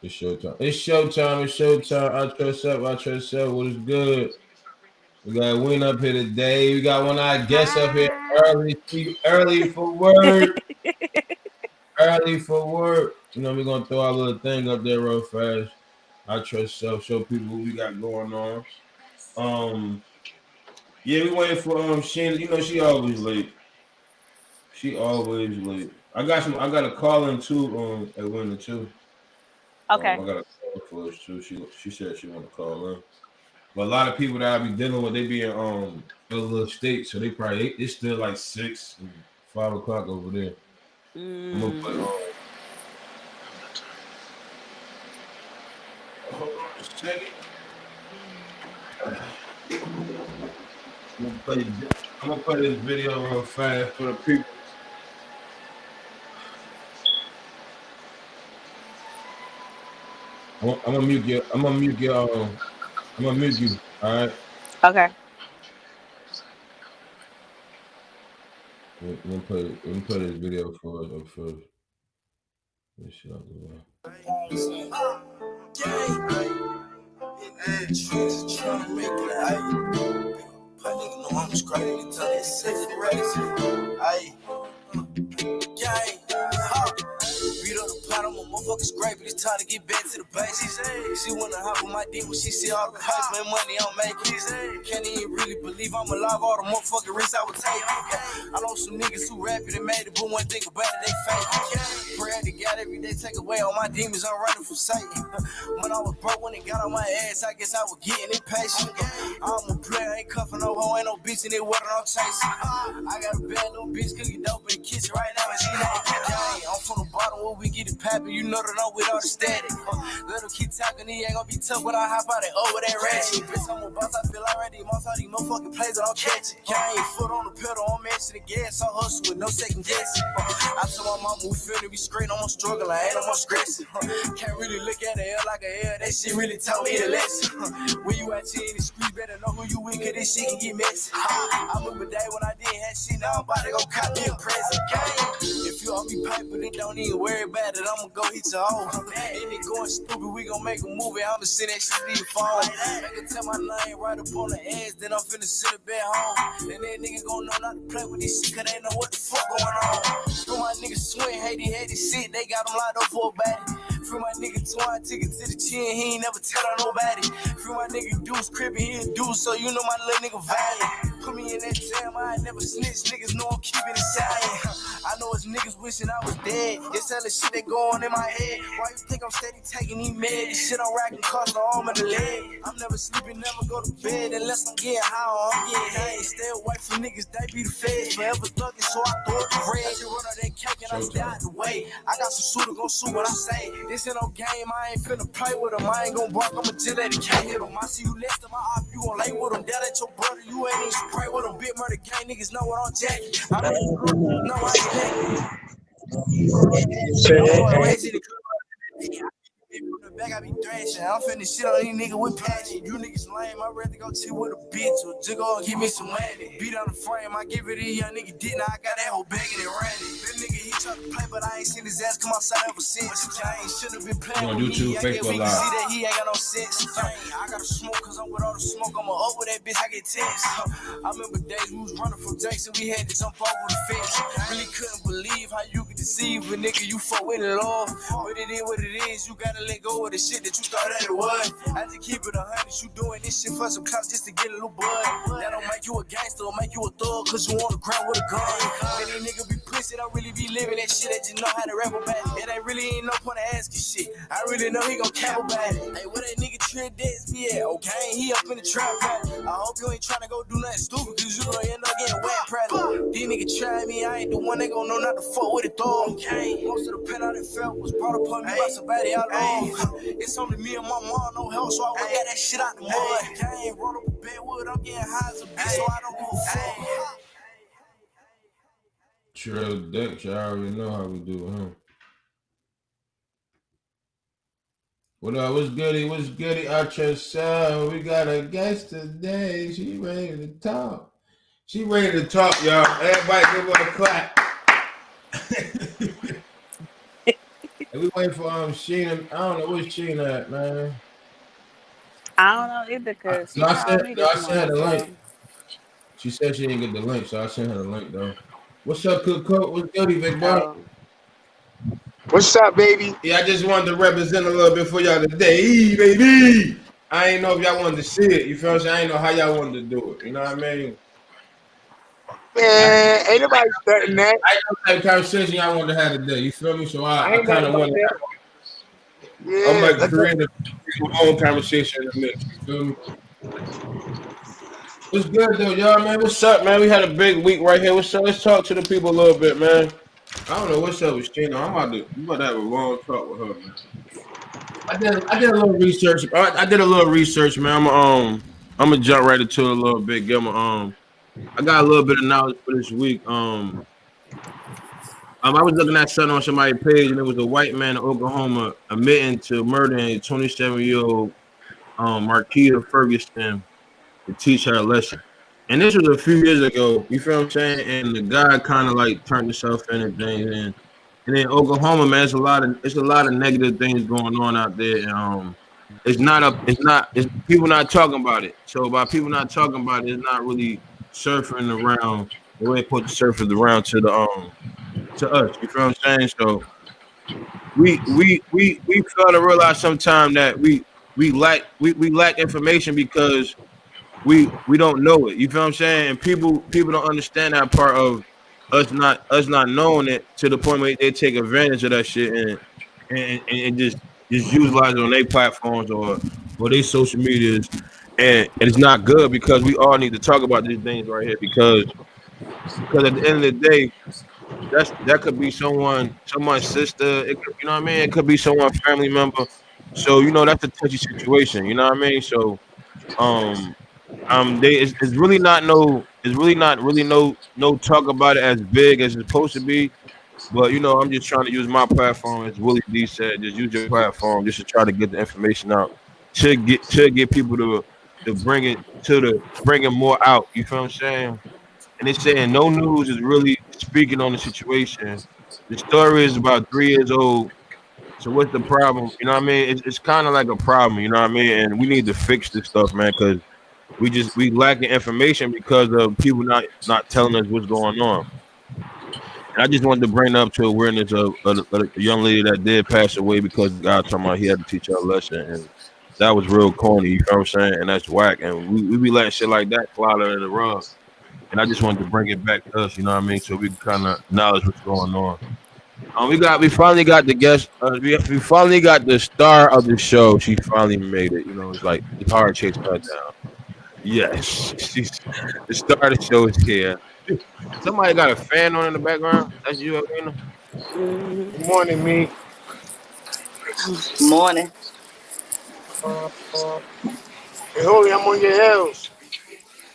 It's showtime. It's showtime. It's showtime. I trust up. I trust up. What is good? We got Win up here today. We got one of our guests up here early. Early for work. Early for work. You know, we're gonna throw our little thing up there real fast. I trust self. Show people what we got going on. Um, yeah, we waiting for Sheena. You know, she always late. She always late. I got some. I got a call in too. At Winter too. Okay. I got a call for us too. She said she want to call in. But a lot of people that I be dealing with, they be in other states, so they probably it's still like 6 and 5 o'clock over there. I'm gonna put Mm. hold on a second. I'm gonna play. I'm gonna play this video real fast for the people. I'm gonna mute you. I'm gonna mute you. I'm gonna mute you. All right. Okay. Let me play. Let me play this video for us up first. This shit out the way. Trying to make it out. My nigga know I'm scraping until they say it's crazy. Aye. Gang. Beat up the pot, I'm a motherfucker scraping. It's time to get back to the basics. She wanna hop on my dick when she see all the pipes, man, money I'm making. Can't even really believe I'm alive, all the motherfucking risks I would take. I know some niggas who rapping and made it, but one thing about it, they fake. Pray to God every day, take away all my demons, I'm running from Satan. When I was broke, when it got on my ass, I guess I was getting impatient. I'm a player, ain't cuffing no hoe, ain't no bitch in it, what I'm chasing. I got a bad little bitch cooking dope in the kitchen right now, and she ain't. I'm from the bottom where we get it poppin', you know that I'm with all the static. Let him keep talking, he ain't gonna be tough when I hop out and over that ratchet. Bitch, I'm a boss, I feel already, most all these motherfucking plays that I'm catching. Can't foot on the pedal, I'm matching the gas, I hustle with no second guessing. I told my mama we finna be straight, I'm struggling, I ain't no more stressing. Can't really look at the L like a L, that shit really taught me a lesson. When you out here in the streets, better know who you with, cause this shit can get messy. I remember day when I didn't have shit, now I'm about to go cop me a present. If you owe me paper, then don't even worry about it, I'ma go hit your home. Ain't it going stupid, we gon' make a movie, I'ma send that shit to your phone. Make her tell my name right up on the ass, then I'm finna send it back home. And that nigga gon' know not to play with this shit, cause they know what the fuck going on. Free my niggas swing, hate this shit, they got him locked up for a baddie. Free my nigga Twine, ticket to the chin, he ain't never tell on nobody. Free my nigga Deuce, cribbin', he a Deuce, so you know my little nigga valiant. Put me in that jam, I ain't never snitch, niggas know I'm keeping it silent. I know it's niggas wishing I was dead, it's hella shit that go on in my head. Why you think I'm steady taking these meds? This shit I'm racking cost the arm and the leg. I'm never sleeping, never go to bed unless I'm getting high or I'm getting head. Stay away from niggas, they be the feds, forever thugging, so I throw it the red. I just run out that cake and I stay out the way. I got some shooter gon' shoot what I say. This ain't no game, I ain't finna play with him. I ain't gon' bark, I'ma chill at the can't hit him. I see you next to my op, you gon' lay with him. That ain't your brother, you ain't even spray with him. Big murder gang niggas know what I'm jacking. I don't know I ain't jacking. I'm going racing the from the back, I be thrashing. I'm finna shit on these niggas with passion. You niggas lame, I'd rather go chill with a bitch or just go and give me some money. Beat on the frame, I give it a young nigga did. Now I got that whole bag and it ran it. That nigga, he tried to play, but I ain't seen his ass come outside ever since. I ain't should've been playing with me. I get we can see that he ain't got no sense. I gotta smoke, cause I'm with all the smoke. I'ma over that bitch, I get tense. I remember days we was running from Jackson, we had to jump over the fence. Really couldn't believe how you could deceive a nigga you fuck with it, Lord. But it is what it is, you gotta let go of the shit that you thought that it was. I just keep it 100, you doing this shit for some clout just to get a little bud. That don't make you a gangster or make you a thug, cause you wanna grab with a gun. Many niggas be pussy, don't really be living that shit, they just know how to rap about it. It ain't really ain't no point of asking shit, I really know he gon' cap about it. Hey, where that nigga Trick Dex be at? Okay, he up in the trap pack. I hope you ain't tryna go do nothing stupid, cause you gon' end up getting wet probably. These niggas try me, I ain't the one they gon' know not to fuck with it though. Okay, most of the pain I done felt was brought upon me by somebody I love. It's only me and my mom, no help, so I went got that shit out the mud. I ain't rolled up a bedwood, I'm getting high as a bitch, so I don't give a fuck. Trail Dex, you already know how we do it, huh? What up? What's goody? What's goody? Out your cell. We got a guest today. She ready to talk. She ready to talk, y'all. Everybody give her a clap. Hey, We waiting for Sheena. I don't know where's Sheena at, man. I don't know either, cause she called me this I sent her morning. the link. So She said she didn't get the link, so I sent her the link though. What's up, Cook Cook? What's goody, big boy? What's up, baby? Yeah, I just wanted to represent a little bit for y'all today, baby. I ain't know if y'all wanted to see it. You feel me? I ain't know how y'all wanted to do it. You know what I mean? Man, ain't nobody starting that. I ain't know what type of conversation y'all wanted to have today. You feel me? So I kind of want to. Yeah, I'm like creating my own conversation in the mix. You feel me? What's good though, y'all, man? What's up, man? We had a big week right here. What's up? Let's talk to the people a little bit, man. I don't know what's up with Sheena. I'm about to have a long talk with her, man. I did a little research. I did a little research, man. I'm gonna jump right into it a little bit. I got a little bit of knowledge for this week. I was looking at something on somebody's page, and it was a white man in Oklahoma admitting to murdering a 27-year-old Marquita Ferguson to teach her a lesson. And this was a few years ago. You feel what I'm saying? And the guy kind of like turned himself in and things. And in Oklahoma, man, it's a lot of negative things going on out there. And it's people not talking about it. So by people not talking about it, it's not really surfing around the way it put the surface around to the to us. You feel what I'm saying? So we fail to realize sometimes that we lack information because we don't know it. You feel what I'm saying? And people don't understand that part of us not knowing it to the point where they take advantage of that shit and just utilize it on their platforms or their social medias. And it's not good because we all need to talk about these things right here because at the end of the day, that could be someone's sister. It could, you know what I mean? It could be someone's family member. So that's a touchy situation. You know what I mean? So um it's really not no talk about it as big as it's supposed to be. But I'm just trying to use my platform, as Willie D said, just use your platform just to try to get the information out to get people to bring it more out. You feel what I'm saying? And they're saying no news is really speaking on the situation. The story is about 3 years old. So what's the problem? You know what I mean? It's kind of like a problem. You know what I mean? And we need to fix this stuff, man, because we lacking information because of people not telling us what's going on. And I just wanted to bring up to awareness of a young lady that did pass away because God told me he had to teach her a lesson, and that was real corny. You know what I'm saying? And that's whack. And we be letting shit like that fly under the rug. And I just wanted to bring it back to us. You know what I mean? So we can kind of acknowledge what's going on. We finally got the guest. We finally got the star of the show. She finally made it. It's hard chasing her down. Yes, she's the star of the show is here. Somebody got a fan on in the background. That's you, Elena? Good morning, me. morning. Hey, Holy, I'm on your heels.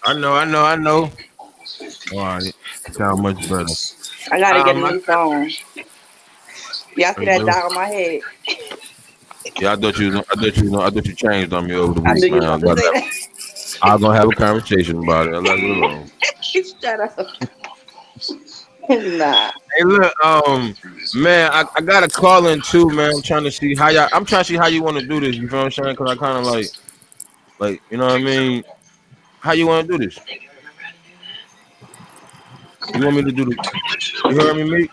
I know. All right, sound much better. I gotta get a new phone. Y'all see that dot on my head? Yeah, I thought you changed on me over the I week, knew you man. was about to say that. I'm gonna have a conversation about it. I left it alone. Shut up. Nah. Hey, look, man, I got a call in too, man. I'm trying to see how you want to do this. You feel what I'm saying? Because I kind of like, you know what I mean? How you want to do this? You want me to do this? You heard me, mate?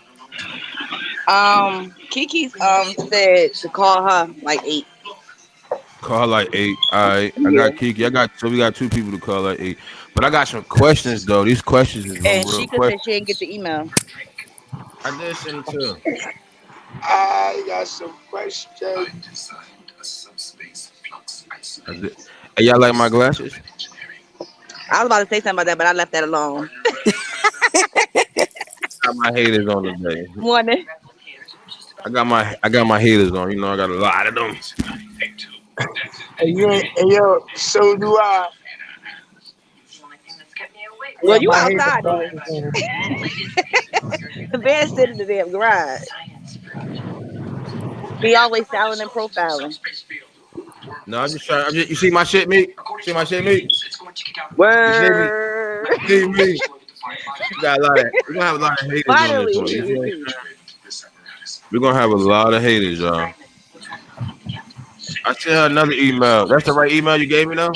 Kiki said to call her like 8. Call her like 8. All right. Yeah. I got Kiki. So we got 2 people to call like 8. But I got some questions though. These questions is And real she could say questions. she didn't get the email. I did send it to her. I got some questions. Hey, y'all like my glasses? I was about to say something about that, but I left that alone. Got my haters on today. Morning. I got my haters on. I got a lot of them. Hey, yo, so do I. Well, you outside then. The man sitting in the damn garage. He always styling and profiling. No, I'm just trying. You see my shit, mate? See my shit, mate? Word. You see me? You got a lot of. We're gonna have a lot of haters on this one. We're gonna have a lot of haters, y'all. I sent her another email. That's the right email you gave me though?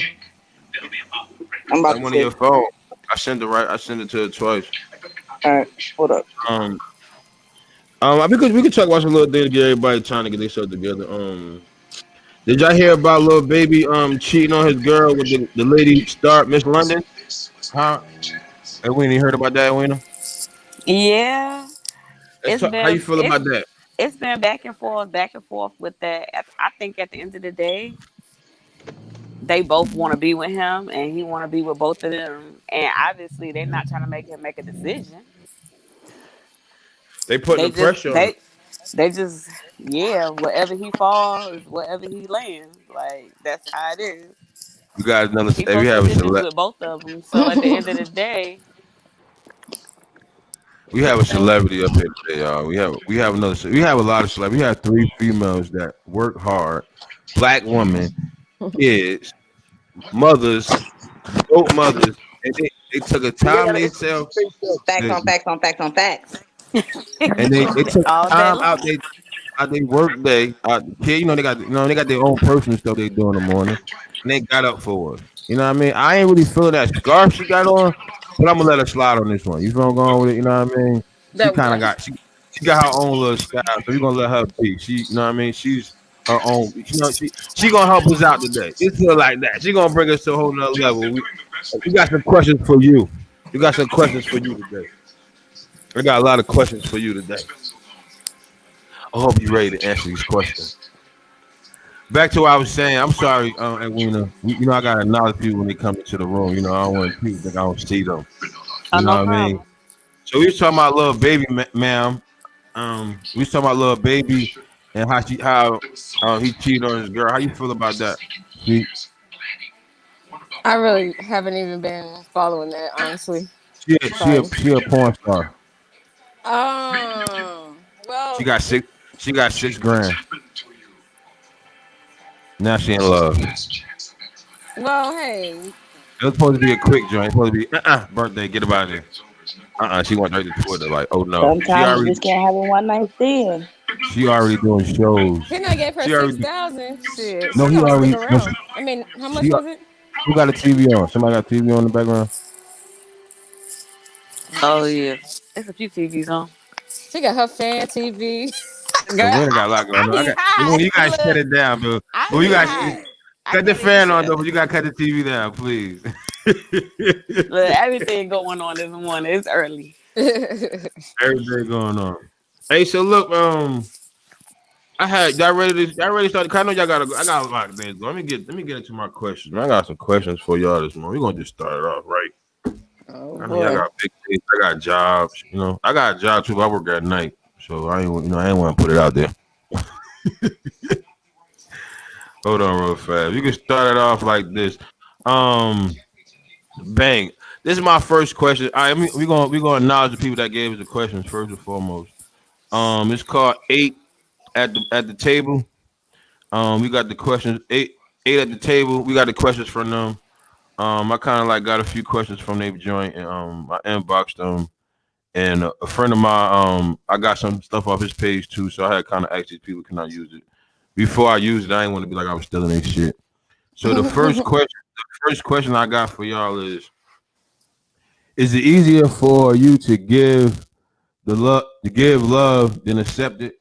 I'm about That to one in see. your phone. I sent it to her twice. All right, hold up. Um, we could talk about some little things to get everybody trying to get themselves together. Did y'all hear about little baby cheating on his girl with the lady star Miss London? Huh? Hey, Weena, you heard about that, Weena? Yeah, Let's it's talk. How you been feel it's about that? it's been back and forth with that. I think at the end of the day, they both want to be with him, and he want to be with both of them. And obviously, they're not trying to make him make a decision. They putting They the just pressure on him. they just yeah, wherever he falls, wherever he lands, like that's how it is. You guys know this. He If you supposed to have a sit this select, with both of them. So at the end of the day, we have a things. celebrity up here today, y'all. We have a lot of celebrities. We have three females that work hard, black women, kids, mothers, both mothers, and they took a They time got an themselves. interesting face, Facts on facts on facts on facts. And they took All day time long. out they work day. Kid, they got their own personal stuff they do in the morning, and they got up for us. You know what I mean? I ain't really feeling that scarf she got on, but I'm gonna let her slide on this one. You feel I'm going with it? You know what I mean? She That kind of one. got she got her own little style, so we're gonna let her be. She, you know what I mean? She's her own. You know, she gonna help us out today. It's feel like that. She gonna bring us to a whole nother level. We got some questions for you. We got some questions for you today. I got a lot of questions for you today. I hope you're ready to answer these questions. Back to what I was saying. I'm sorry, Edwina. I gotta acknowledge people when they come into the room. I don't want people to think I don't see them. Oh, You know no what I mean? problem. So we was talking about little baby, ma'am. We was talking about little baby and how he cheated on his girl. How you feel about that? See, I really haven't even been following that, honestly. Sorry. she a porn star. Well, She got six. She got 6 grand. Now she in love. hey, It was supposed to be a quick joint. It's supposed to be birthday. Get about it. She went right to Twitter. Like, oh no, Sometimes you just can't have a one night stand. she already doing shows. he not gave her She already 6,000. Shit, no, she he gonna stick already no. around. I mean, how much She was it? who got a TV on? Somebody got TV on in the background. Oh yeah, there's a few TVs on. She got her fan TV. Cause Girl, we ain't got a lot I going on. be hot. You guys shut Look, it down, bro. I Well, you be guys hot. I cut the can't even fan on shut. though, but you gotta cut the TV down, please. Look, everything going on this morning. It's early. Everything going on. Hey, so look, I had y'all ready to start. I know y'all gotta go. I got a lot of things. Let me get into my questions. I got some questions for y'all this morning. We're gonna just start it off right. Oh I know y'all boy. got big things. I got jobs. I got a job too. But I work at night, so I ain't want to put it out there. Hold on, real fast. You can start it off like this. Um, Bang. This is my first question. I mean, we gonna acknowledge the people that gave us the questions first and foremost. It's called eight at the table. We got the questions eight at the table. We got the questions from them. I kind of like got a few questions from their joint, and I inboxed them. And a friend of mine, I got some stuff off his page too, so I had kind of asked these people, can I use it? Before I used it, I didn't want to be like I was stealing their shit. So the first question I got for y'all is it easier for you to give love than accept it?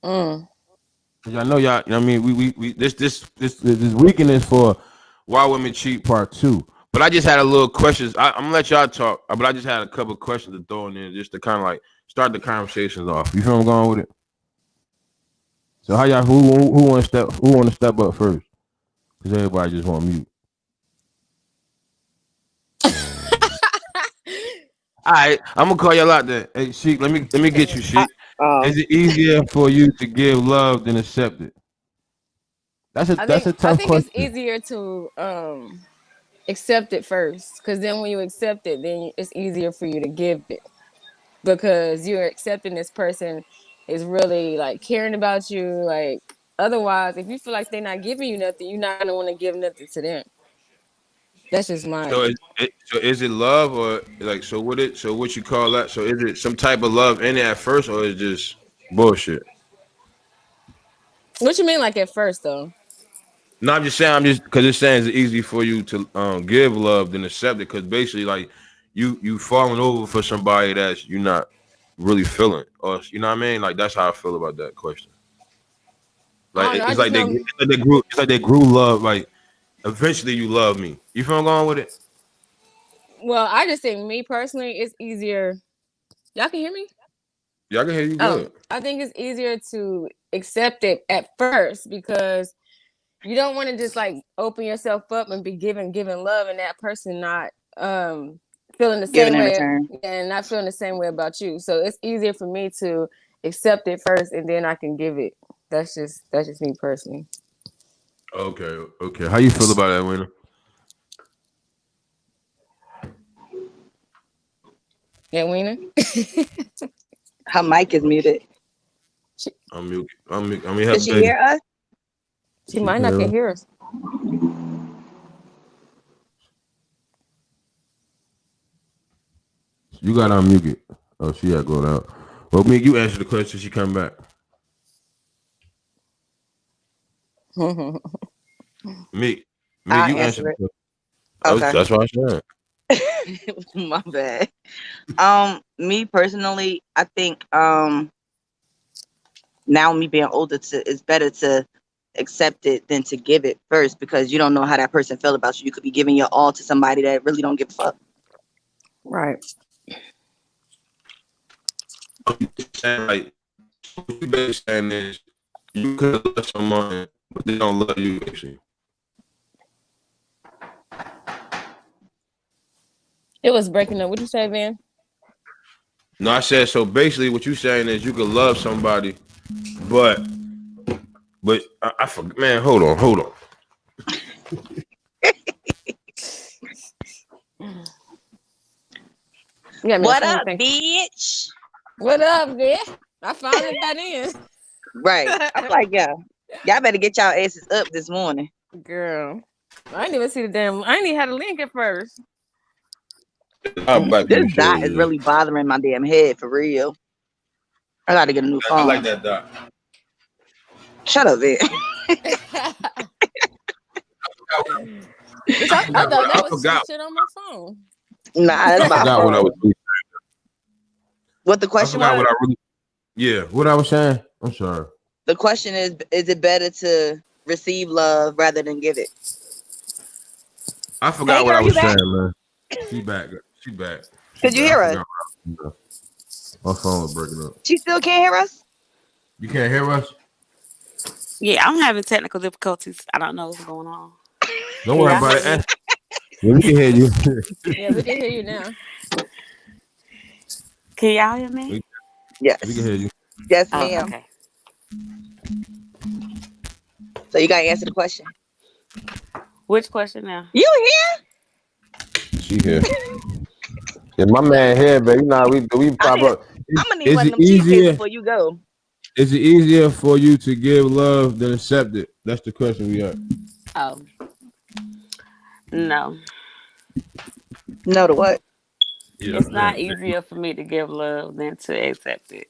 Mm. 'Cause I know y'all. I mean, we this weekend is for why women cheat part 2. But I just had a little questions. I'm gonna let y'all talk, but I just had a couple questions to throw in there just to kind of like start the conversations off. You feel I'm going with it? So how y'all who want to step up first? Because everybody just want mute. All right, I'm gonna call y'all out there. Hey, Sheik, let me get you, Sheik. Is it easier for you to give love than accept it? That's a I tough think it's question. easier to accept it first, because then when you accept it, then it's easier for you to give it, because you're accepting this person is really like caring about you. Like, otherwise, if you feel like they're not giving you nothing, you're not gonna want to give nothing to them. That's just my. So is it love or like so what you call that? So is it some type of love in it at first or is it just bullshit? What you mean, like at first though? No, I'm just saying. I'm just because it's saying it's easy for you to give love than accept it. Because basically, like you falling over for somebody that's you're not really feeling, or you know what I mean. Like that's how I feel about that question. I Like don't know. I it's just like know. they grew love. Like eventually, you love me. You feel I'm going with it? Well, I just think me personally, it's easier. Y'all can hear me? Yeah, I can hear you Oh, good. I think it's easier to accept it at first because you don't want to just like open yourself up and be giving love and that person not feeling the Giving same in way return. and not feeling the same way about you. So it's easier for me to accept it first and then I can give it. That's just me personally. Okay. How you feel about that, Winner? Yeah, Weena? Her mic is muted. I'm mute. I'm here. Does she hear us? She might not can hear us. You got unmute it. Oh, she had going out. Well, Meek, you answer the question. She come back. Meek, I'll you answer answer the it. question. Okay. That's what I said. My bad. Me personally, I think now me being older, it's better to accept it than to give it first because you don't know how that person felt about you. You could be giving your all to somebody that really don't give a fuck. Right. Saying like what you basically saying is you could love someone, but they don't love you. Basically. It was breaking up. What'd you say, Van? No, I said so. Basically, what you saying is you could love somebody, but I forgot. Man, hold on. What up, bitch? What up, bitch? I finally got in. Right. I'm like, yeah, y'all better get y'all asses up this morning. Girl, I didn't even see the damn. I didn't even have a link at first. This dot is really bothering my damn head for real. I gotta get a new phone. I like that dot. Shut up, it. I thought that was some shit on my phone. Nah, that's my phone. What I was doing. What the question was? What I was saying. I'm sorry. The question is it better to receive love rather than give it? I forgot what I was saying, man. She back. Could you hear us? My phone was breaking up. She still can't hear us? You can't hear us? Yeah, I'm having technical difficulties. I don't know what's going on. Don't worry about it. Yeah, we can hear you. Yeah, we can hear you now. Can y'all hear me? Yes. We can hear you. Yes, ma'am. Okay. So you gotta answer the question. Which question now? You here? She here. Yeah, my man here, but you know we pop up. I'm gonna need one of them cheesecakes before you go. Is it easier for you to give love than accept it? That's the question we have. Oh. No. No to what? Yeah, it's not easier for me to give love than to accept it.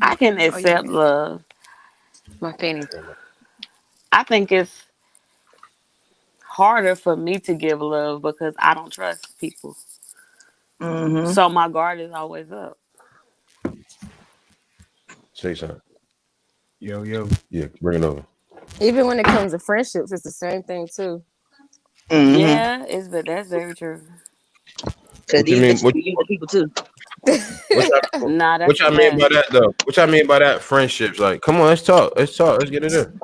I can accept love. My fanny. I think it's harder for me to give love because I don't trust people. Mm-hmm. So my guard is always up. Say something. Yo. Yeah, bring it over. Even when it comes to friendships, it's the same thing too. Mm-hmm. Yeah, that's very true. Because these bitches be the people too. What y'all mean by that though? What y'all mean by that? Friendships, like, come on, let's talk. Let's get it in.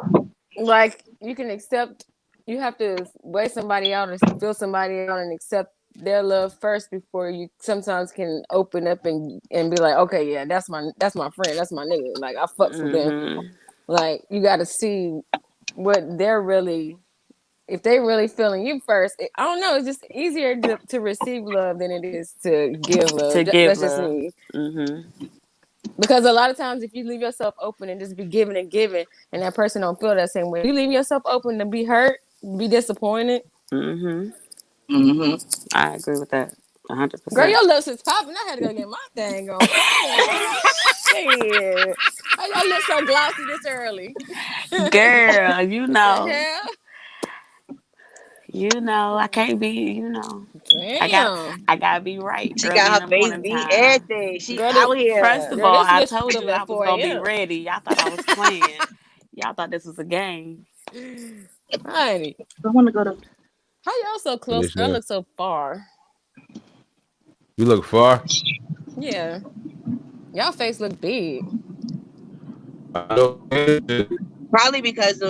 Like you can accept, you have to wait somebody out or feel somebody out and accept their love first before you sometimes can open up and be like, okay, yeah, that's my friend, that's my nigga. Like I fucks with them. Like you got to see what they're really. If they really feeling you first, I don't know. It's just easier to receive love than it is to give love. That's just me. Mm-hmm. Because a lot of times, if you leave yourself open and just be giving, and that person don't feel that same way, you leave yourself open to be hurt, be disappointed. Mm-hmm. Mm-hmm. I agree with that 100%. Girl, your lips is popping. I had to go get my thing on. Shit. How your lips so glossy this early? Girl, The hell? I can't be, I got Damn. I gotta be right She early got in her the face morning beat, time. everything. She Girl, out First here. of girl, all, this I bitch was told up you I at was 4 gonna be a.m. ready. Y'all thought I was playing. Y'all thought this was a game. Honey, I want to go to. how y'all so What they close? I say? look so far. You look far. Yeah. Y'all face look big. I know. Probably because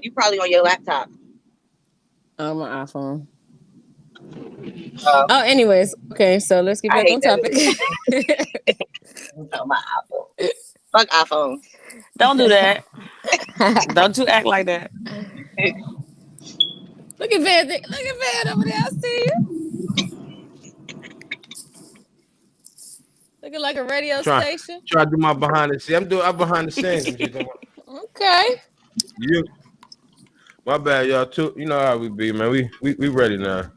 you probably on your laptop. On my iPhone. Uh, Oh, anyways. Okay, so let's get I back hate on that topic. on my iPhone. Fuck iPhones. Don't do that. Don't you act like that. Look at Van. Look at Van over there. I see you. Looking like a radio Try, station. try to do my behind the scenes. I'm behind the scenes and shit. Okay. You, my bad, y'all. Too. You know how we be, man. We ready now.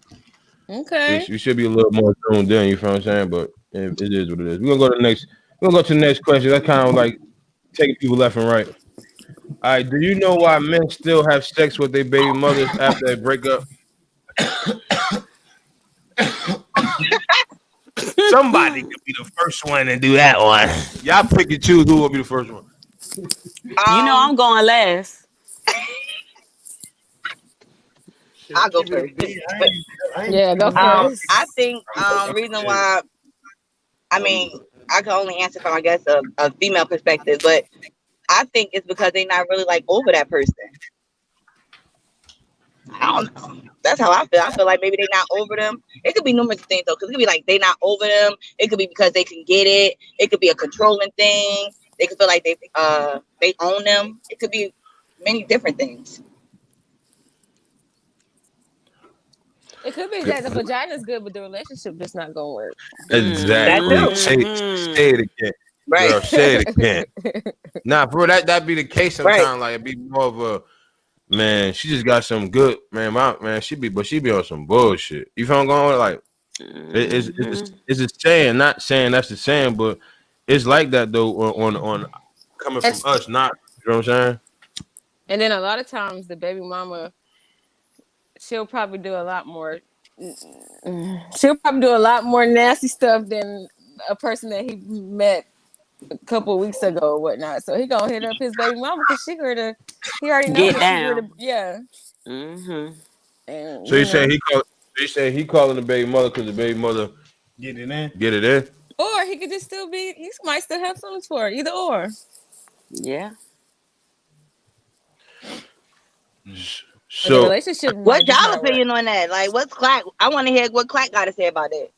Okay. We should be a little more tuned in. You feel what I'm saying? But it is what it is. We're gonna go to the next. We're gonna go to the next question. That's kind of like taking people left and right. All right. Do you know why men still have sex with their baby mothers after they break up? Somebody could be the first one to do that one. Y'all pick and choose who will be the first one. I'm going last. I'll go first. Yeah, go first. I think reason why. I mean, I can only answer from I guess a female perspective, but I think it's because they're not really like over that person. I don't know. That's how I feel. I feel like maybe they're not over them. It could be numerous things though, because it could be like they're not over them. It could be because they can get it. It could be a controlling thing. They could feel like they own them. It could be many different things. It could be that the vagina's good, but the relationship just not gonna work. Exactly. That too. Say it again. Right. Girl, say it again. Nah, bro, that be the case sometimes. Right. Like it be more of a man. She just got some good man. She be on some bullshit. You feel what I'm going? Like it's a saying, not saying that's the saying, but it's like that though. On coming from us, not you know what I'm saying. And then a lot of times the baby mama, she'll probably do a lot more. She'll probably do a lot more nasty stuff than a person that he met a couple of weeks ago or whatnot. So he gonna hit up his baby mama because he already know Get that she heard. down. Yeah. Mm-hmm. And So you say he calling the baby mother because the baby mother Get it in. get it in. or he could just still be. He might still have feelings for her. Either or. Yeah. The So relationship. What's might just y'all not work. opinion on that? Like, what's Clack? I want to hear what Clack got to say about that.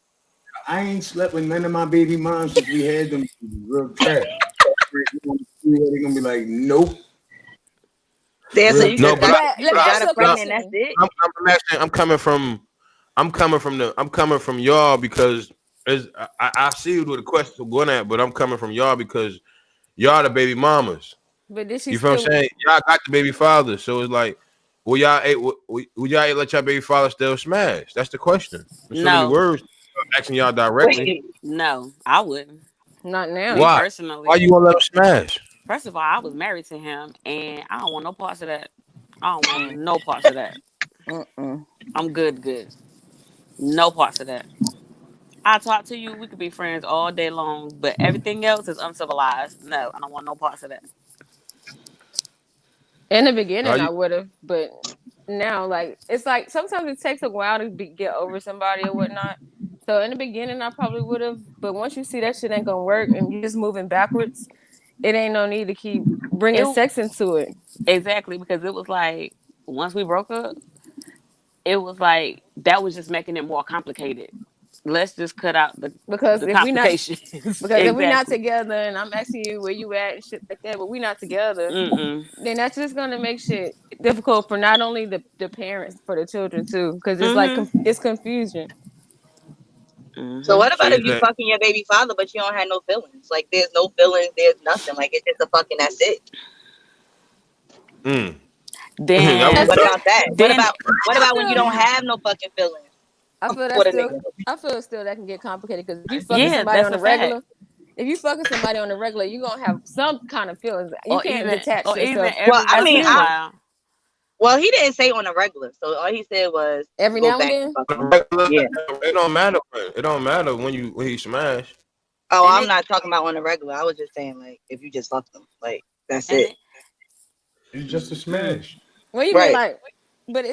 I ain't slept with none of my baby moms since we had them real trash. They're gonna be like, nope. Yeah, so you No, just but got, you let me just ask got you her a pregnant. question. That's it. I'm coming from y'all because I see you with a question going at, but I'm coming from y'all because y'all the baby mamas. But did she You feel what still? I'm saying? Y'all got the baby fathers, so it's like, will y'all let your baby father still smash? That's the question. In so many No. words, I'm asking y'all directly. Wait, No, I wouldn't. Not now. Me Why? personally. Why you want to let him smash? First of all, I was married to him, and I don't want no parts of that. I don't want no parts of that. I'm good. No parts of that. I talk to you. We could be friends all day long, but everything else is uncivilized. No, I don't want no parts of that. In the How beginning, you? I would have, but now, like, it's like sometimes it takes a while to get over somebody or whatnot. So in the beginning, I probably would have, but once you see that shit ain't gonna work and you just moving backwards, it ain't no need to keep bringing It sex into it. exactly because it was like once we broke up, it was like that was just making it more complicated. Let's just cut out Because the if we not, complications. because if we not Exactly. together and I'm asking you where you at and shit like that, but we not together, Mm-mm. then that's just gonna make shit difficult for not only the parents, for the children too, because it's like Mm-hmm. it's confusion. so Mm-hmm. what So about you if you think? fucking your baby father, but you don't have no feelings? Like, there's no feelings, there's nothing. Like, it's just a fucking. That's it. Mm. Then What about that? then What about when you Still, don't have no fucking feelings? I feel What a still. nigga. I feel still that can get complicated because if you fucking Yeah, somebody that's on a the regular, fact. if you fucking somebody on the regular, you gonna have some kind of feelings. You can't detach or even yourself Well, every I as once mean, in a human. while. well, he didn't say on a regular, so all he said was Every go now and back and then. fuck him. Regular, Yeah. it don't matter. It don't matter when he smash. Oh, And I'm it not talking about on a regular. I was just saying like if you just fuck them, like that's and it. it, It's just a smash. What you mean, Right. like? But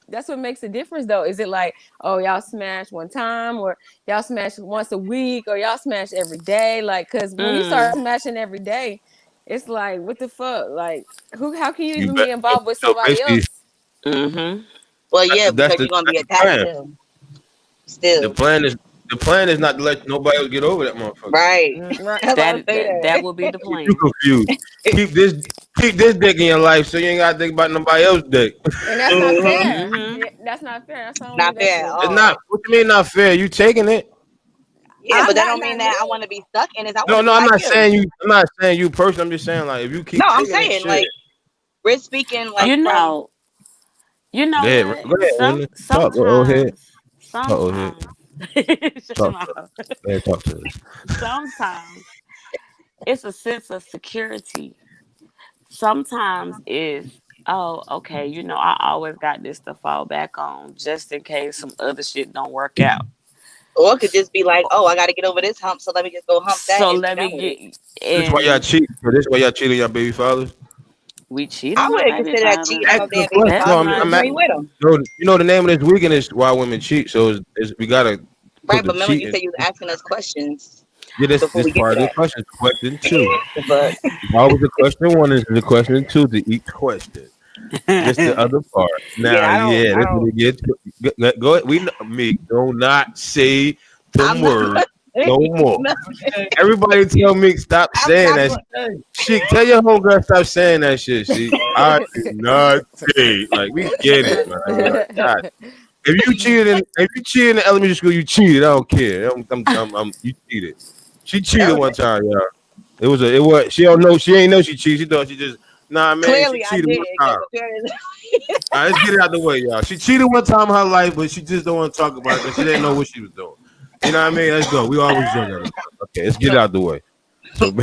that's what makes a difference, though. Is it like, oh, y'all smash one time, or y'all smash once a week, or y'all smash every day? Like, cause when you start smashing every day, it's like, what the fuck? Like, how can you You even bet. be involved with So somebody basically, else? mm-hmm. Well, yeah, that's because the you're gonna be attached plan. to him still. The plan is not to let nobody else get over that motherfucker. Right. Right. That's why I say That would be the Keep you plan. confused. Keep this dick in your life so you ain't gotta think about nobody else's dick. And that's not Mm-hmm. fair. Mm-hmm. Yeah, that's not fair. That's I don't Not believe that's fair at true. It's all. not. What you mean not fair? You taking it? Yeah, I'm but that not don't mean me. that I want to be stuck in it. I want No, to be no. I'm like not you. saying you. I'm not saying you personally. I'm just saying like if you No, keep I'm taking it, saying shit. like we're speaking like You from. know, you know Go ahead. what? Go ahead. Man. Talk. Go ahead. Talk. Go ahead. Sometimes, shut your Talk. mouth. Go ahead. Talk to us. Sometimes it's a sense of security. Sometimes it's, oh, okay, I always got this to fall back on just in case some other shit don't work out. Or it could just be like, oh, I got to get over this hump, so let me just go hump that So and be let done me with it. get, This why y'all and cheat. This why y'all cheating your baby fathers. we cheat I on our wouldn't baby consider that cheating on fathers. no Ask the damn baby question. No, That's father not because you I'm ain't true. with them. you know the name of this weekend is why women cheat. So we gotta put Right, the but remember you cheating. said you was asking us questions Yeah, before this we get part to of the that. question. Question two. But Why was the question one is the question two to each question. This the other part. Now, yeah, yeah, I this what don't, it gets. Go ahead. We know, me do not say I'm them not words going no to more. Hey, Everybody tell me stop I'm saying not that. going. hey, She tell your homegirl stop saying that shit. She I do not say like we get it, man. Like, God, if you cheated in elementary school, you cheated. I don't care. You cheated. She cheated one time, y'all. It was she don't know she ain't know she cheated. She thought she just man. She Clearly, I cheated did one because time. apparently, All right, let's get it out the way, y'all. She cheated one time in her life, but she just don't want to talk about it because she didn't know what she was doing. You know what I mean? Let's go. We always joke at it. Okay, let's get it out the way. So, we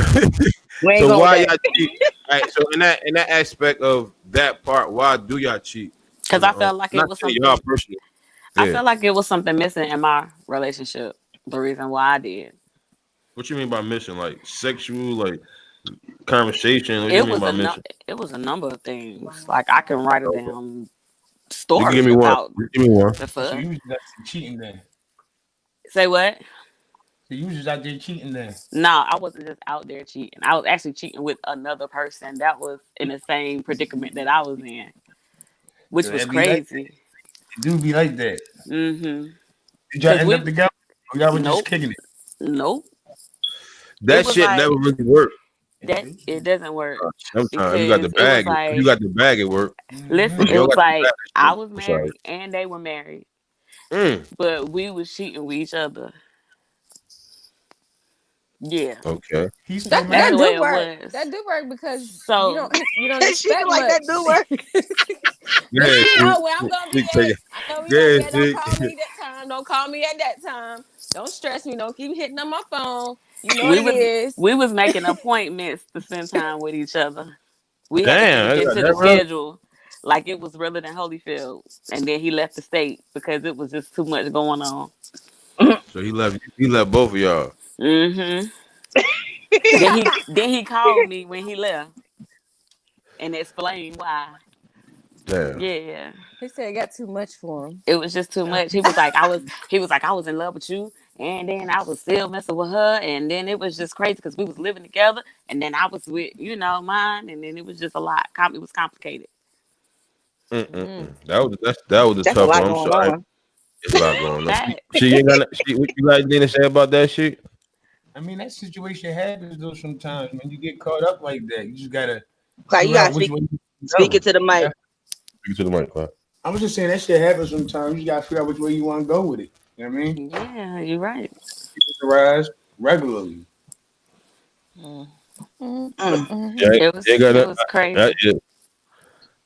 ain't so going with why that. y'all cheat? All right, so in that aspect of that part, why do y'all cheat? Because I felt like I'm it not was saying y'all something. personally. I Yeah. felt like it was something missing in my relationship. The reason why I did. What you mean by missing? Like sexual, like conversation? What you It mean was by missing? it was a number of things. Like I can write a Okay. damn You can give story me one. about Give me one. the so fuck. you was out there cheating then. Say what? So you was just out there cheating then. No, I wasn't just out there cheating. I was actually cheating with another person that was in the same predicament that I was in, which So was it be like crazy. it do be like that. Mm-hmm. Did y'all Cause end up we together? Or y'all was just nope, kicking it? nope. It That was shit never like really worked. that. It doesn't work Sometimes if you got the because it was bag. If you like, got the bag, it work. listen, Mm-hmm. If it y'all was got the like bag, I shit. was I'm sorry. married and they were married, Mm. but we was cheating with each other. Yeah, Okay. He's still That that's that the married? way do it work. was. That do work because So you don't She feel expect like that much. do work. Go Bitch, ahead, you Sheik. know where I'm gonna be Sheik, take at. it. I know where Go you're gonna be ahead, at. Don't Sheik. call me that time. Don't call me at that time. Don't stress me. Don't keep hitting on my phone. You know what we it was is. we was making appointments to spend time with each other. We had to put Damn, it I got into the that real. schedule like it was realer than Holyfield. And then he left the state because it was just too much going on. So he left. He left both of y'all. Mm-hmm. Then he called me when he left and explained why. Damn. Yeah. He said it got too much for him. It was just too much. He was like, I was in love with you, and then I was still messing with her, and then it was just crazy because we was living together, and then I was with, mine, and then it was just a lot. It was complicated. Mm. That was a That's a tough lot one. I'm going sorry. on. It's a lot going on. Fact. She ain't got. She, what you got anything to say about that shit? I mean, that situation happens though sometimes, man. You get caught up like that. You just gotta Like you figure gotta out which way you speak it go. to the mic. Speak to the mic, Clyde. I was just saying that shit happens sometimes. You gotta figure out which way you want to go with it. You know what I mean? Yeah, you're right. Rise regularly. Mm. Mm. Mm. Mm. Yeah, It was ain't got it that. was crazy. Yeah.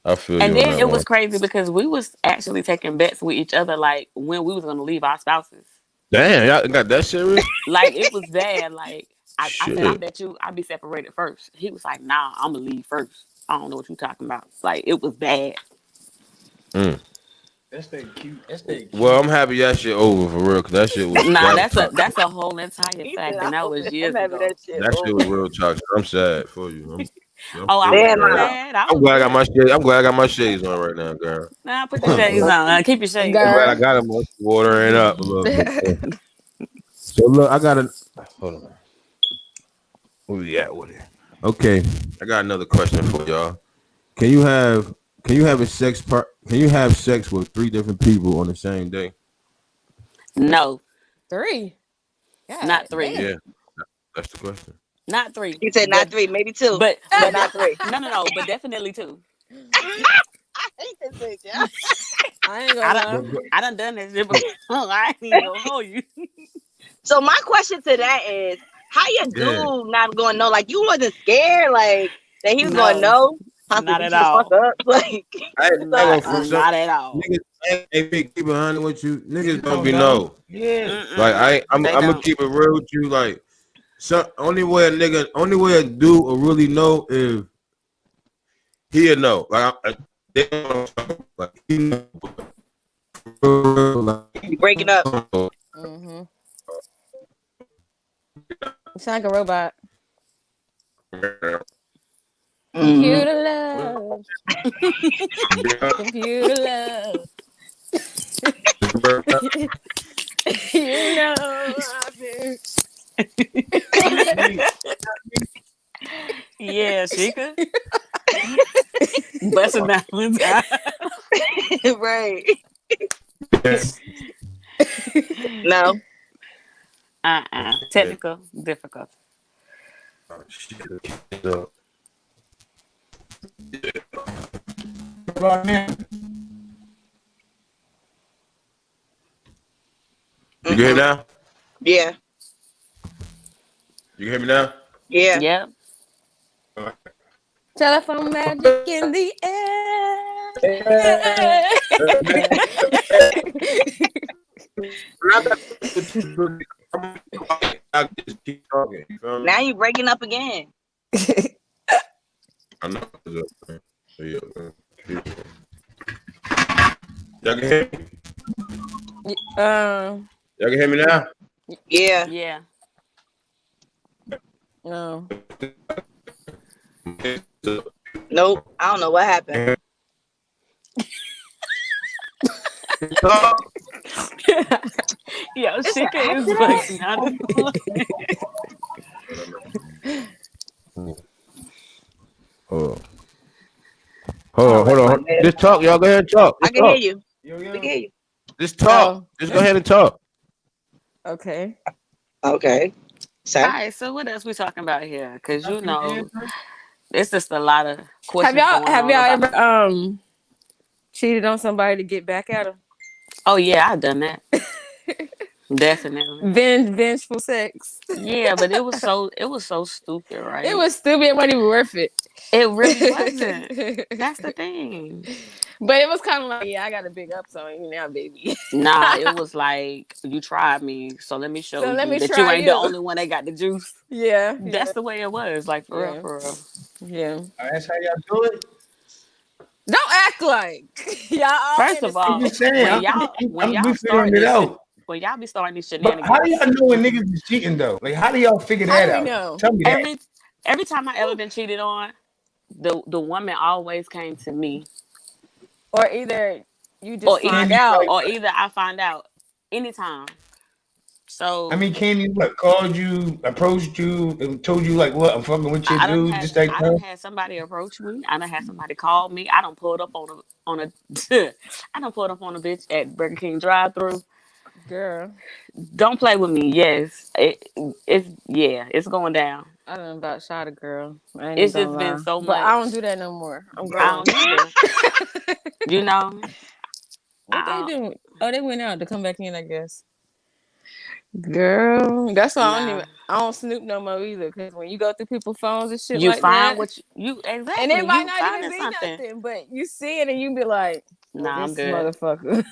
I feel And you on then that it one. was crazy because we was actually taking bets with each other, like when we was gonna leave our spouses. Damn, y'all got that serious? Like it was bad. Like I said, I Shit. bet you I'll be separated first. He was like, nah, I'm gonna leave first. I don't know what you talking about. Like it was bad. Mm. That's that cute. That's that cute. Well, I'm happy that shit over for real, cause Nah, that was toxic. that's a whole entire He said, fact, and that was I'm years having ago. that shit That shit was over. real toxic. I'm sad for you. I'm Oh, I still Damn, wasn't sad. I sad. I I'm was glad I got good. my shades. I'm glad I got my shades on right now, girl. Nah, put your shades I'm on. Keep your shades glad on. I Girl. got them watering up a little bit. So look, I got a hold on. Where we at with it? Okay, I got another question for y'all. Can you have a sex part? Can you have sex with 3 different people on the same day? No, 3. God not three. damn. Yeah, that's the question. Not three. He said not 3, maybe 2, but But not 3. no. But definitely two. I hate this bitch, yeah. I ain't I gonna done lie. I done done that shit before. I ain't even gonna hold you. So my question to that is, how your Yeah, dude not going to know? Like, you wasn't scared, like, that he was going to No, know? Possibly not beat at you the fuck all. up? Like, I so, go for some Not at all. niggas. Ain't big keep it 100 with you. Niggas don't don't be know. know. Yeah. Like I'm They gonna don't. keep it real with you. Like, only way a dude will really know if he'll know. Like, they don't like he know, like, you breaking up. Mm-hmm. You sound like a robot. Mhm. Computer love. Computer love. You know I've been. Yeah, Sheikah. Busting down one time. Right. No. Technical difficult. Right now. You can hear me now? Yeah. You can hear me now? Yeah. Yep. Telephone magic in the I just keep talking. You feel me? Now you breaking up again. I know. Y'all can hear me? air. Y'all can hear me now? Yeah. Yeah. No. Nope. I don't know what happened. Yo, It's an Sheikah is accident. fucking out of Hold on. Just talk, y'all. Go ahead and talk. I Just can hear talk. you. Yo, We yo. can hear you. Just talk. Oh. Just go ahead and talk. Okay. Okay. So, All right, so what else we talking about here? Because you Nothing know, answered. it's just a lot of Have questions y'all going on about. ever cheated on somebody to get back at them? Oh yeah, I done that. Definitely. Vengeful sex. Yeah, but it was so stupid, right? It was stupid. It wasn't even worth it. It really wasn't. That's the thing. But it was kind of like, yeah, I got a big ups on you now, baby. Nah, it was like you tried me, so let me show So let you me that you try ain't the you. only one that got the juice. Yeah. That's the way it was, like for real, Yeah. for real. Yeah. That's how y'all do it. Don't act like y'all all First of innocent. I'm all, just saying. when I'm y'all figuring start it this shit, out. when y'all be starting these But how do shenanigans, y'all know when niggas is cheating though? Like, how do y'all figure How that do we out? know? Tell me that. every time I ever been cheated on, the woman always came to me, Or either you or just find Candy, out. or either I find out anytime. So Candy, what called you, approached you, and told you like, what I'm fucking with your dude, just like I done that. had somebody approach me. I done had somebody call me. I done pulled up on a I done pulled up on a bitch at Burger King drive-through. Girl, Don't play with me. Yes, it's going down. I done about shot a girl. I ain't even It's gonna just been lie. so But I don't much. do that no more. I'm I grown. don't either. You know, What they doing? Oh, they went out to come back in, I guess. Girl, that's why Nah. I don't snoop no more either. Because when you go through people's phones and shit You like find that, what you and it exactly. might You not even finding be something. nothing, but you see it and you be like, "Oh, Nah, I'm this good. motherfucker."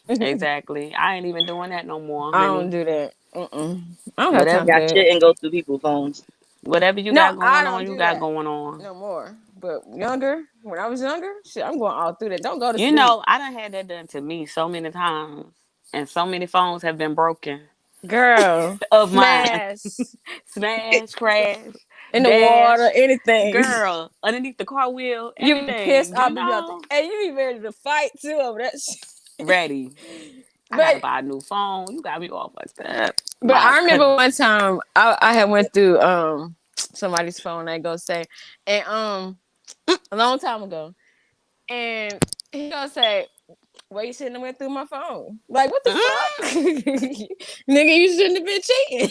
Exactly. I ain't even doing that no more, I don't honey. do that. I don't have time Whatever for Y'all that. shouldn't go through people's phones. whatever you No, got I going on, don't you do got that going on. no more. But younger, when I was younger, shit, I'm going all through that. Don't go to You sleep, know, I done had that done to me so many times. And so many phones have been broken girl. of mine. Smash Smash, crash, in the water, dash, anything. girl, underneath the car wheel, You be pissed everything, you off, you be out there, know. and you be ready to fight too over that shit. Ready. I gotta But buy a new phone. You got me all fucked up. But My I cut. remember one time I had went through somebody's phone, I go say, and a long time ago, and he gonna say, "Well, you shouldn't have went through my phone." Like, what the fuck, nigga? You shouldn't have been cheating.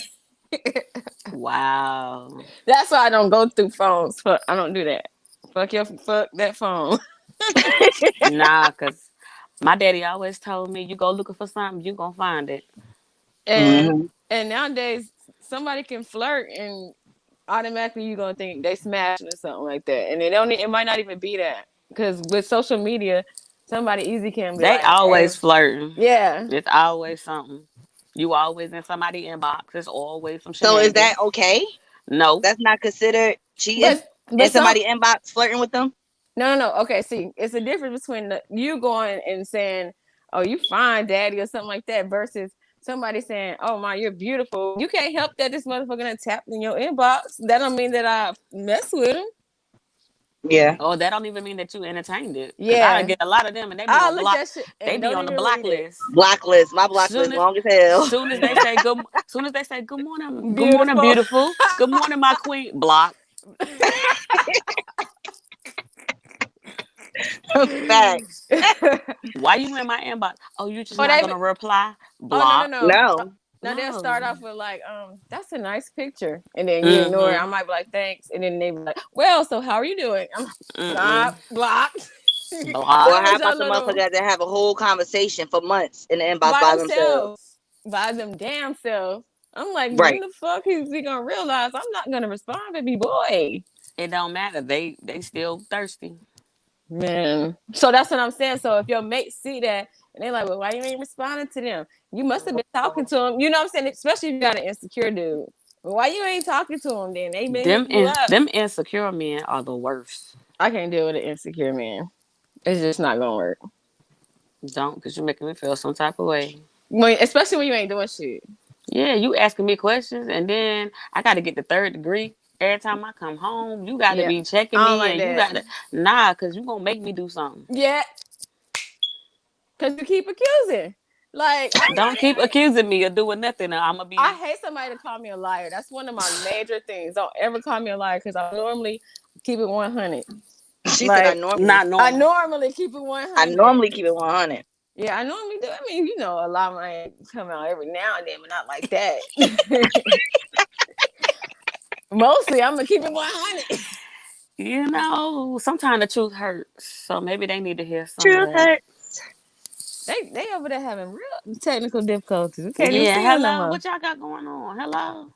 Wow. That's why I don't go through phones. Fuck, I don't do that. Fuck that phone. Nah, cause my daddy always told me, you go looking for something, you gonna find it. And Mm-hmm. and nowadays somebody can flirt and automatically you gonna think they smashing or something like that, and it might not even be that because with social media, somebody easy can be They like, "Hey, always flirting. yeah." It's always something. You always in somebody's inbox. It's always some So is that shenanigans. okay? No. That's not considered cheating? But And some somebody inbox flirting with them? no. Okay, see, it's a difference between you going and saying, "Oh, you fine, daddy," or something like that, versus somebody saying, "Oh my, you're beautiful." You can't help that this motherfucker done tapped in your inbox. That don't mean that I mess with him. Yeah. Oh, that don't even mean that you entertained it. Cause I Yeah, get a lot of them and they be I'll on look block. that shit They and be don't on the even block read it. list. Blacklist. My blacklist Soon as long as hell. soon as they say soon as they say good morning, Beautiful. beautiful. Good morning, my queen. Block. Facts. Why you in my inbox? Oh, you just Or not they gonna reply? Oh, no, no, Block. no. No. Now they'll start No. off with like, that's a nice picture, and then you ignore it. I Mm-hmm. might be like, thanks, and then they be like, well, so how are you doing? I'm like, Mm-mm. stop, block. Or Block. how Where's your about the little motherfucker that have a whole conversation for months in the inbox by by themselves? themselves, by them damn self? I'm like, when Right. the fuck is he gonna realize I'm not gonna respond, baby boy? It don't matter. They still thirsty. Man, so that's what I'm saying. So if your mates see that and they're like, well, why you ain't responding to them? You must have been talking to them. You know what I'm saying? Especially if you got an insecure dude. Well, why you ain't talking to them then? They been hitting you up. Them insecure men are the worst. I can't deal with an insecure man. It's just not gonna work. Don't, because you're making me feel some type of way. Especially when you ain't doing shit. Yeah, you asking me questions, and then I got to get the third degree every time I come home. You got to Yeah. be checking I don't me, like and you that. got to nah, because you gonna make me do something. Yeah, because you keep accusing. Like, I'm Don't not keep even accusing me of doing nothing. I'm gonna I be hate somebody to call me a liar. That's one of my major things. Don't ever call me a liar because I normally keep it 100. She said Like, not I normal. normally keep it I 100. normally keep it 100. Yeah, I normally do. I mean, a lot might come out every now and then, but not like that. Mostly, I'm gonna keep it 100. You know, sometimes the truth hurts, so maybe they need to hear some of Truth that. hurts. They over there having real technical difficulties. We can't even Yeah, see them no hello. more. What y'all got going on? Hello.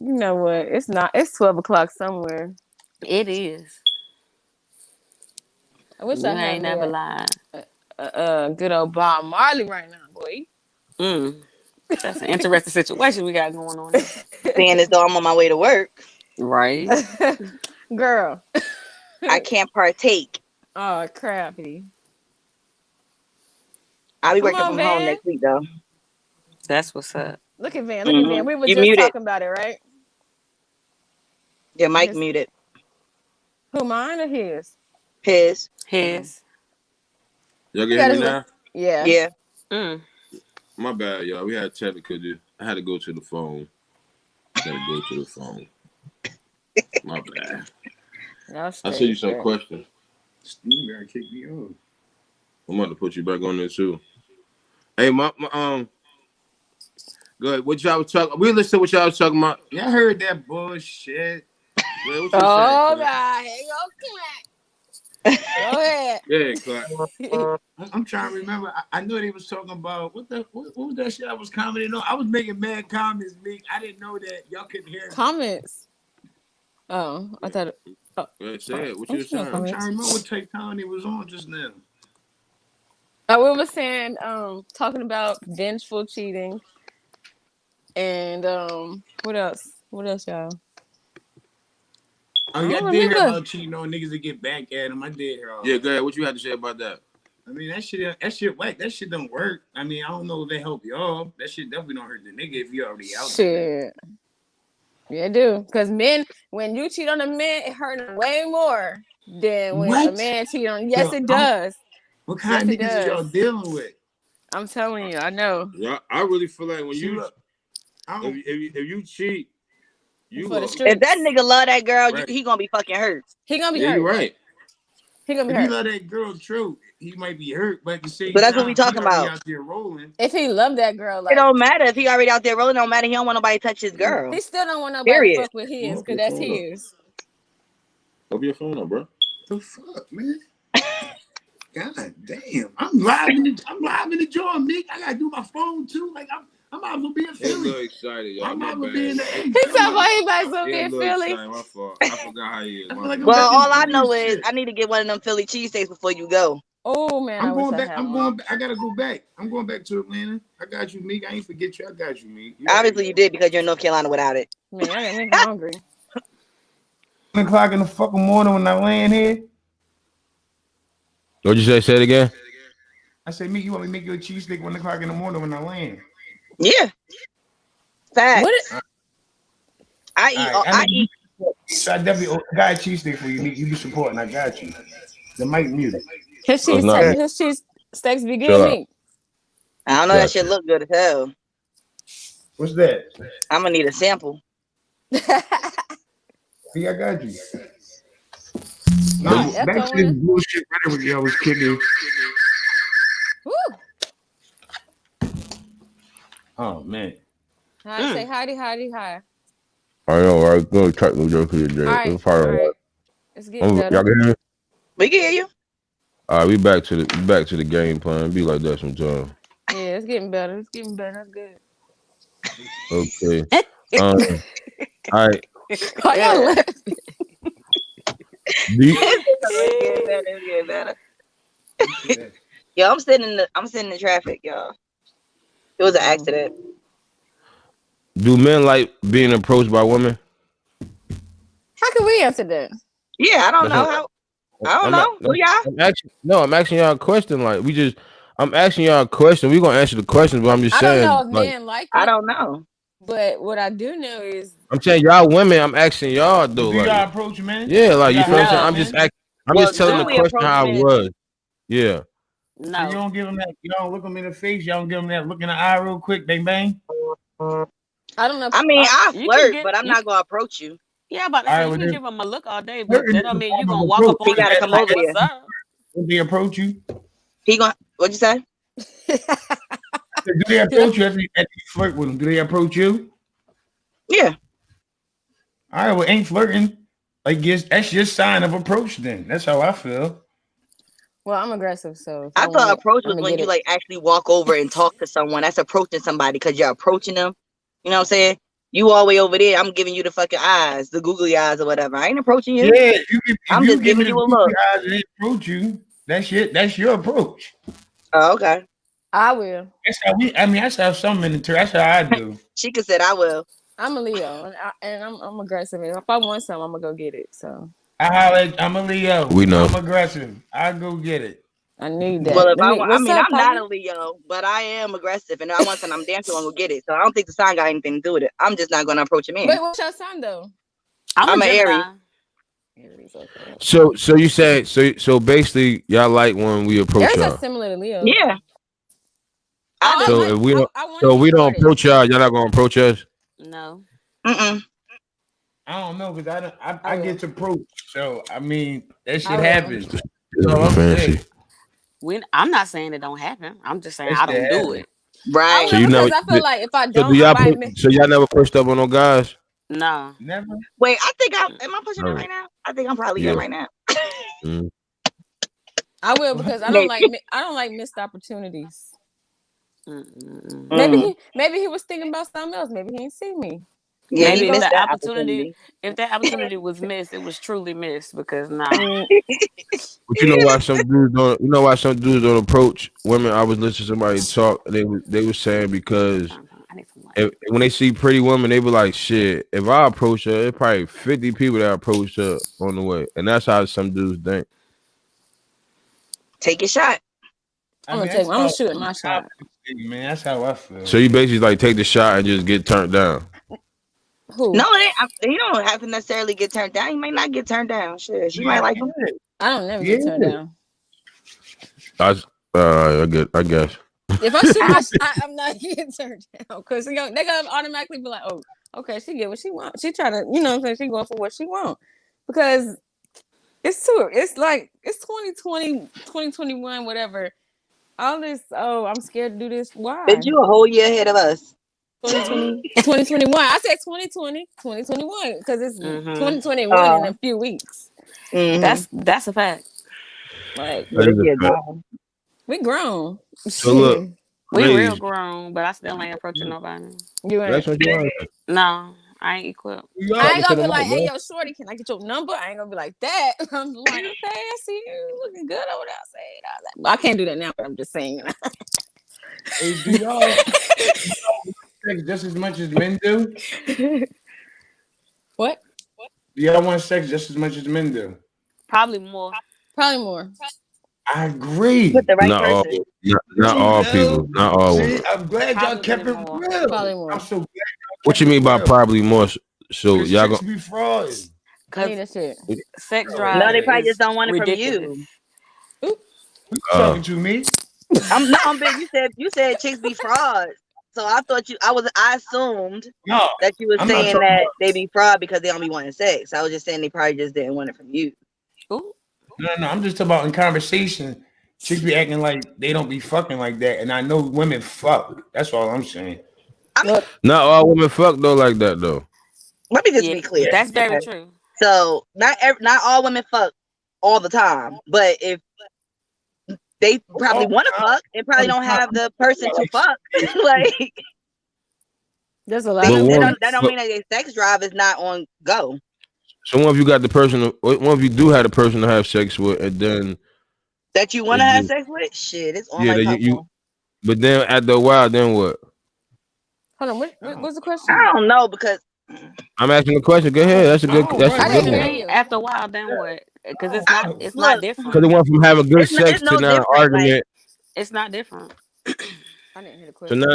You know what? It's not. It's 12 o'clock somewhere. It is. I wish I You had ain't me never lied. a good old Bob Marley right now, boy. Mm. That's an interesting situation we got going on there. Saying as though I'm on my way to work. Right. Girl. I can't partake. Oh, crappy. I'll be Come working on, from home Van. next week though. That's what's up. Look at Van. Look at Hmm. Van. We were You just muted. talking about it, right? Your mic His, muted. who, mine or his? His. His. Y'all can He hear got me his little. now? Yeah. Yeah. Mm. My bad, y'all. We had technical. I had to go to the phone. Gotta go to the phone. My bad. No, I sent you straight, some straight. questions. Steve gotta kick me off. I'm about to put you back on there too. Hey, go ahead. What y'all was talking? We listened to what y'all was talking about. Y'all heard that bullshit. Man, what you saying, Oh, Clint? God. Here you go, Clint. Go ahead. Yeah, Clark. I'm trying to remember. I know they was talking about what was that shit I was commenting on? I was making mad comments, Meek. I didn't know that y'all couldn't hear me. Comments. Oh, I thought. Oh, Say it. What you was saying? I'm trying to remember what take time it was on just now. we were saying, talking about vengeful cheating, and what else? What else, y'all? Oh, yeah, I did hear about cheating on niggas to get back at them. I did hear all Yeah, go ahead. What you had to say about that? I mean, that shit whack. That shit don't work. I mean, I don't know if they help y'all. That shit definitely don't hurt the nigga if you already out there. Shit. Yeah, it do. Because men, when you cheat on a man, it hurt them way more than when a man cheat on. Yes, it does. What kind of niggas y'all dealing with? I'm telling you, I know. Yeah, I really feel like when if you cheat, you if that nigga love that girl, he gonna be fucking hurt. He gonna be hurt. You're right. He gonna be if hurt. He love that girl, true. He might be hurt, but at the same But that's time, what we talking about. Out there rolling. If he love that girl, like, it don't matter if he already out there rolling. Don't matter. He don't want nobody to touch his girl. He still don't want nobody to fuck with his, because that's his. Open your phone up, bro. The fuck, man. God damn! I'm live in the joint, Meek. I gotta do my phone too. Like I'm out to be in Philly. I'm a little excited, y'all. I'm out to be in the. He talking about he might so be in Philly. My fault. I forgot how he is. Well, all I know is I need to get one of them Philly cheesesteaks before you go. Oh man, I'm going back. I gotta go back. I'm going back to Atlanta. I got you, Meek. I ain't forget you. I got you, Meek. Obviously, you did because you're in North Carolina without it. Man, I got me hungry. 1 o'clock in the fucking morning when I land here. What'd you say? Say it again. I said, Meek, you want me to make you a cheesesteak 1 o'clock in the morning when I land? Yeah. Fact. I eat. So I definitely got a cheesesteak for you, Meek. You be supporting. I got you. The mic music. His cheese steaks be good, Meek. I don't know. That shit look good as hell. What's that? I'm gonna need a sample. See, I got you. No, back to this bullshit rhetoric y'all was kicking. Woo. Oh man. Hi, say hi. I know, right? Go technical joke of the day. All right. It's getting better. Y'all can hear me? We can hear you. All right, we back to the game plan. Be like that sometimes. Yeah, it's getting better. That's good. Okay. All right. It's getting better. Yo, I'm sitting in the traffic, y'all. It was an accident. Do men like being approached by women? How can we answer that? Yeah, I don't know how. I don't know. Who y'all? I'm asking y'all a question. I'm asking y'all a question. We're gonna answer the questions, but I'm just saying. I don't know if men like it. I don't know. But what I do know is I'm saying y'all women. I'm asking y'all though. Do y'all approach man? Yeah, like you feel what I'm saying. I'm just telling the question how it was. Yeah. No. So you don't give them that. You don't look them in the face. You don't give them that look in the eye real quick. Bang bang. I don't know. I mean, I flirt, but I'm not gonna approach you. Yeah, but you can give him a look all day, but that don't mean you gonna walk up on him and come over here. Do they approach you? What'd you say? Do they approach you after you flirt with them? Do they approach you? Yeah. All right, well, ain't flirting. Like, that's your sign of approach then. That's how I feel. Well, I'm aggressive, so I thought approach was when you like actually walk over and talk to someone. That's approaching somebody because you're approaching them. You know what I'm saying? You all the way over there. I'm giving you the fucking eyes, the googly eyes or whatever. I ain't approaching you. Yeah, I'm just giving you a look. Eyes and they approach you. That's your approach. Oh, okay. I will. That's how some men that's how I do. Chica said I will. I'm a Leo, and I'm aggressive. If I want something, I'm gonna go get it. So I'm a Leo. We know. I'm aggressive. I go get it. I need that. Well, I'm not a Leo, but I am aggressive, and I want something. I'm damn sure I'm gonna get it. So I don't think the sign got anything to do with it. I'm just not gonna approach a man. Wait, what's your sign though? I'm an Aries. Okay. So you say so basically y'all like when we approach Aries y'all. are similar to Leo. Yeah. If we don't approach y'all not gonna approach us. No. I don't know because I get approached. So I mean that shit will. happens. Fancy. I'm not saying it don't happen. I'm just saying I don't do it. Right. So I feel like if I don't, so y'all never pushed up on no guys? No. Never. Wait, I think am I pushing it right now? I think I'm probably in right now. I will because I don't like missed opportunities. Mm-mm. Maybe he was thinking about something else. Maybe he didn't see me. Yeah, Maybe he if missed the that opportunity, if that opportunity was missed, it was truly missed because Mm. But you know why some dudes don't? You know why some dudes don't approach women? I was listening to somebody talk. They were saying because I need some light. when they see pretty women, they be like, "Shit, if I approach her, there's probably 50 people that approach her on the way," and that's how some dudes think. Take your shot. I'm gonna shoot my shot. Man, that's how I feel. So you basically like take the shot and just get turned down. Who? No, you don't have to necessarily get turned down. You might not get turned down. Sure, she might like him. I don't never get turned down. I guess. If I shoot my shot, I'm not getting turned down because they're gonna automatically be like, "Oh, okay, she get what she wants. She trying to, you know, what I'm saying, she going for what she want." Because it's like it's 2020, 2021, whatever. All this, I'm scared to do this. Why? But you a whole year ahead of us. 2021. I said 2020, 2021 because it's 2021 in a few weeks. Mm-hmm. That's a fact. Like we grown. So look, we ladies, real grown, but I still ain't approaching nobody. You ain't. No, I ain't equipped. I ain't gonna be like, "Hey, yo, shorty, can I get your number?" I ain't gonna be like that. I'm like, "Okay, I see you looking good over there." Well, I can't do that now, but I'm just saying. Hey, do y'all sex just as much as men do? What? Do y'all want sex just as much as men do? Probably more. I agree. With the right not person. not all people, not all women. I'm glad y'all kept it real. Probably more. I'm so glad. What you mean by probably more? So y'all gonna be fraud. Cause sex drive. No, they probably just don't want it ridiculous. from you. You talking to me? I'm big. You said chicks be frauds. So I assumed that you were saying that they be fraud because they don't be wanting sex. I was just saying they probably just didn't want it from you. Ooh. No, I'm just talking about in conversation. Chicks be acting like they don't be fucking like that, and I know women fuck. That's all I'm saying. Not all women fuck though like that though. Let me just be clear. That's very true. So not all women fuck all the time, but if they probably want to fuck and probably don't have the person to fuck, like there's a lot. That don't mean that their sex drive is not on go. So one of you got the person, one of you do have the person to have sex with, and then that you want to have sex with, shit, it's on. Yeah, you. But then after a while, then what? Hold on, what's the question? I don't know because I'm asking a question. Go ahead. That's a good. That's a good one. After a while, then what? Because it's not different. Because it went from having good sex to now an argument. Like, it's not different. I didn't hear the question. So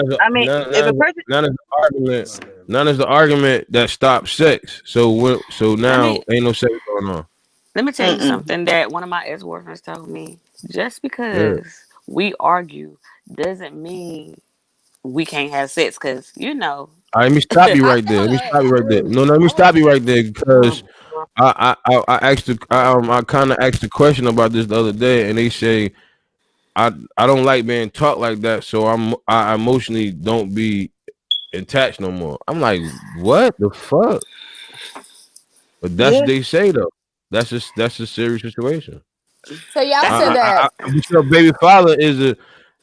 now there's the argument that stops sex. So now ain't no sex going on. Let me tell you something that one of my ex-boyfriends told me. Just because we argue doesn't mean we can't have sex. Because All right, let me stop you right there. No, let me stop you right there because I kind of asked a question about this the other day, and they say I don't like being taught like that, so I emotionally don't be attached no more. I'm like, what the fuck? But that's what they say though. That's a serious situation. So y'all said that your baby father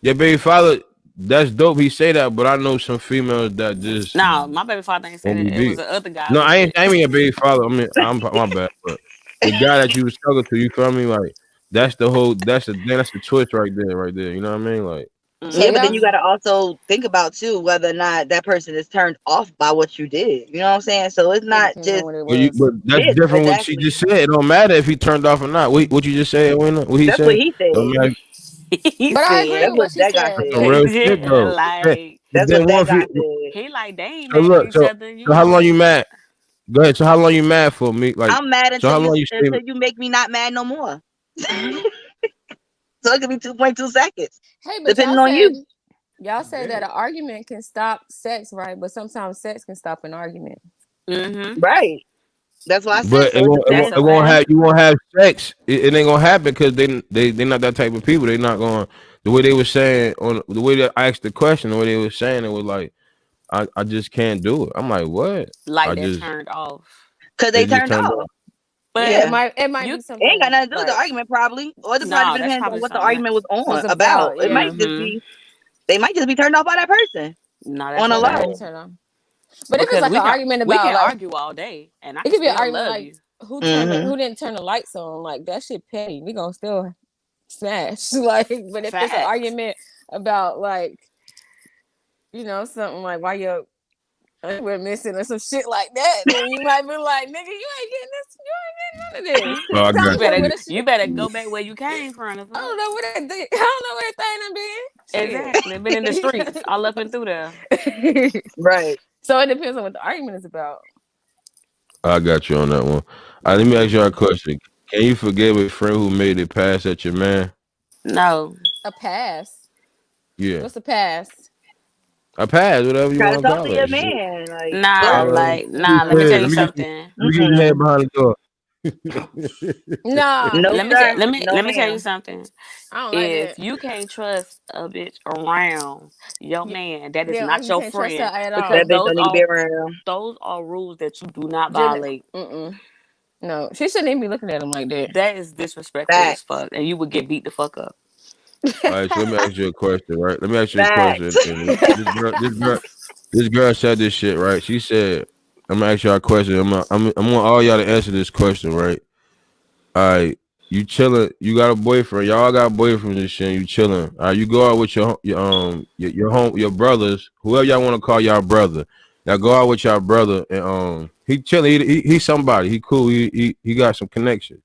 your baby father. That's dope. He say that, but I know some females that just my baby father ain't saying it. It was the other guy. No, I ain't your baby father. I mean, I'm my bad, but the guy that you was talking to, you feel me? Like that's the twist right there. You know what I mean? Like but then you got to also think about too whether or not that person is turned off by what you did. You know what I'm saying? So it's not just. But that's different. What she just said. It don't matter if he turned off or not. What you just said? What he said? What he said. But I agree with what she said. That's a real shit, bro. That's what that guy said. He like they ain't mad at each other. So how long you mad? Go ahead. So how long you mad for me? Like I'm mad until how long until you make me not mad no more. So it could be 2.2 seconds. Hey, but depending on you. Y'all say that an argument can stop sex, right? But sometimes sex can stop an argument. Mm-hmm. Right. That's why I said. But it won't have. You won't have sex. It ain't gonna happen because they not that type of people. They not going. The way they were saying on the way that I asked the question, the way they were saying it was like, I just can't do it. I'm like, what? Like they're turned off because they turned off. But Yeah, it might you- be something. It ain't got nothing to do with the like- argument, probably. Or it No, probably that's depends probably on what the something argument was was on about, It yeah. might just be they might just be turned off by that person No, that's on a what That it might low. be is. turned on. But if it's Because like an argument we about can like argue all day, and I it can could be an still argument love like you. who didn't turn the lights on, like that shit petty. We gonna still smash. Like, but if it's an Facts. argument about like, something like why your we're missing or some shit like that, then you might be like, nigga, you ain't getting this, you ain't getting none of this. Oh, I got You better go back where you came from. I don't know where that thing, I don't know where that thing done been. Exactly. Been in the streets, all up and through there. Shit. Right. So it depends on what the argument is about. I got you on that one. All right, let me ask you a question. Can you forgive a friend who made it pass at your man? No. A pass. Yeah. What's a pass? I pass, whatever you Try to want to talk call to your it. man. Like, Nah, what? let me tell you something. Let me get your head behind the door. Nah. No, sir. Let me No, tell you ma'am. something. I don't like If that. you can't trust a bitch around your man, that is Yeah, not you your can't trust friend. her at all. Because That bitch don't need to be around. those are rules that you do not Jenna- violate. No, she shouldn't even be looking at him like that. That is disrespectful as fuck, and you would get beat the fuck up. All right, so let me ask you a question, right? Let me ask you a Facts. question. And this girl said this shit, right? She said, "I'm gonna ask y'all a question. I want all y'all to answer this question, right? All right, you chilling? You got a boyfriend? Y'all got boyfriends and shit. And you chilling? All right, you go out with your brothers, whoever y'all want to call y'all brother. Y'all go out with y'all brother, and he chilling. He somebody. He cool. He got some connection,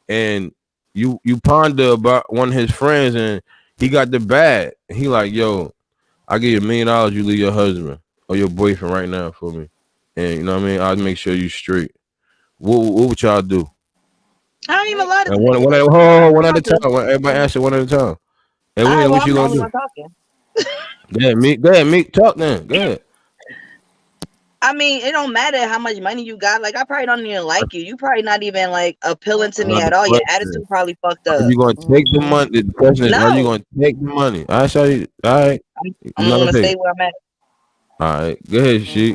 and you ponder about one of his friends, and he got the bad. And he like, yo, I give you $1 million. You leave your husband or your boyfriend right now for me, and you know what I mean. I'll make sure you straight. What would y'all do? I don't even lie to And you. one at a time. Everybody answer one at a time. And All right, well, what I'm you the gonna only do? one talking. Go ahead, Meek, talk then. Go ahead. I mean, it don't matter how much money you got. Like, I probably don't even like you. You probably not even like appealing to me Another at all. Your question. attitude probably fucked Are up. you gonna take the money? The question is, are you No, gonna take the money? I saw you. All right. I'm not gonna take stay it. where I'm at. All right. Go ahead, she.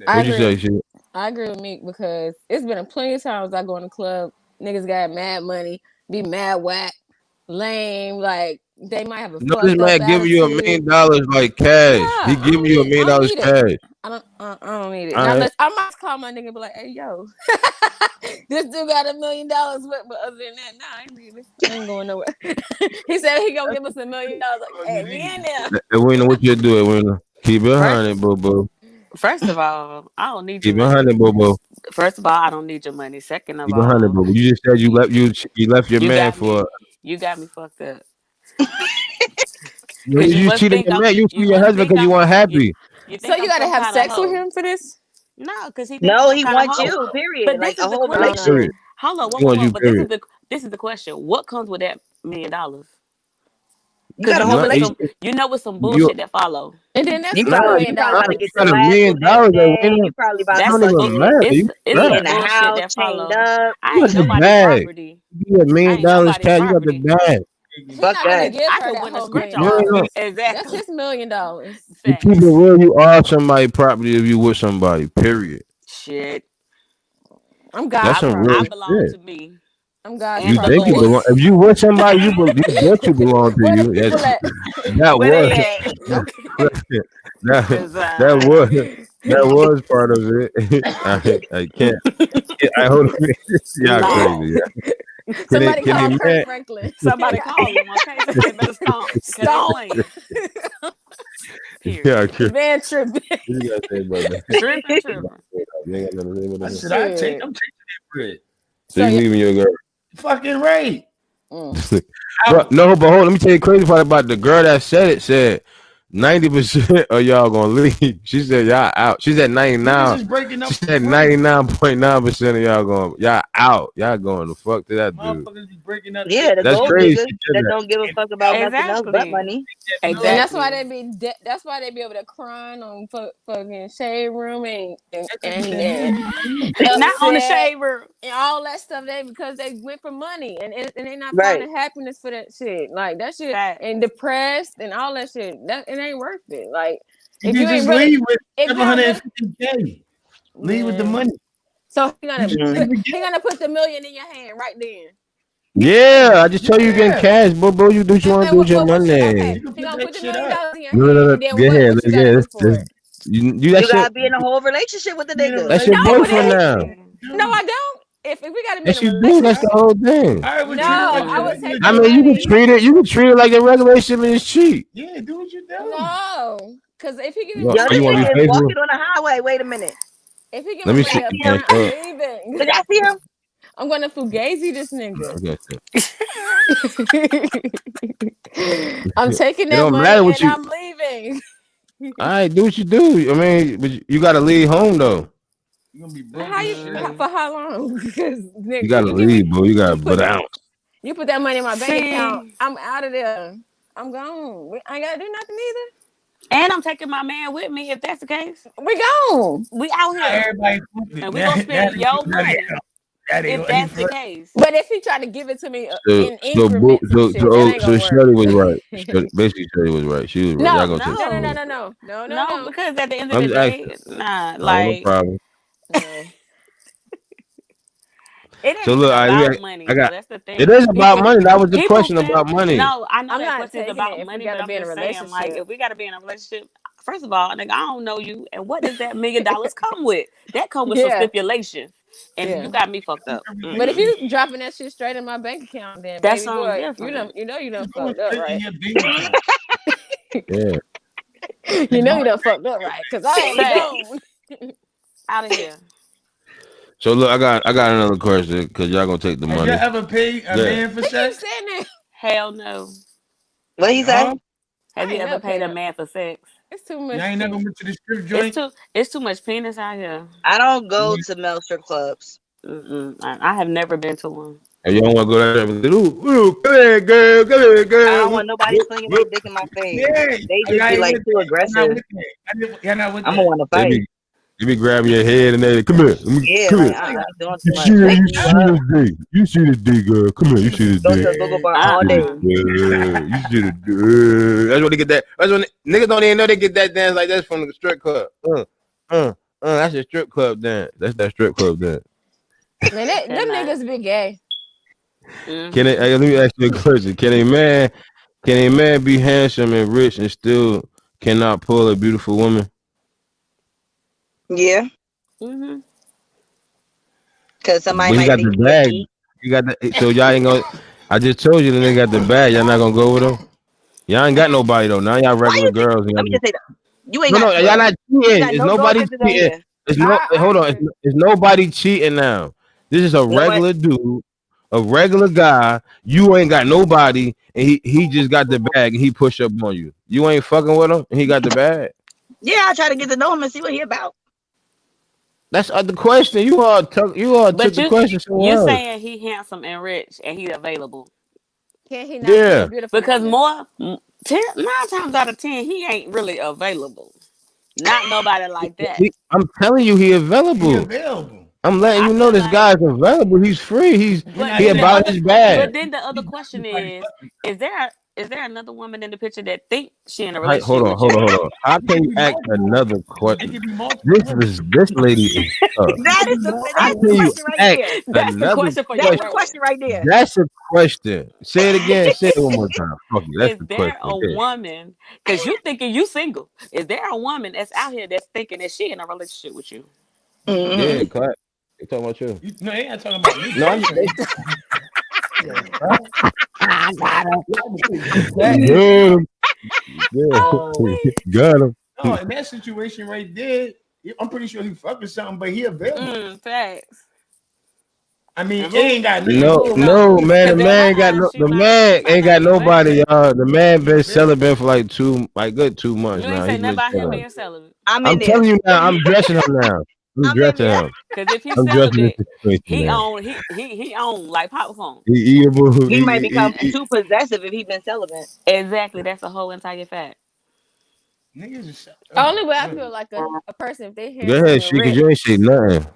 I What you agree. say, she? I agree with Meek because it's been plenty of times I go in the club, niggas got mad money, be mad whack, lame, like they might have a No, this fucked up man giving you attitude. $1 million like cash. Nah, He giving you $1 I don't million need it. cash. I don't need it. All Now, right. I might call my nigga and be like, hey, yo, this dude got $1 million with, but other than that, nah, I ain't need it. I ain't going nowhere. He said he gonna give us $1 million. Like, hey, we in there. And we know what you do. We know. Keep it 100, boo boo. First of all, I don't need Keep it your 100, boo boo. First of all, I don't need your money. Second of Keep it 100, all, boo boo. You just said you left your you man got me. for. You got me fucked up. You Cause you just must cheated think your I'm. man. You You cheated your must husband think because you I'm. weren't happy. You So think you I'm gotta some have kind of sex with hoe? him for this? No, because he think I'm No, some he kind of wants hoe. you. Period. But Like this a is the whole I don't question. know. relationship. Period. Hold on, He wants you. But Period. this is the question. What comes with that $1 million? You Because got a whole relationship. with some You bullshit that follow. And then that's You nah, $2 probably million. you probably about to you get got your $1 ass million whooped every that day. winning. You probably about It to don't That's even fucking matter. it's be some in the bullshit house that chained follow. up. I You got ain't the nobody's bag. property. You got $1 I million ain't nobody's cash. You got the property. bag. He's Fuck not gonna that. give I her could that win a whole $1 scratch million. You ain't off. no. That's Exactly. his $1 million. You keep it Facts. real. You are somebody's property if you with somebody. Period. Shit. I'm God's That's some real I property. belong shit. to me I'm God's and You the think you property. belong? Lord. If you with somebody, you bet you belong to Where the you. Yes, people at? that Where was they at? Okay. that Cause was part of it. I can't. I hold on. Y'all no. crazy. Yeah. Somebody Can they call Kurt man? Franklin. Somebody call them, okay? Somebody better stomp. Cause I Stop. ain't playing. Yeah, Period. crazy. Van tripping. What you gotta say about that? Tripping. You ain't got nothing to say about I that? said I'm taking that bread. So you So leaving your girl? Fucking right. Bro, no, but hold on, let me tell you the crazy part about the girl that said it. Said 90% of y'all gonna leave. She said y'all out. She said Niggas 99. is breaking up. She said 99.9% of y'all going. Y'all out. Y'all going the fuck to that dude. Motherfuckers is breaking up. Yeah, the That's gold crazy. diggers She said that that. don't give a fuck about nothing else but Exactly. money. and that's Exactly. why they be that's why they be over there crying on fucking shade room and Not on the upset shaver. and all that stuff. Because they went for money and they not Right. finding happiness for that shit. Like that shit Fact. and depressed and all that shit. That it ain't worth it. Like You if can you ain't just really leave with if you don't really 750K. Leave with the man. money. So he gonna Mhm. put the million in your hand right then. Yeah, I just tell you getting cash, bro. You do what you want to do with your money. Okay, You can he put gonna that put the shit $1 million up. in your No, hand, no, no. and then Get ahead. what you Let's gotta get do for it? you that You shit. gotta be in a whole relationship with the You know, nigga. That's your No, boyfriend now. no, I don't. If we gotta be in Yes, a you do. That's the relationship, whole thing. all right, well, no, treat it like I a would regular take I the dude. mean, money. you can treat it like a regular relationship and it's cheap. Yeah, do what you do. No, because if he give me Yo, Yo, money you this up want to nigga be is front, faithful? walking on the highway. Wait a minute. if he give Let me me Did see. money y'all up see Man, him? front, I'm fuck. leaving. Did y'all see him? I'm gonna fugazi this nigga. Okay. I'm taking It that don't money matter what and you. I'm leaving. All right, do what you do. I mean, but you gotta leave home though. You gonna be broke How as you shit. for how long? Because You nigga, gotta leave, bro. You gotta put bounce. you put that money in my bank account. See, I'm out of there. I'm gone. I ain't gotta do nothing either. and I'm taking my man with me if that's the case. We gone. We out Not here everybody flipped it. and we gonna spend your money That ain't if gonna he that's the flip. case. But if he tried to give it to me So in so bo- increments and so shit, that ain't so gonna work. Shirley was right. Basically, Shirley was right. She was right. Y'all No, gonna take. no, no, no, No, no, no, no, no, no, no, because at the end of I'm the just asking. day, nah, I ain't no like problem. no. it So ain't look, even about I money though. got. That's the It thing. is about money. That was the question about money. No, I know I'm that not question is taking about it if we money, but gotta I'm be in a just saying, like, relationship. if we gotta be in a relationship, first of all, nigga, I don't know you, and what does that $1 million come with? That come with some Yeah, stipulations, and you yeah. got me fucked up. But if you dropping that shit straight in my bank account, then That's baby something boy, you different. done It's going fucked up, straight in right? your bank account. Yeah. You know you done fucked up, right? Cause I ain't Facts. gone. Out of here. So look, I got another question because y'all gonna take the Have you money. ever paid a Yeah. man for He keeps sex? saying that. Hell no. What he say? No? Have I you ain't ever never paid paid a up. man for sex? It's too You much. ain't never went to the strip It's joint? too much penis out here. I don't go to male strip clubs. I have never been to one. And y'all want to go there and ooh, come here, girl, come here, I girl. don't want nobody slinging their dick in my face. Yeah, They I just got be you like with too that. I'm not aggressive. with that. You're not with I'm gonna that. want to They fight. be grabbing your head and they come here, Yeah, come like here. I ain't doing too You much. see Waking you you see up, this dick. You see this dick, girl. Come here, you see this go to dick. a go-go bar You all see day. this dick. You see the dick. That's when they get that. That's when niggas don't even know they get that dance like that's from the strip club. That's a strip club dance. That's that strip club dance. Man, them niggas be gay. Can they? Hey, let me ask you a question. Can a man be handsome and rich and still cannot pull a beautiful woman? Yeah, Mm-hmm. because somebody But he might got think the he a bag. geek. He got the. So y'all ain't gonna. I just told you the nigga got the bag. Y'all not gonna go with him. Y'all ain't got nobody though. Now y'all Why regular you think? girls. Let me just say that you ain't No, got y'all look. not You cheating. got It's no gold nobody digits on cheating. here. It's no. I Hold on. agree. It's nobody cheating now. This is a You know what? regular dude, a regular guy. You ain't got nobody, and he just got the bag and he push up on you. You ain't fucking with him, and he got the bag. Yeah, I try to get to know him and see what he about. That's the question. You all took But the question you somewhere else. saying he handsome and rich and he available? Can he not pull a Yeah. beautiful Because woman? 9 times out of 10, he ain't really available. Not nobody like that. I'm telling you, he He available. available. I'm letting I you know feel this like, guy's available. He's free. He but not He then the even about other, his but bag. then the other he question somebody is, fucking. is there another woman in the picture that think she in a Hi, hold relationship on, with you? hold on. How It can could you be ask multiple. another It question? could be multiple women. This lady is tough. It could be How That's the multiple can you question women. right ask there. That's the another question for your That's the question? ass. question right there. That's a question. Say it again. Say it one more time. Fuck you. That's Is the there question. a Okay. woman? Because you thinking you single. Is there a woman that's out here that's thinking that she in a relationship with you? Yeah, Mm-hmm. clap. You talking about you? No, they ain't talking about me No, I'm personally. Yeah, I got him. I would say keep that. Got him. Yeah. Holy. Got him. No, in that situation right there, I'm pretty sure he fucking something, but he available. Facts. I mean, And it ain't got nothing to No, do who with no, knows? man. Because in my eyes, The man she might ain't not got be nobody, ready. y'all. The man been available. celibate for like good 2 months You ain't now. say He nothing been about him celibate. being celibate. I'm I'm in there. telling you now. I'm dressing him now. I'm I'm in dressing there. him. Because if he's I'm dressing this celibate, situation he now. own he own like popcorn. He eatable. He might become too possessive if he been celibate. Exactly. That's a whole entire fact. Niggas is Only way I feel man. like a person, if they Go handsome ahead, and she, cause you rich. ain't say nothing.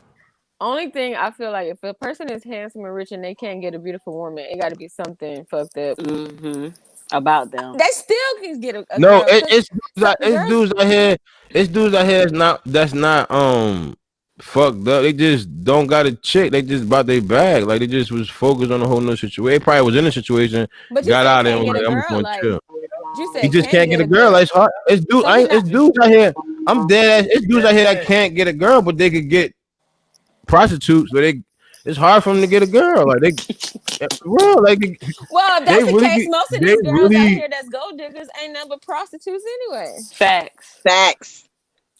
Only thing I feel like if a person is handsome and rich and they can't get a beautiful woman, it got to be something fucked up. About them. They still can get a No, girl because it's some girls. dudes out here. It's dudes out here. That's not fucked up. They just don't got a chick. They just bought their bag. Like they just was focused on a whole nother situation. They probably was in a situation, But you got said out there can't and was get a like, I'm just girl. gonna Like chill. you He said, just can't get a girl. Like, it's hard. It's dudes. So he It's not- dudes out here. I'm dead ass. It's dudes out here that can't get a girl, but they could get prostitutes. But it's hard for them to get a girl. Like they, for real. Like Well, if they that's the really case, be- most of they these girls out really- here that's gold diggers ain't nothing but prostitutes anyway. Facts.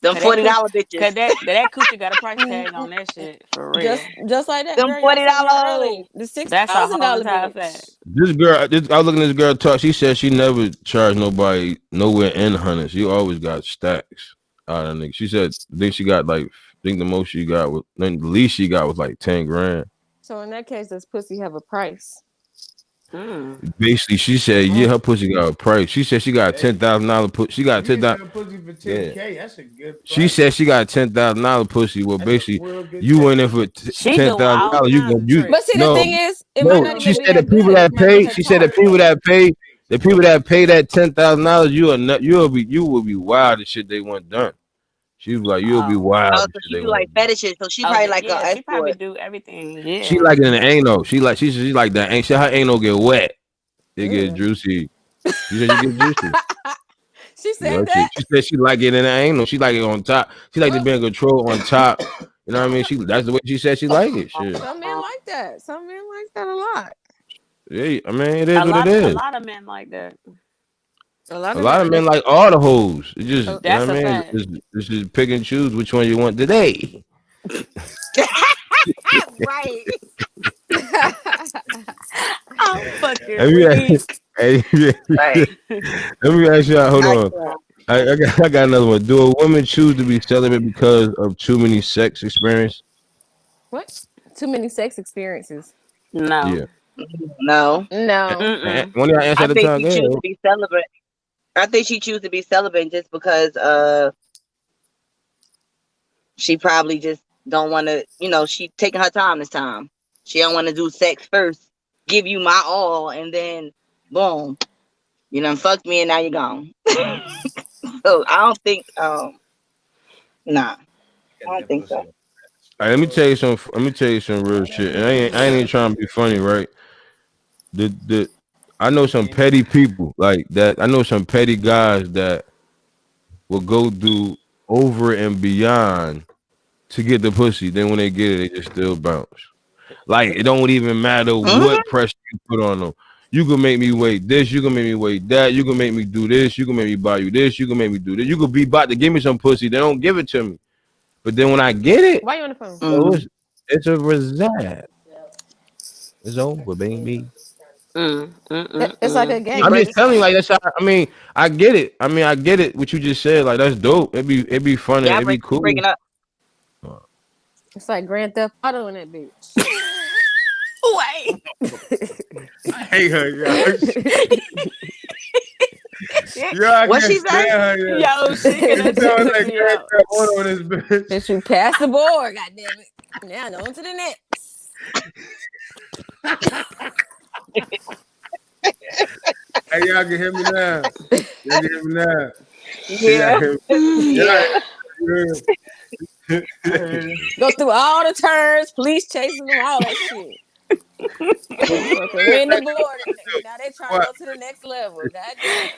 Them Cause $40 Cause bitches. that coochie got a price tag on that shit for real. Just like that Them girl y'all said $40. early, the That's a whole $6,000 entire bitch. fact. This girl, I was looking at this girl talk. She said she never charged nobody nowhere in hundreds. She always got stacks out of nigga. She said, I think she got like, the most she got was, the least she got was like 10 grand. So in that case, does pussy have a price? Basically, she said, yeah, her pussy got a price. She said she got $10,000 pussy. She got $10,000 pussy for 10K. That's a good price. She said she got $10,000 pussy. Well, basically, you went in for $10,000. You gonna use? But see, the thing is, it might not she even be said that the people good. that It might be pay. her She said the talk. people that pay. The people that pay that $10,000, you will be wild as shit they want done. She was like, you'll be wild. Oh, so she do like fetishes, so she probably like a she probably escort. do everything. Yeah. She like it in the anal. She like that. Ain't she? Her anal get wet. It get juicy. She said you get juicy. She said that. She said she like it in the anal. She like it on top. She like to be in control on top. You know what I mean? That's the way she said she like it. Shit. Some men like that. Some men like that a lot. Yeah, I mean, it is what it is. A lot of men like that. A lot of men like all the hoes. It just, you That's know what I a mean? fact. It's just pick and choose which one you want today. Right. I'm fucking Let me weak. Right. Let me ask y'all. Hold on. I got another one. Do a woman choose to be celibate because of too many sex experience? What? Too many sex experiences. No. Yeah. No. One of y'all answer I at a think time. she choose to be celibate. I think she choose to be celibate just because she probably just don't want to, she taking her time this time. She don't want to do sex first, give you my all, and then boom, you done fucked me and now you're gone. So I don't think nah. I don't think so. All right, let me tell you some real shit. And I ain't even trying to be funny, right? I know some petty people like that. I know some petty guys that will go do over and beyond to get the pussy. Then when they get it, they just still bounce. Like it don't even matter what pressure you put on them. You can make me wait this. You can make me wait that. You can make me do this. You can make me buy you this. You can make me do this. You could be about to give me some pussy. They don't give it to me. But then when I get it, why you on the phone? It's a result. It's over, baby. It's like a game. I'm just telling you, like that's how, I get it. I get it. What you just said, like that's dope. It'd be fun. It'd be cool. Breaking up. It's like Grand Theft Auto in that bitch. Wait. I hate her, yo. What she said? Yo, she gonna take me out. On this bitch. Bitch, you passed the board, goddamn it. Now on to the next. Hey, y'all can hear me now. Y'all can hear me now. Yeah. Go through all the turns, police chasing them, all that shit. Win the board. Now they trying to go to the next level. Goddamn.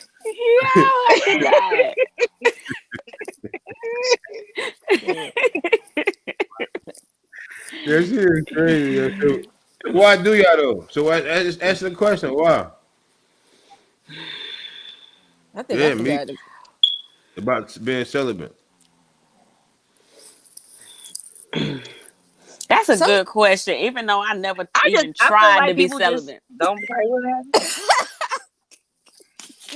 Yeah, she is crazy. Yeah. Why do y'all though? So I just answer the question. Why? I think I forgot it. About being celibate. That's a good question. Even though I never even tried to be celibate. Don't play with that.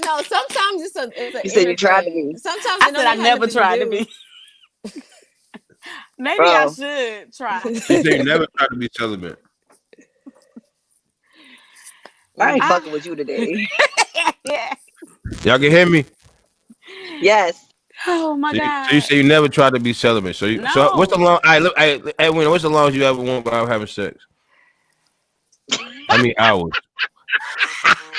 No, sometimes it's a. You said you tried to be. Sometimes I said I never tried to be. Maybe I should try. You said you never tried to be celibate. I ain't fucking with you today. Yeah. Y'all can hear me? Yes. Oh my God. So you say you never tried to be celibate. So what's the long? Edwin, what's the longest you ever went without having sex? How many hours?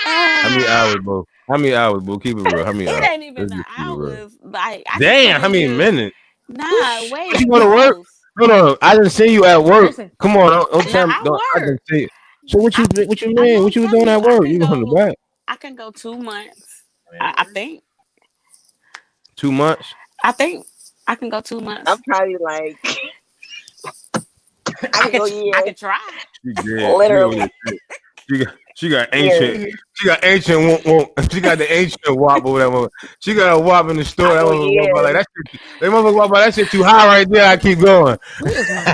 How many hours, bro? How many hours, bro? Keep it real. How many hours? It ain't even the hours. Like, damn, how many minutes? Nah, wait. You want to work? No. I didn't see you at work. Seriously. Come on, don't Now tell me. I I didn't work. see it. So what you I mean? know What I'm you was doing telling at you, work? You on the back? I can go 2 months. I think. 2 months. I think I can go 2 months. I'm probably like, I can go I years. can try. She did. She on Literally. your shit. She got Years. ancient. She got ancient. She got the ancient wop or whatever. She got a wop in the store. I That go motherfucker walk by years. like that shit. That motherfucker walk by that shit too high right there. I keep going. Who is my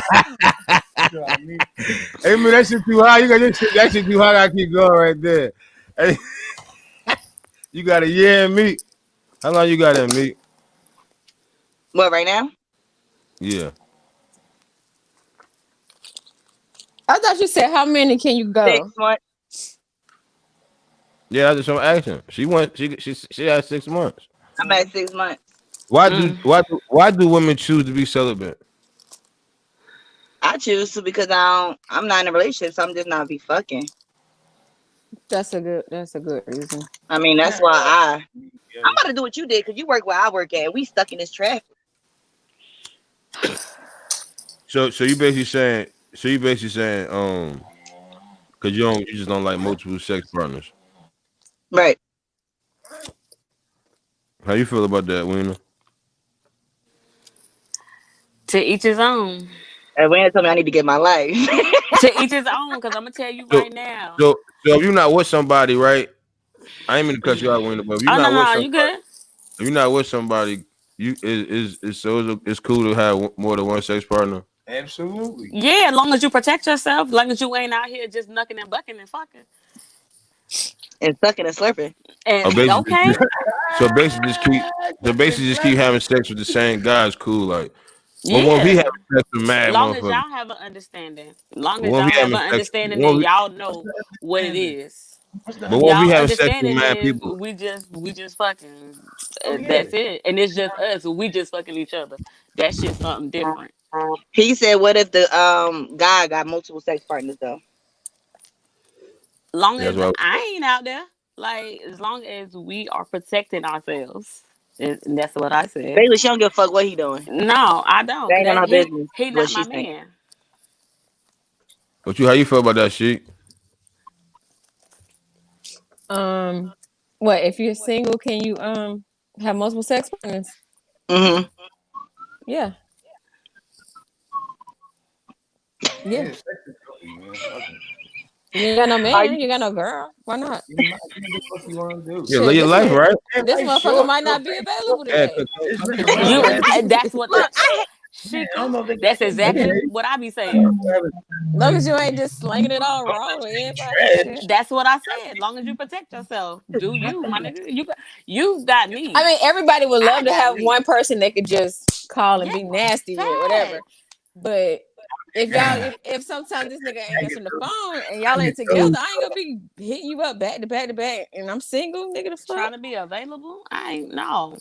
Hey man, that shit too high. You got this shit. That shit too high. I keep going right there. Hey, you got a year in meat. How long you got in meat? What, right now? Yeah. I thought you said how many can you 6 go? months. Yeah, I just some action. She went. She had 6 months. I'm at 6 months. Why do women choose to be celibate? I choose to because I'm not in a relationship, so I'm just not be fucking. That's a good reason. I mean, that's why I'm about to do what you did because you work where I work at. We stuck in this traffic. So you basically saying because you just don't like multiple sex partners. Right. How you feel about that, Weena? To each his own. And when told me I need to get my life. To each his own, because I'm gonna tell you right now. So if you're not with somebody, right? I ain't mean to cut you out, Weena, but if you're not with somebody, you good? if you're not with somebody, it's cool to have more than one sex partner. Absolutely. Yeah, as long as you protect yourself, as long as you ain't out here just knucking and bucking and fucking. And sucking and slurping. And basically, so basically just keep having sex with the same guy is cool. Like, yeah. well, he having sex with mad As long as motherfuckers. y'all have an understanding. Long as Well, y'all we have an having sex- understanding, well, then we- y'all know what it is. But when we Y'all having sex with understanding mad is people, we just fucking. That's it. And it's just us. We just fucking each other. That shit's something different. He said, "What if the guy got multiple sex partners though?" Long That's as what I ain't out there, like as long as we are protecting ourselves, and that's what I said. Basically, she don't give a fuck what he doing. No, I don't. That ain't none of her business. He What not she my think. man. But how you feel about that shit? What if you're single? Can you have multiple sex partners? Mm-hmm. Yeah. Yeah. You ain't got no man. You got no girl. Why not? What you want to do? Yeah, live your life, right? This motherfucker might not be available Yeah, today. That's what Look, that's exactly what I be saying. As long as you ain't just slinging it all raw with everybody. Shit. That's what I said. As long as you protect yourself, do you, my nigga? You got me. I mean, everybody would love to got have me. one person they could just call and Yeah, be nasty with, whatever. But if y'all, if sometimes this nigga ain't answering the phone and y'all ain't together, I ain't gonna be hitting you up back to back to back. And I'm single, nigga. The fuck. Trying to be available? I ain't no.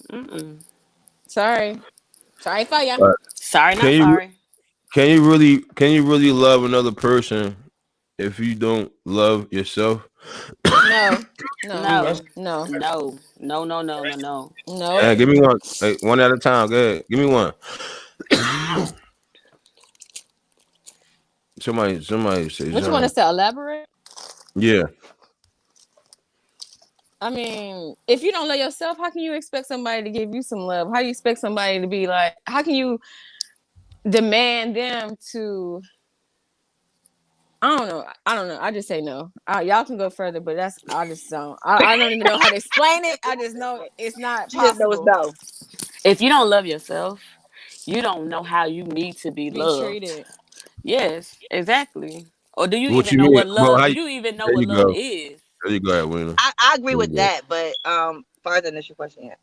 Sorry for ya. Sorry, not Can you- sorry. Can you really love another person if you don't love yourself? No. No. Give me one. Hey, one at a time. Go ahead. Give me one. Somebody say. Which one is to elaborate? Yeah. I mean, if you don't love yourself, how can you expect somebody to give you some love? How do you expect somebody to be like? How can you demand them to? I don't know. I just say no. Y'all can go further, but I just don't. I don't even know how to explain it. I just know it's not she just know possible. it's no. If you don't love yourself, you don't know how you need to be loved. Treated. Yes, exactly. Or do you What even you know mean? what love? Well, Do you even know there what you love go. is? There you go, Edwina. I agree with There you that, but far as the initial question, yeah.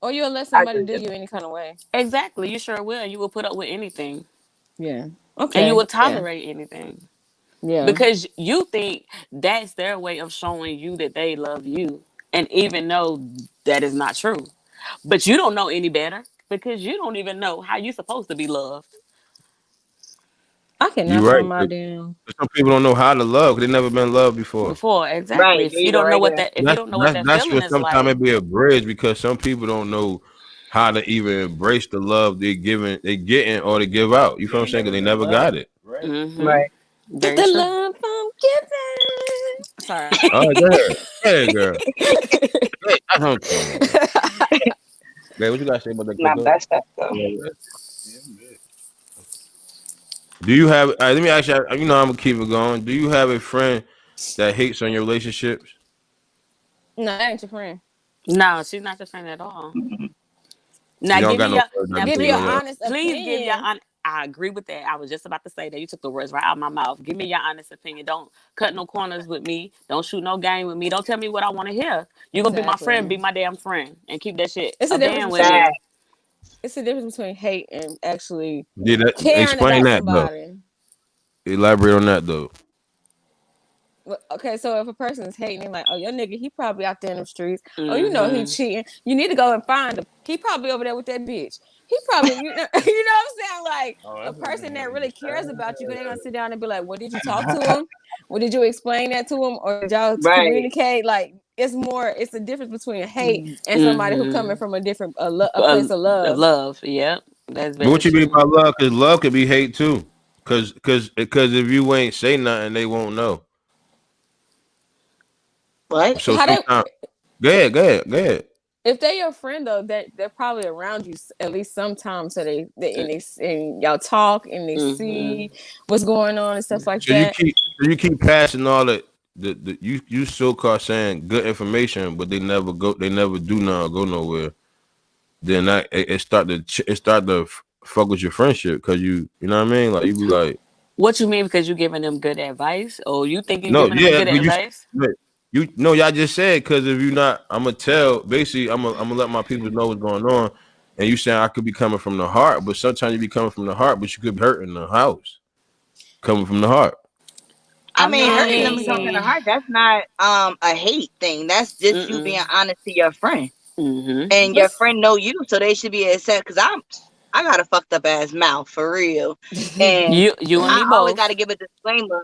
Or you'll let somebody do you any kind of way. Exactly. You sure will. You will put up with anything. Yeah. Okay. And you will tolerate anything. Yeah. Because you think that's their way of showing you that they love you. And even though that is not true. But you don't know any better because you don't even know how you're supposed to be loved. I cannot You're right. find my damn. Some people don't know how to love because they never been loved before. Exactly. Right, If you don't know what that, if you don't know what that that's feeling when is sometimes like, it be a bridge because some people don't know how to even embrace the love they getting or they give out. You feel what I'm saying? Because they never got it. Mm-hmm. Right. Get Very the true. love I'm giving. Sorry. All right, go ahead. Hey, girl. Hey, that's what I'm talking about. Man, what you gotta say about that, Not Coco? that stuff though. Do you have? Let me ask you. You know, I'm gonna keep it going. Do you have a friend that hates on your relationships? No, that ain't your friend. No, she's not your friend at all. Mhm. So Now you don't give got me no your friends that now Give be me hating an on y'all. honest please give your opinion. I agree with that. I was just about to say that. You took the words right out of my mouth. Give me your honest opinion. Don't cut no corners with me. Don't shoot no game with me. Don't tell me what I want to hear. You're gonna be my friend, Exactly. be my damn friend, and keep that shit It's a a difference band with between me. between hate and actually Yeah, caring explain about that though. somebody. Elaborate on that though. Okay, so if a person is hating, like, oh, your nigga, he probably out there in the streets. Oh, you know he Mm-hmm. cheating. You need to go and find him. He probably over there with that bitch. He probably, you know, you know what I'm saying? Like a person that really cares about you, they're gonna sit down and be like, well, did you talk to him? Well, did you explain that to him, or did y'all Right. communicate? Like, it's a difference between hate and somebody who coming Mm-hmm. from a different a place of Of love. love. Yep. That's But very what you mean true. by love? Because love can be hate too. Because if you ain't say nothing, they won't know. What? So How they sometimes, go ahead. if they're your friend though, they're probably around you at least sometimes, so and y'all talk and they Mm-hmm. see what's going on and stuff like So you that. keep passing all the you so called saying good information, but they never do nothing or go nowhere. Then it start to fuck with your friendship because you know what I mean. Like you be like, What you mean because you giving them good advice, or you think you no, giving them yeah, good but advice? you know y'all just said because if you not, I'm gonna tell. Basically, I'm gonna let my people know what's going on. And you saying I could be coming from the heart, but sometimes you be coming from the heart, but you could be hurting the house coming from the heart. I I mean, hurting them Mm, coming from the mean, heart, that's not a hate thing. That's just you being mm-mm. honest to your friend. Mm-hmm. And but your friend know you, so they should be accept. Cause I got a fucked up ass mouth for real, and You and me I always got both. to give a disclaimer.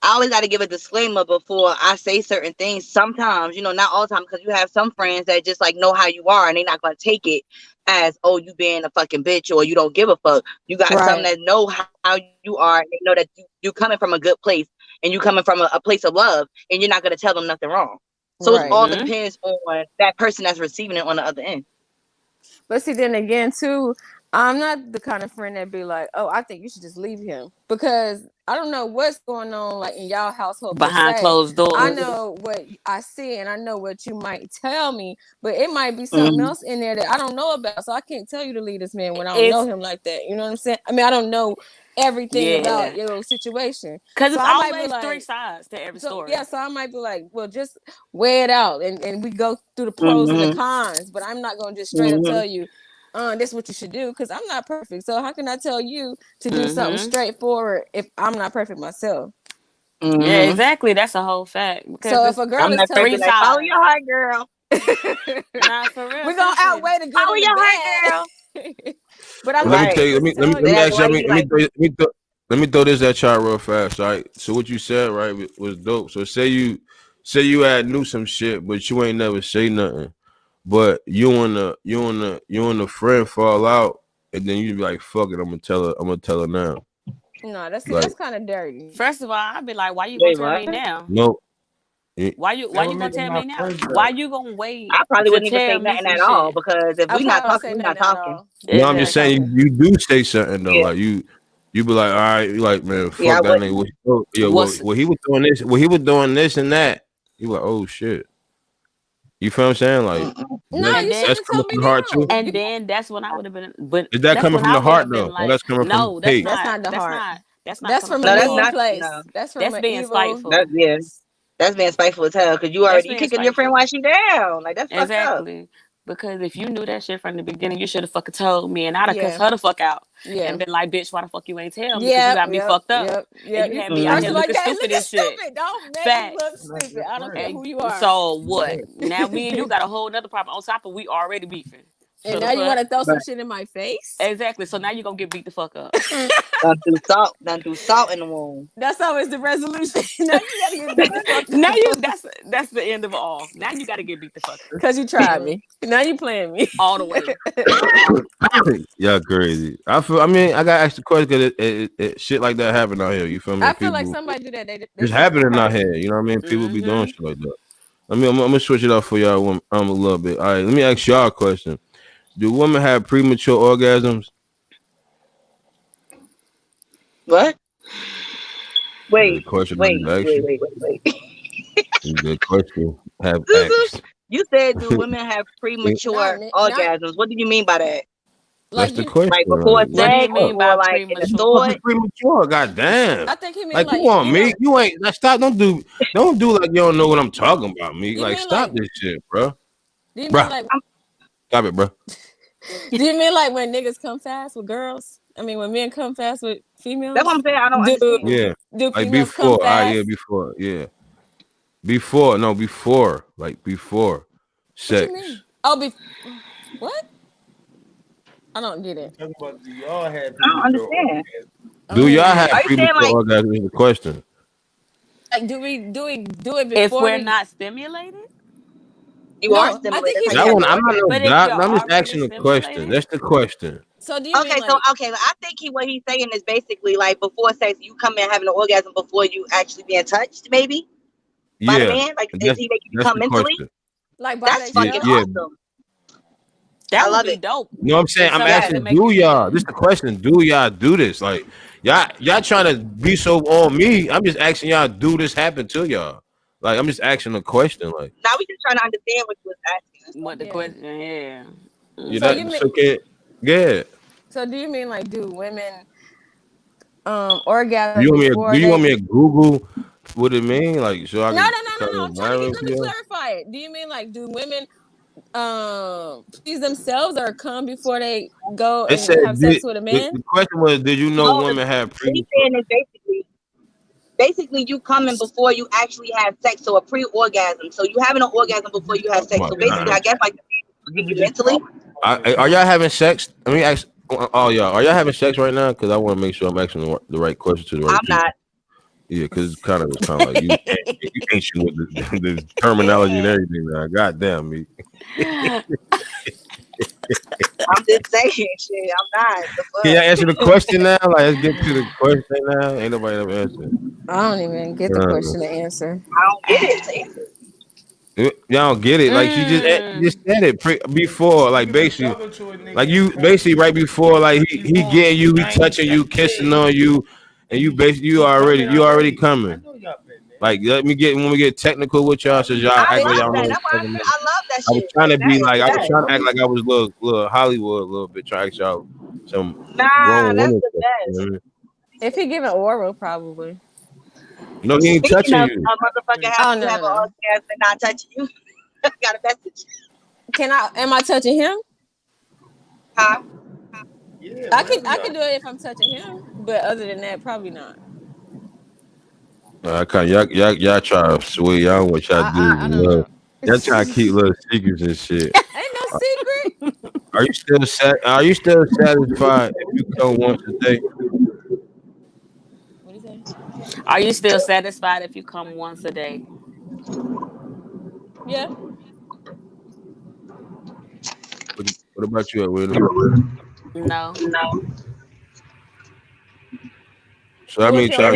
I always got to give a disclaimer before I say certain things. Sometimes, not all the time, because you have some friends that just like know how you are, and they're not gonna take it as, oh, you being a fucking bitch or you don't give a fuck. You got some right, that know how you are, and they know that you coming from a good place, and you coming from a place of love, and you're not gonna tell them nothing wrong. So it right. all Mm-hmm. depends on that person that's receiving it on the other end. But see, then again, too, I'm not the kind of friend that be like, "Oh, I think you should just leave him," because I don't know what's going on, like in y'all household per Behind se. closed I doors. know what I see, and I know what you might tell me, but it might be something Mm-hmm. else in there that I don't know about. So I can't tell you to leave this man when I don't know It's him like that. You know what I'm saying? I mean, I don't know everything about yeah, your situation, because so it's I might be always three like. sides to every So story. yeah, so I might be like, well, just weigh it out, and we go through the pros and the Mm-hmm. cons. But I'm not gonna just straight up Mm-hmm. tell you, this is what you should do, because I'm not perfect. So how can I tell you to do something Mm-hmm. straightforward if I'm not perfect myself? Yeah, Mm-hmm. exactly. That's a whole fact because So if it's a girl I'm is that friend telling be three me, like, follow sides. your heart, girl. Nah, for real, we're gonna seriously. outweigh the good Follow and your heart, the girl. bad. But I'm Well, let me just tell Right. you. just Let telling me Then you. after ask you. why you be like, Let me throw this at y'all real fast. Right. So what you said right was dope. So say you had knew some shit, but you ain't never say nothing. But you and the friend fall out, and then you be like, "Fuck it, I'm gonna tell her. I'm gonna tell her now." No, Like that's kind of dirty. First of all, I'd be like, "Why you gonna wait, tell what? me now? no, eh, Why you gonna tell me now? Why you gonna wait I probably to wouldn't even say tell me nothing some at all, shit?" because if I we not probably won't talking, say we not nothing at talking. all. no. I'm just saying Exactly. you do say something though. Yeah. Like you be like, all right, you like, man, Yeah, I fuck that nigga. wouldn't. What's Well, he was doing this. Well, he was doing this and that. You like, oh shit. You feel what I'm saying? Like Mm-mm. No, and you then that's shouldn't coming tell me from the heart too. now. and then that's when I would have been, but Is that that's coming when from I the would heart have though, been or like, that's coming from no, hate? That's not the heart. that's not That's coming from from a No, the that's mean heart. not. No, place. That's from That's an being evil. that's spiteful. yeah. That's being spiteful as hell. Because That's you being kicking your friend spiteful. while she down. Like that's fucked up. Exactly. Because if you knew that shit from the beginning, you should have fucking told me, and I'd have cussed Yeah. her the fuck out and Yeah. been like, "Bitch, why the fuck you ain't tell me? Because you Yep. got me Yep. fucked up, Yep. and Yep. you You, had me out first here of Mm-hmm. all, you looking gotta look stupid at and shit." stupid. Don't make me look Facts. stupid. I don't care And who you are. so what? Now me and you got a whole nother problem on top of we already beefing. And now you want to throw some shit in my face? Exactly. So now you're gonna get beat the fuck up. Done do salt in the wound. That's always the resolution. Now you gotta get beat the fuck up. Now that's the end of all. Now you gotta get beat the fuck up. Because you tried me. Now you playing me. All the way. Y'all crazy. I gotta ask the question because it shit like that happen out here. You feel me? I feel like somebody do that. It's happening out here. You know what I mean? People be doing shit like that. I'm gonna switch it up for y'all a little bit. All right, let me ask y'all a question. Do women have premature orgasms? What? Wait. Question Wait. Good question. Have asked. You said, do women have premature orgasms? What do you mean by that? That's the question. Like before sex, mean by or like in the store? Premature, goddamn. I think he mean like come on, me. You ain't stop. Don't do like you don't know what I'm talking about, me. Like stop this shit, bro. Do you mean like stop it, bro. Do you mean like when niggas come fast with girls? I mean when men come fast with females? That's what I'm saying. I don't understand. Yeah. Do like females before, come fast? before, yeah. Before sex. What you mean? Oh, what? I don't get it. Do y'all have I don't understand. Do y'all have premature orgasms? Is the question. Like, do we do it before if we're not stimulated? You are stimulated. I think I'm just asking the question. That's the question. So do you mean like, I think what he's saying is basically like before sex, you come in having an orgasm before you actually being touched, maybe. By the man, like is he making you come mentally? Question. Like that's fucking awesome. That would be dope. You know what I'm saying? I'm asking, do y'all? This is the question. Do y'all do this? Like, y'all trying to be so on me. I'm just asking y'all, do this happen to y'all? Like, I'm just asking a question. Like, now we just trying to understand what you was asking. What the question? Yeah. So do you mean like do women orgasm? Do you want me to Google what it mean? Like, so I no. I'm trying to get them to clarify it. Do you mean like do women please themselves or come before they go and have sex with a man? The question was, did you know women have pre? Basically you coming before you actually have sex, so a pre-orgasm. So you having an orgasm before you have sex. So basically, I guess like mentally. Are y'all having sex? Let me ask all y'all. Are y'all having sex right now? Because I want to make sure I'm asking the right question to the right people. I'm not. Yeah, because it's kind of like you ain't sure with the terminology and everything now. Goddamn me. I'm just saying shit. I'm not. Can y'all answer the question now? Like, let's get to the question now. Ain't nobody ever answered. I don't even get the question to answer. I don't get it. Y'all don't get it. Like she just said it before. Like basically, like you basically right before. Like he getting you, he touching you, kissing on you, and you basically you already coming. Like when we get technical with y'all, so y'all act like y'all know. I love that shit. I was trying to be like I was trying to act like I was little Hollywood a little bit, trying to act y'all some grown women. If he giving oral, probably. No, he ain't touching you. A motherfucker have to have an orgasm and not touching you. Got a message. Am I touching him? Huh? Yeah, I can do it if I'm touching him, but other than that, probably not. Y'all try to sway y'all what y'all do. Y'all try to keep little secrets and shit. Ain't no secret. Are you still satisfied if you come once a day? What do you say? Are you still satisfied if you come once a day? Yeah. What about you, Edwin? No. So I mean, I'll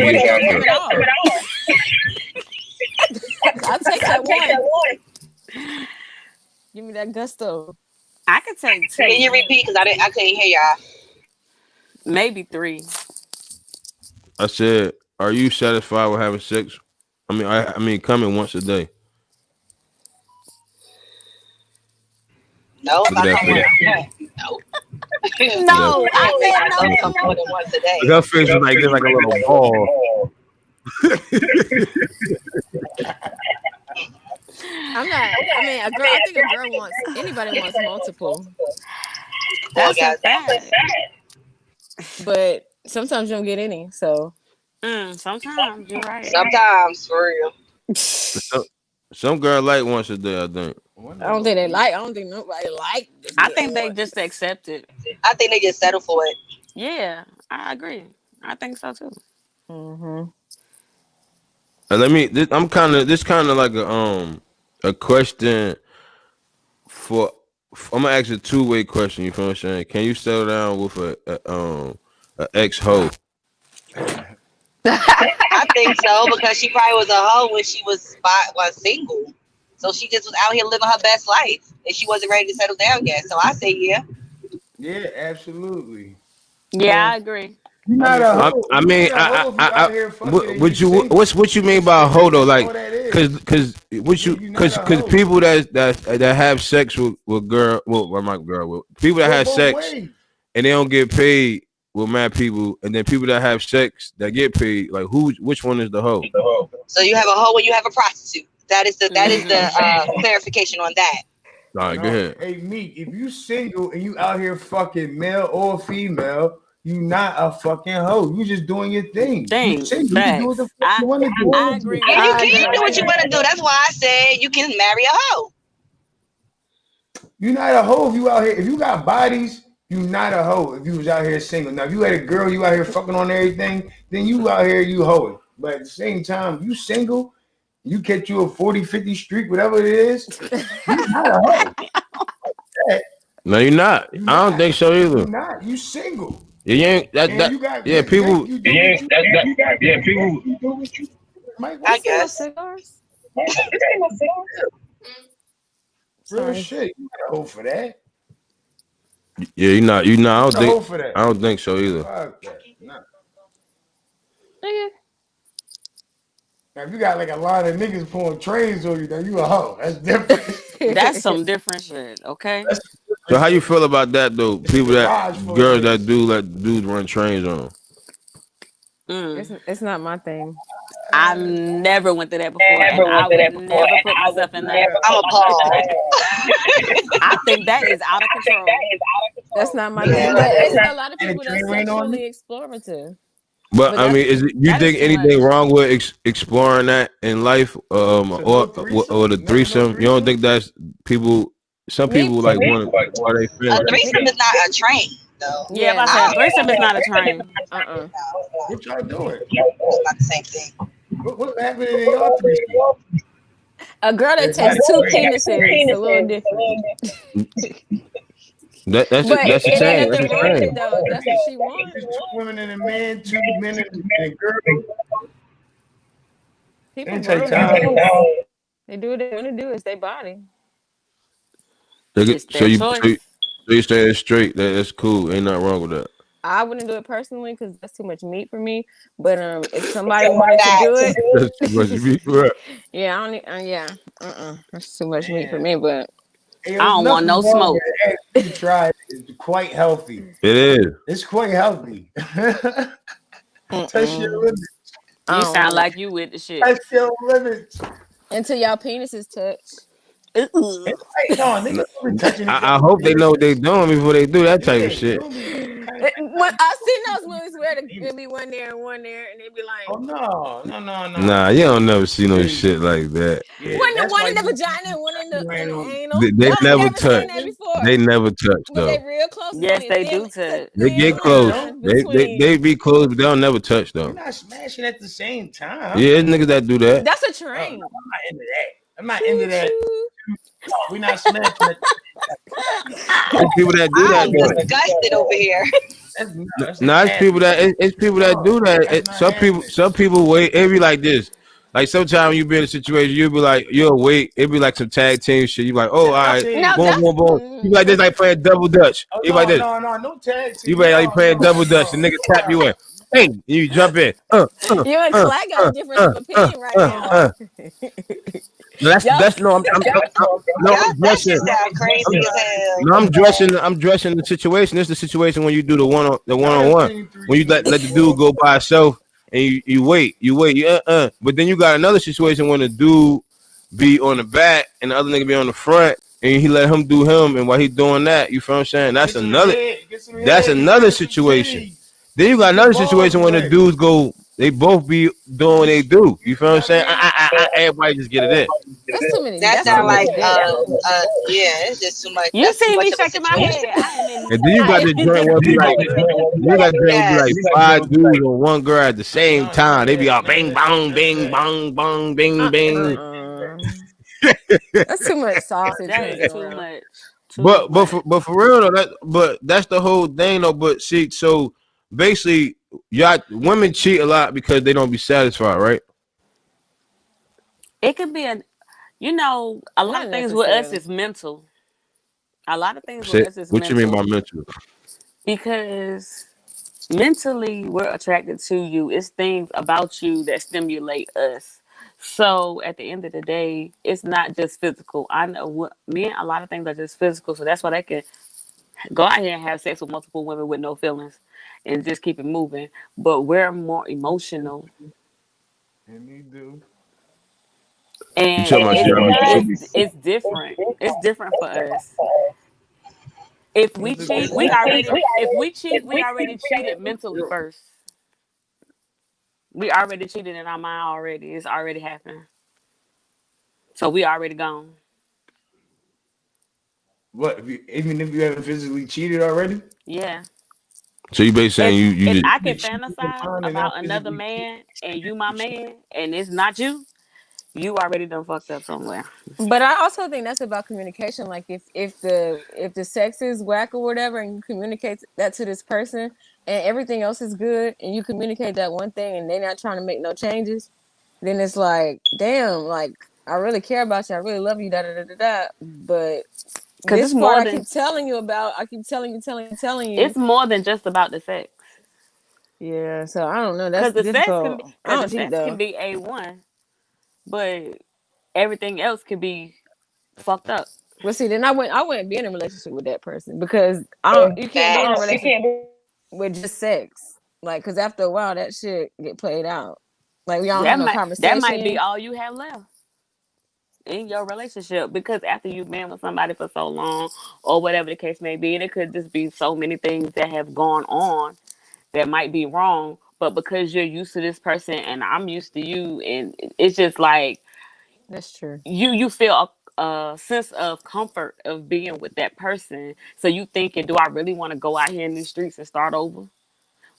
take that one. Give me that gusto. I could take 2. Can you repeat? Because I couldn't hear y'all. Maybe 3. I said, are you satisfied with having sex? I mean, coming once a day. No, No, I said no. More than once a day. Her face was like this, like a little ball. I'm not. I mean, I think a girl anybody wants multiple. That's a fact. But sometimes you don't get any. So. Sometimes you're right. Sometimes for real. Some girl like once a day, I think. I don't think they like. I don't think nobody like. I think they just accept it. I think they just settle for it. Yeah, I agree. I think so too. Mm-hmm. I'm kind of like a question for. I'm gonna ask a two-way question. You feel what I'm saying? Can you settle down with a ex hoe? I think so because she probably was a hoe when she was single, so she just was out here living her best life and she wasn't ready to settle down yet. So I say yeah. Yeah, absolutely. Yeah, I agree. You're not a hoe. I mean, what you mean by a hoe though? Like, cause people that have sex with girl, with people that have sex and they don't get paid with mad people, and then people that have sex that get paid. Like, which one is the hoe? So you have a hoe and you have a prostitute. That is the clarification on that. All right, go ahead. Hey, Meek, if you single and you out here fucking male or female, you not a fucking hoe. You just doing your thing. Things. You do what the fuck you want to do. I agree. And you can do what you want to do. That's why I said you can marry a hoe. You're not a hoe if you out here. If you got bodies, you not a hoe if you was out here single. Now, if you had a girl, you out here fucking on everything, then you out here, you hoeing. But at the same time, you single, you catch you a 40, 50 streak, whatever it is, you're not a hoe. No, you're not. I don't think so either. You're not. You single. You ain't people. I guess. Real shit. You got a hoe for that. Yeah, you're not. I don't think so either. Fuck that. Nah. Now, if you got like a lot of niggas pulling trains on you, then you a hoe. That's different. That's some different shit. Okay. So how you feel about that though? People girls that do let dudes run trains on. It's not my thing. I never went through that before. I would never put myself in that. I'm appalled. I think that is out of control. That's not my thing. But it's a lot of people that's sexually explorative. But I mean, you think anything wrong with exploring that in life, or the threesome? You don't think that's people? Some people like want to. A threesome is not a train, though. Yeah, but I said threesome is not a train. What y'all doing? It's not the same thing. What happened in your threesome? A girl that takes two penises is a little different. That's a change. That's a change. That's what she wants. Two women and a man, 2 men and a girl. People take time. They do what they want to do. It's their body. So you stay straight. That's cool. Ain't nothing wrong with that. I wouldn't do it personally because that's too much meat for me. But if somebody wanted to do it, that's too much meat for it. Yeah, I don't. That's too much meat for me. But I don't want no smoke. You try it. It's quite healthy. It is. It's quite healthy. Touch your limits. You sound like you with the shit. Touch your limits. Until y'all penises touch. I hope they know what they doing before they do that type of shit. When I've seen those movies where it'd be one there, and they'd be like, "Oh no. Nah, you don't never see no shit like that. Yeah, one in the vagina, and one in the anal. They never touch. They never touch though. They real close. Yes, they do touch. They get close. They be close, but they'll never touch though. You're not smashing at the same time. Yeah, there's niggas that do that. That's a train. I'm not into that. We're not smashing it. There's people that do that. I'm disgusted over here. It's people that do that. Some people wait. It be like this. Like sometimes you be in a situation, you'll wait. It be like some tag team shit. You like, oh, all right, boom, boom. You like this, like playing double dutch. You like this. No tag team. You like playing double dutch. The nigga tap you in. Hey, you jump in. You and Clyde got a difference of opinion right now. That's no. I'm dressing. I'm dressing the situation. It's the situation when you do the one-on-one. When you let the dude go by himself and you wait. But then you got another situation when the dude be on the back and the other nigga be on the front, and he let him do him, and while he doing that, you feel what I'm saying? That's another situation. Then you got another situation when the dudes go, they both be doing what they do. You feel what I'm saying? everybody just get it in. That's too many. That That's too sound much like dick. yeah, it's just too much. You That's too see me much of a shaking my situation. head. I am in. And then you got I the am joint where it be like, you got the joint where it be like Yes. 5 dudes and one girl at the same time. They be all bang bang bang bang bang bang bang. That's too much sausage That hanging is too around. much. Too much. For real though, that's the whole thing though. But see, so basically, y'all women cheat a lot because they don't be satisfied, right? It could be a lot Not of things with us necessarily. is mental. A lot of things with Say, us is what you mean by mental mental? because mentally we're attracted to you. It's things about you that stimulate us. So at the end of the day, it's not just physical. I know me and a lot of things are just physical, so that's why they can go out here and have sex with multiple women with no feelings and just keep it moving. But we're more emotional, And they do. You and talking about it's shit? it's different. It's different for us. If we What's the cheat, difference? we already cheated mentally first. We already cheated in our mind already. It's already happened. So we already gone. What? Even if you haven't physically cheated already? Yeah. So you basically saying you If just I You can cheat in your fantasize mind and about not another physically cheat. man and you my man and it's not you, you already done fucked up somewhere. But I also think that's about communication. Like if the sex is whack or whatever, and you communicate that to this person, and everything else is good, and you communicate that one thing, and they're not trying to make no changes, then it's like, damn, like I really care about you, I really love you, da da da da da. But Cause this part I keep telling you about, I keep telling you. it's more than just about the sex. Yeah, so I don't know. That's difficult. I Cause the don't cheat sex can though. be A1, but everything else can be fucked up. Well, see, then I wouldn't be in a relationship with that person because I don't. You can't be in a Facts. relationship with just sex, like, because after a while that shit get played out. Like we don't have no That might be conversation. all you have left in your relationship because after you've been with somebody for so long or whatever the case may be, and it could just be so many things that have gone on that might be wrong, but because you're used to this person and I'm used to you, and it's just like That's true. you feel a sense of comfort of being with that person. So you thinking, do I really want to go out here in these streets and start over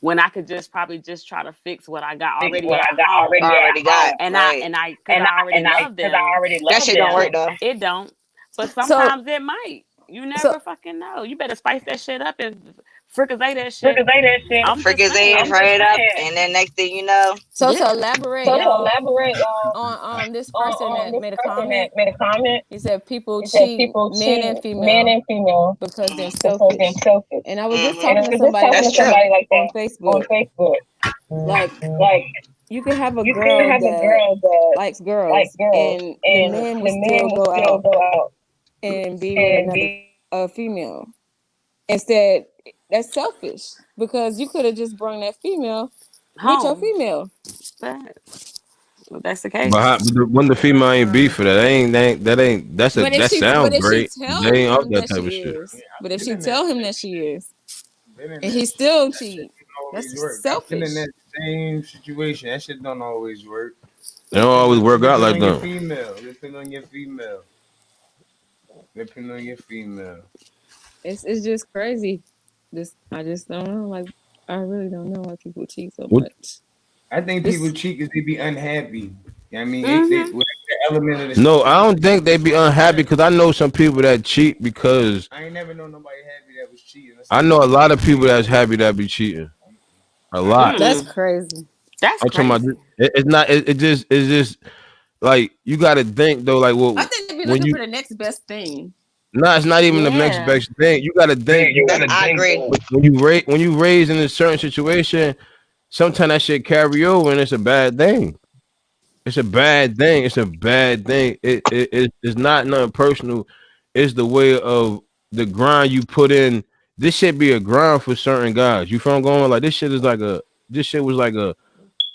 when I could just probably just try to fix what I got already at home, Already got right. because I already love them. That shit don't work though. It don't, but So sometimes it might. You so never fucking know. You better spice that shit up and fricassee that shit. I'm just Fricassee, saying. fry it up, and then next thing you know, to Yeah. elaborate, y'all, on this person that made a comment. He said people cheat, men and female, because they're selfish. And I was just mm-hmm. talking to somebody That's like true. that on Facebook. Like you could have a girl that likes girls, and the man will still go out and be with another female. Instead, that's selfish because you could have just brought that female with your Home. female. But if that's the But case. when the female ain't beef for that, that But sounds if she great. tell They ain't off him that that type of she shit. is, Yeah, but if I've been she in that tell him that situation. she is, Been in and that. he still That shit cheat, don't that's always work. I've been selfish. in that same situation. That shit don't always work. They don't always work out Depending like on your that. female. Depending on your female. Depending on your female. It's just crazy. I just don't know. Like I really don't know why people cheat so What? much. I think people This cheat because they be unhappy. I mean, they Mm-hmm. whatever the element of the No, I situation. don't think they be unhappy because I know some people that cheat because I ain't never known nobody happy that was cheating. I know a lot of people that's happy that be cheating. A I lot. know. that's Mm-mm. crazy. That's I'm talking about crazy. it's not. It's just like you got to think though. Like, I well, think they be when looking you for the next best thing. nah, it's not even the next Yeah. best thing. You got to think I agree. when you raised in a certain situation. Sometimes that shit carry over and it's a bad thing. It's a bad thing. It's a bad thing. It's not nothing personal. It's the way of the grind you put in. This shit be a grind for certain guys. You feel I'm going? Like this shit was like a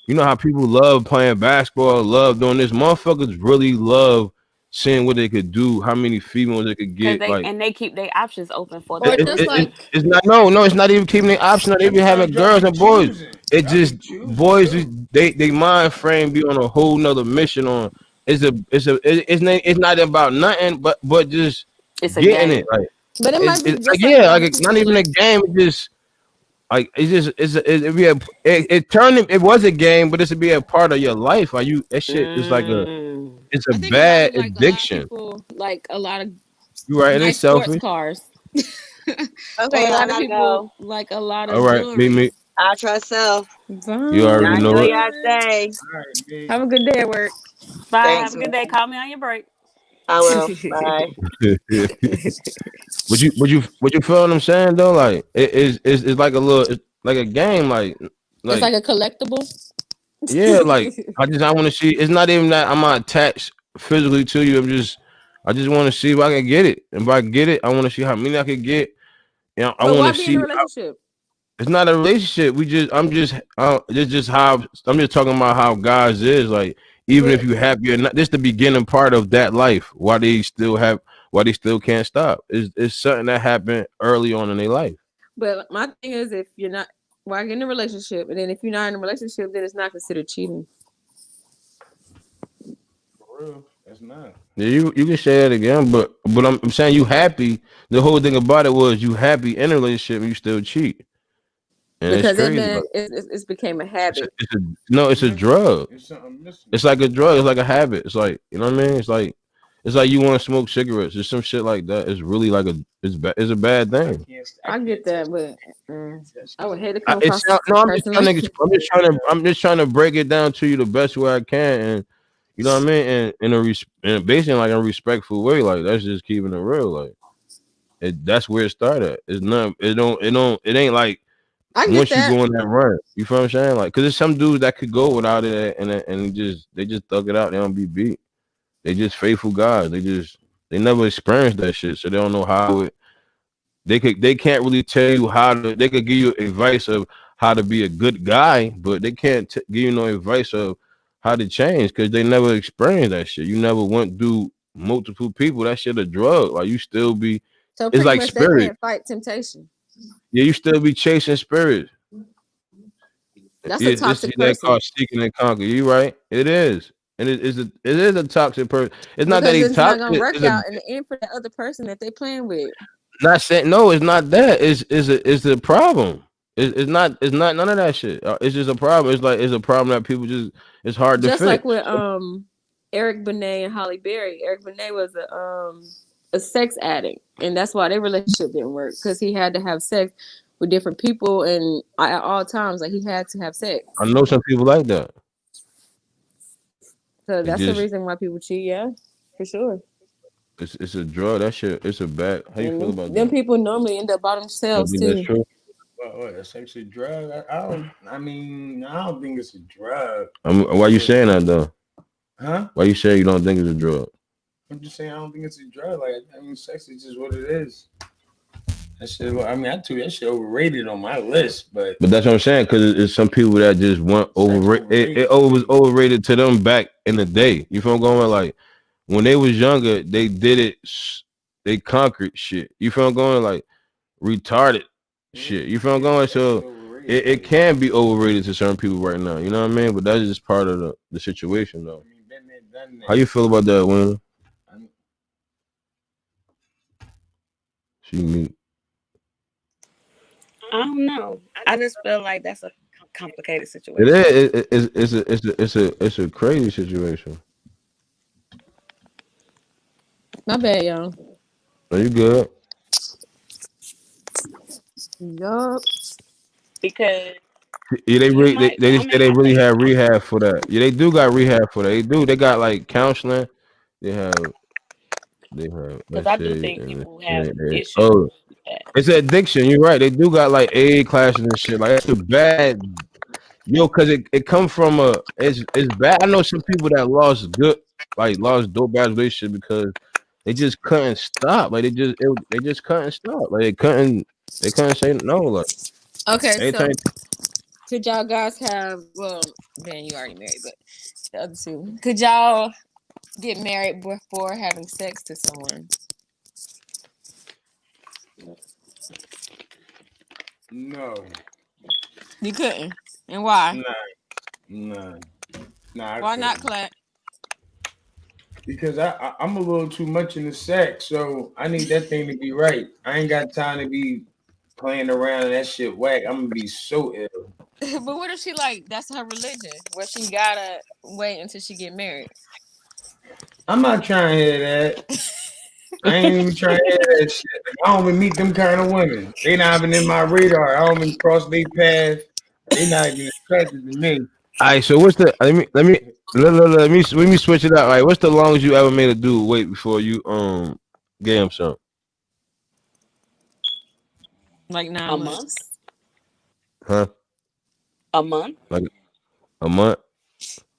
you know how people love playing basketball, love doing this. Motherfuckers really love seeing what they could do, how many females they could Cause get. Like they keep their options open for Or that just person. like it's not no, it's not even keeping the option. They be having Sometimes y'all girls be and boys. choosing. It Y'all be just choosing boys, too. they mind frame be on a whole nother mission on it's not about nothing, but just It's a getting game. it. Like But it might be it's just like like a yeah, lot like of not people. even a game. It's just like it turned it was a game, but it should be a part of your life. Like that shit is like Mm. it's a I think about bad it like a lot of addiction. people like a lot of You right? It is nice sports selfish. cars. Or Okay, a y'all lot of gotta people go. like a lot All of right, meet jewelry. me. I trust self. You already Y'all know enjoy it. y'all Bye. stay. All right, big. Have a good day at work. Bye. Have Thanks, a man. good day. Call me on your break. I will. Bye. Would you feel what I'm saying though? Like it's like a little it's like a game. It's Like like a collectible. yeah. Like I want to see. It's not even that I'm not attached physically to you. I just want to see if I can get it. If I get it, I want to see how many I can get. You know, I But want why to be in see. a relationship? It's not a relationship. It's just how I'm just talking about how guys is like. Even if But you happy or not, this the beginning part of that life. Why they still can't stop. It's something that happened early on in their life. but my thing is if you're not why get in a relationship and then if you're not in a relationship then it's not considered cheating. For real, that's not. Yeah, you can say that again, but I'm saying you happy. The whole thing about it was you happy in a relationship and you still cheat, and it's Because it crazy. been Like it's became a habit. it's a drug. There's something missing. It's like a drug. It's like a habit. It's like you know what I mean. It's like you want to smoke cigarettes or some shit like that. It's really like it's a bad thing. I get touch that, but I would hate to come It's across no. a person like I'm just trying to break it down to you the best way I can, and you know what I mean, and and basically like a respectful way. Like that's just keeping it real. Like that's where it started. It's not. It ain't like I get once you that. go in that run. You feel what I'm saying? Like, cause there's some dudes that could go without it, and they just thug it out. They don't be beat. They just faithful guys. They never experienced that shit, so they don't know how it. They can't really tell you how to. They could give you advice of how to be a good guy, but they can't give you no advice of how to change because they never experienced that shit. You never went through multiple people. That shit a drug. Like you still be. So It's pretty like much they spirit. can't fight temptation. Yeah, you still be chasing spirits. That's a It's toxic that person. called seeking and conquer. You right? It is, and it is a toxic person. It's not that Because he's it's not toxic. gonna work It's a out in the end for the other person that they playing with. not saying no. It's not that. It's the problem. It's not none of that shit. It's just a problem. It's like it's a problem that people just it's hard to Just like fix. with Eric Benet and Holly Berry. Eric Benet was a sex addict, and that's why their relationship didn't work because he had to have sex with different people and at all times. Like he had to have sex. I know some people like that. So It that's the just reason why people cheat. Yeah, for sure. it's a drug. That shit. It's a bad. How you feel And about them that? people normally end up by You don't themselves think that's too. true? What, a sexy drug? I don't. I mean, I don't think it's a drug. Why you saying that though? Huh? Why you say you don't think it's a drug? I'm just saying I don't think it's a drug. Like I mean, sex is just what it is. That shit. I mean, I told you that shit overrated on my list, but But that's what I'm saying because it's some people that just want overrated. Was overrated to them back in the day. You feel what I'm going? Like when they was younger, they did it. They conquered shit. You feel what I'm going? Like retarded shit. You feel what I'm going? So it can be overrated to certain people right now. You know what I mean? But that's just part of the situation, though. I mean, been there, done that. How you feel about that, Winner? She me. I don't know. I just feel like that's a complicated It situation. is. It's a crazy situation. My bad, y'all. Are you good? Yup. Because Yeah, you might. they I just say mean, they I really think. have rehab for that. Yeah, they do got rehab for that. They do. They got like counseling. They have Because that I do shit think and people have issues oh, with that. it's an addiction. You're right. They do got like AA classes and shit. Like it's a bad because it comes from it's bad. I know some people that lost dope ass relationship because they just couldn't stop. Like they just couldn't stop. Like they couldn't say no. Like Okay, every so time could y'all guys have Ben, you already married, but the other two. Could y'all get married before having sex to someone? No, You couldn't. And why? nah. Nah, I Why not, couldn't. Clap? Because I'm a little too much in the sack, so I need that thing to be right. I ain't got time to be playing around and that shit whack. I'm gonna be so ill. But what if she like that's her religion, where she gotta wait until she get married? I'm not trying to hear that. I ain't even trying to hear that shit. Like, I don't even meet them kind of women. They not even in my radar. I don't even cross their path. They not even attracted to me. All right, so what's the let me switch it out. All right, what's the longest you ever made a dude wait before you gave him something? Like 9 A months. month? Huh? A month? Like a month?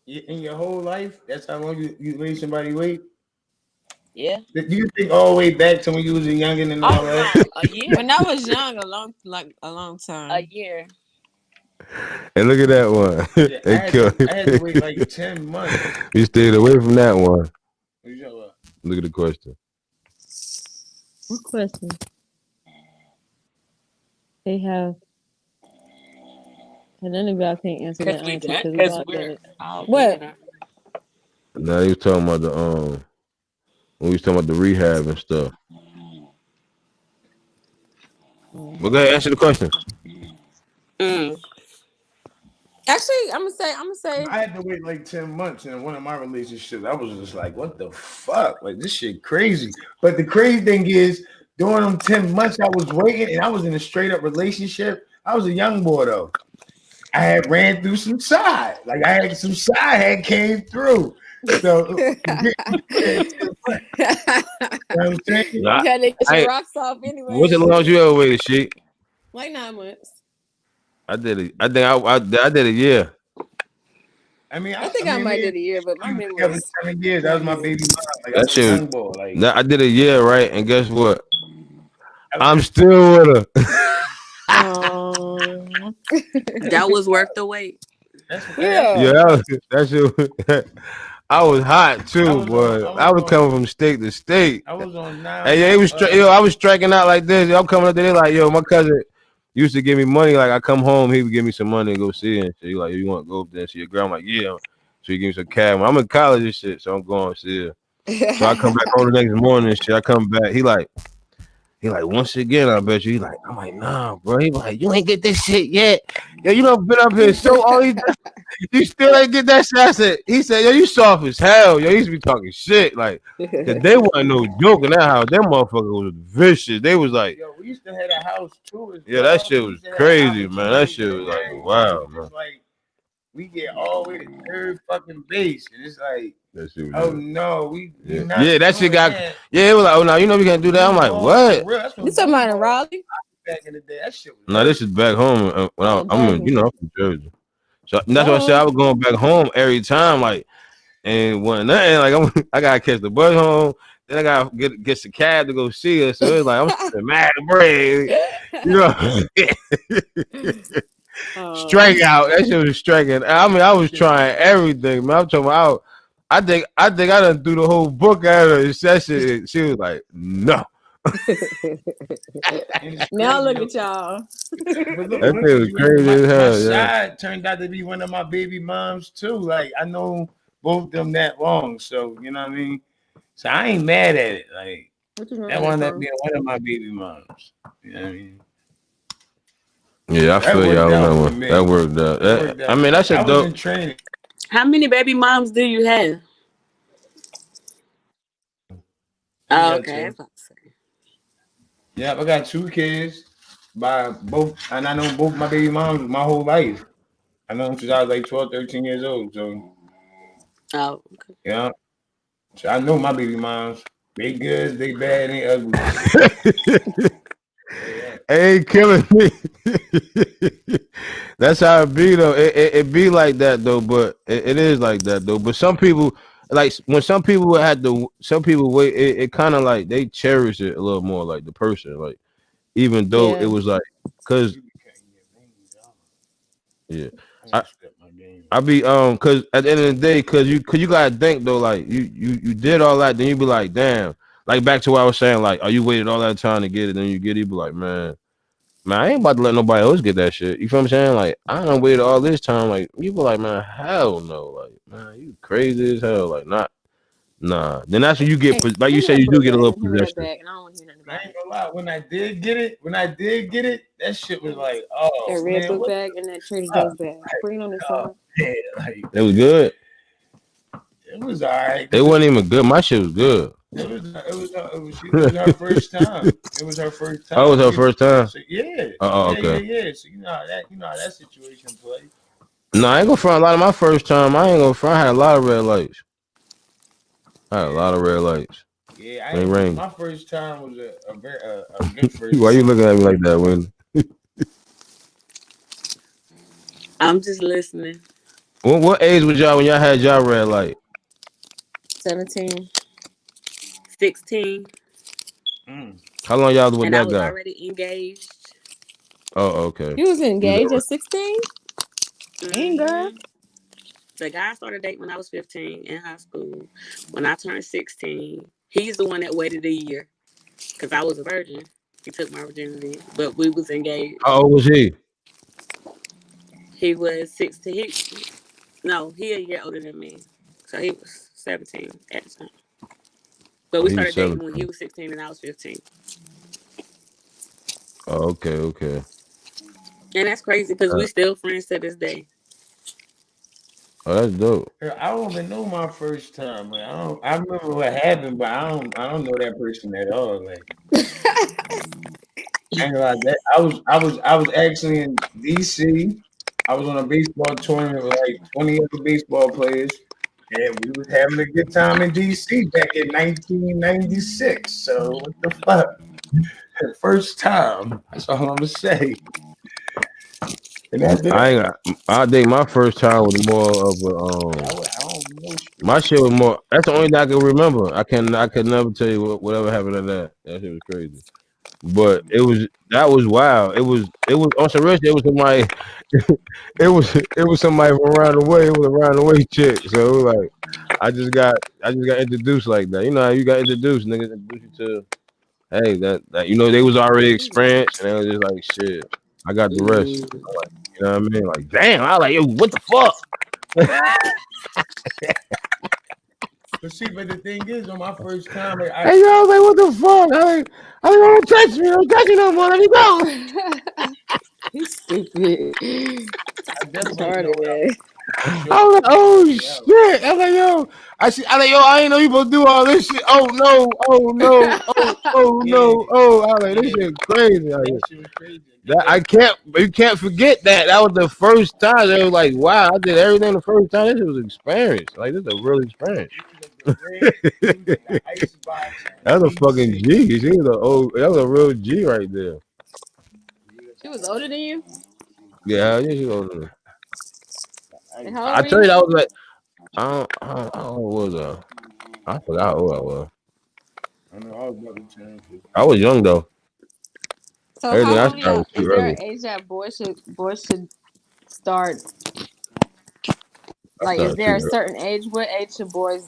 In your whole life, that's how long you made somebody wait? Yeah. Do you think all the way back to when you was a youngin' and all that? A year. When I was young, a long time. A year. And look at that one. Yeah, I had to wait like 10 months. You stayed away from that one. What you talking about? Look at the question. What question? They have. And none of y'all can't answer that answer because we all did it. What? Now he was talking about the when we was talking about the rehab and stuff. But go ahead, answer the question. Actually, I'm gonna say I had to wait like 10 months in one of my relationships. I was just like, what the fuck? Like, this shit crazy. But the crazy thing is, during them 10 months I was waiting and I was in a straight up relationship. I was a young boy though. I had ran through some side. Like I had some side had came through. So you know what I'm saying? you gotta get your rocks off anyway. What's the longest you ever waited, Sheik? Like 9 months. I did it. I think I did a year. I think I might did a year, but my memory was 7 years. That was my baby mom. Like, That shit. Young boy. Like, I did a year, right? And guess what? I'm still with her. That was worth the wait. Yeah, that shit. I was hot too, boy. I was coming from state to state. I was on 9. Hey, yeah, it was I was striking out like this. I'm coming up there like, yo, my cousin used to give me money. Like I come home, he would give me some money to go see her. And shit. He like, you want to go up there and see your girl? I'm like, yeah. So he gave me some cash. I'm in college and shit, so I'm going to see her. So I come back home the next morning and shit. I come back. He like, once again, I bet you. He like, I'm like, nah, bro. He like, you ain't get this shit yet. Yo, you done been up here so all you still ain't get that shit. He said, yo, you soft as hell. Yo, he used to be talking shit. Like, cause they wasn't no joke in that house. Them motherfuckers was vicious. They was like, yo, we used to have a house too. Yeah, that shit was crazy, man. That shit was like, wow, man. It's like we get all the way to third fucking base, and it's like, that shit was oh no, we yeah, that shit got it was like, oh no, you know we can't do that. I'm like, what? You talking about in Raleigh? Back in the day, that shit was No, this is back home. When I'm from Jersey, so that's why I said I was going back home every time, like, and when nothing, like I gotta catch the bus home. Then I gotta get the cab to go see her. So it's like I'm mad brave, you know. Strike out. That shit was striking. I mean, I was trying everything, man. I'm talking about. I think I done threw the whole book at her. That shit, she was like, no. Now look at y'all. That shit was crazy as hell. My yeah. side turned out to be one of my baby moms too. Like I know both of them that long, so you know what I mean. So I ain't mad at it. Like that wound up being one of my baby moms. You know what I mean? Yeah, I feel y'all on that one. That worked out. I mean, that's a dope. Training. How many baby moms do you have? Oh, okay. Yeah, I got 2 kids by both, and I know both my baby moms my whole life. I know them since I was like 12, 13 years old. So, okay. Yeah. So I know my baby moms. They good, they bad, they ugly. Ain't killing me. That's how it be though. It be like that though, but it is like that though. But some people, like when some people wait, it kind of like they cherish it a little more, like the person, like even though it was like, cause I be cause at the end of the day, cause you gotta think though, like you did all that, then you be like, damn. Like back to what I was saying, like, you waited all that time to get it, then you get it, you be like, man, I ain't about to let nobody else get that shit. You feel what I'm saying? Like, I done waited all this time. Like, you be like, man, hell no. Like, man, you crazy as hell. Like, Nah. Then that's when you get, Hey, like you hand me said, that you do book get a back. little Hand me that possession. back, and I don't want to hear nothing I about ain't it. gonna lie. When I did get it, that shit was like, oh That red man, book what bag and that Trader the fuck? Joe's bag. Bring it on this Oh, side. yeah, like It was good. it was all right. It wasn't even good. My shit was good. It was her first time. It was her first Oh, it was time. her first time. So yeah, Okay. yeah. So you know how that situation plays. No, I ain't gonna front a lot of my first time. I ain't gonna front. I had a lot of red lights. I had a lot of red lights. Yeah, It rained. my first time was a good first Why you time. looking at me like that, Wendy? I'm just listening. What age was y'all when y'all had y'all red light? 17. 16, Mm. How long y'all was with and I that was guy? already engaged. Oh, okay. You was You engaged know, at 16? Dang, girl. hmm The guy I started dating when I was 15 in high school. When I turned 16, he's the one that waited a year because I was a virgin. He took my virginity, but we was engaged. how old was he? He was 16. He a year older than me, so he was 17 at the time. But Oh, we he was started dating when he 17. was 16 and I was 15, Oh, okay. and that's crazy because Uh, we still friends to this day. oh, that's dope. I don't even know my first time. Like, I remember what happened, but I don't know that person at all. Like I ain't gonna lie, that I was actually in DC. I was on a baseball tournament with like 20 other baseball players, and we was having a good time in DC back in 1996. So what the fuck? First time. That's all I'm gonna say. And after that, I think my first time was more of I don't know shit. my shit was more. That's the only thing I can remember. I could never tell you whatever happened to that. That shit was crazy. But that was wild. It was on some rich. It was somebody. It was somebody from around the way. It was around the way chick. So it was like I just got introduced like that. You know how you got introduced, niggas introduce you to. Hey, that you know they was already experienced, and they was just like shit. I got the rest. Mm. You know what I mean? Like damn, I was like yo, what the fuck? But see, but the thing is, on my first time, like, Hey yo, I was like what the fuck? I like don't touch me, don't touch me no more. Let me go. He's stupid. I definitely know Retarded, what man. I'm sure. I was like, oh shit. I was like, yo, I like, yo, I ain't know you supposed to do all this shit. Oh no, oh Yeah, no, oh. I was like, this yeah, shit crazy. Like, that shit was crazy. I get that that. you can't forget that. That was the first time. They was like, wow, I did everything the first time. This shit was an experience. Like, this is a real experience. We was at the red, we was at the ice box That was a in fucking DC. G. That was a real G right there. She was older than you? Yeah, yeah, she was. And how old I were tell you, you? that was like, I don't know what was I forgot how old I was. I know I was about to turn 50. I was young though. So Everything how I old are started y'all? was too Is there early. an age that boys should start? I Like, is started there too a early. certain age? What age should boys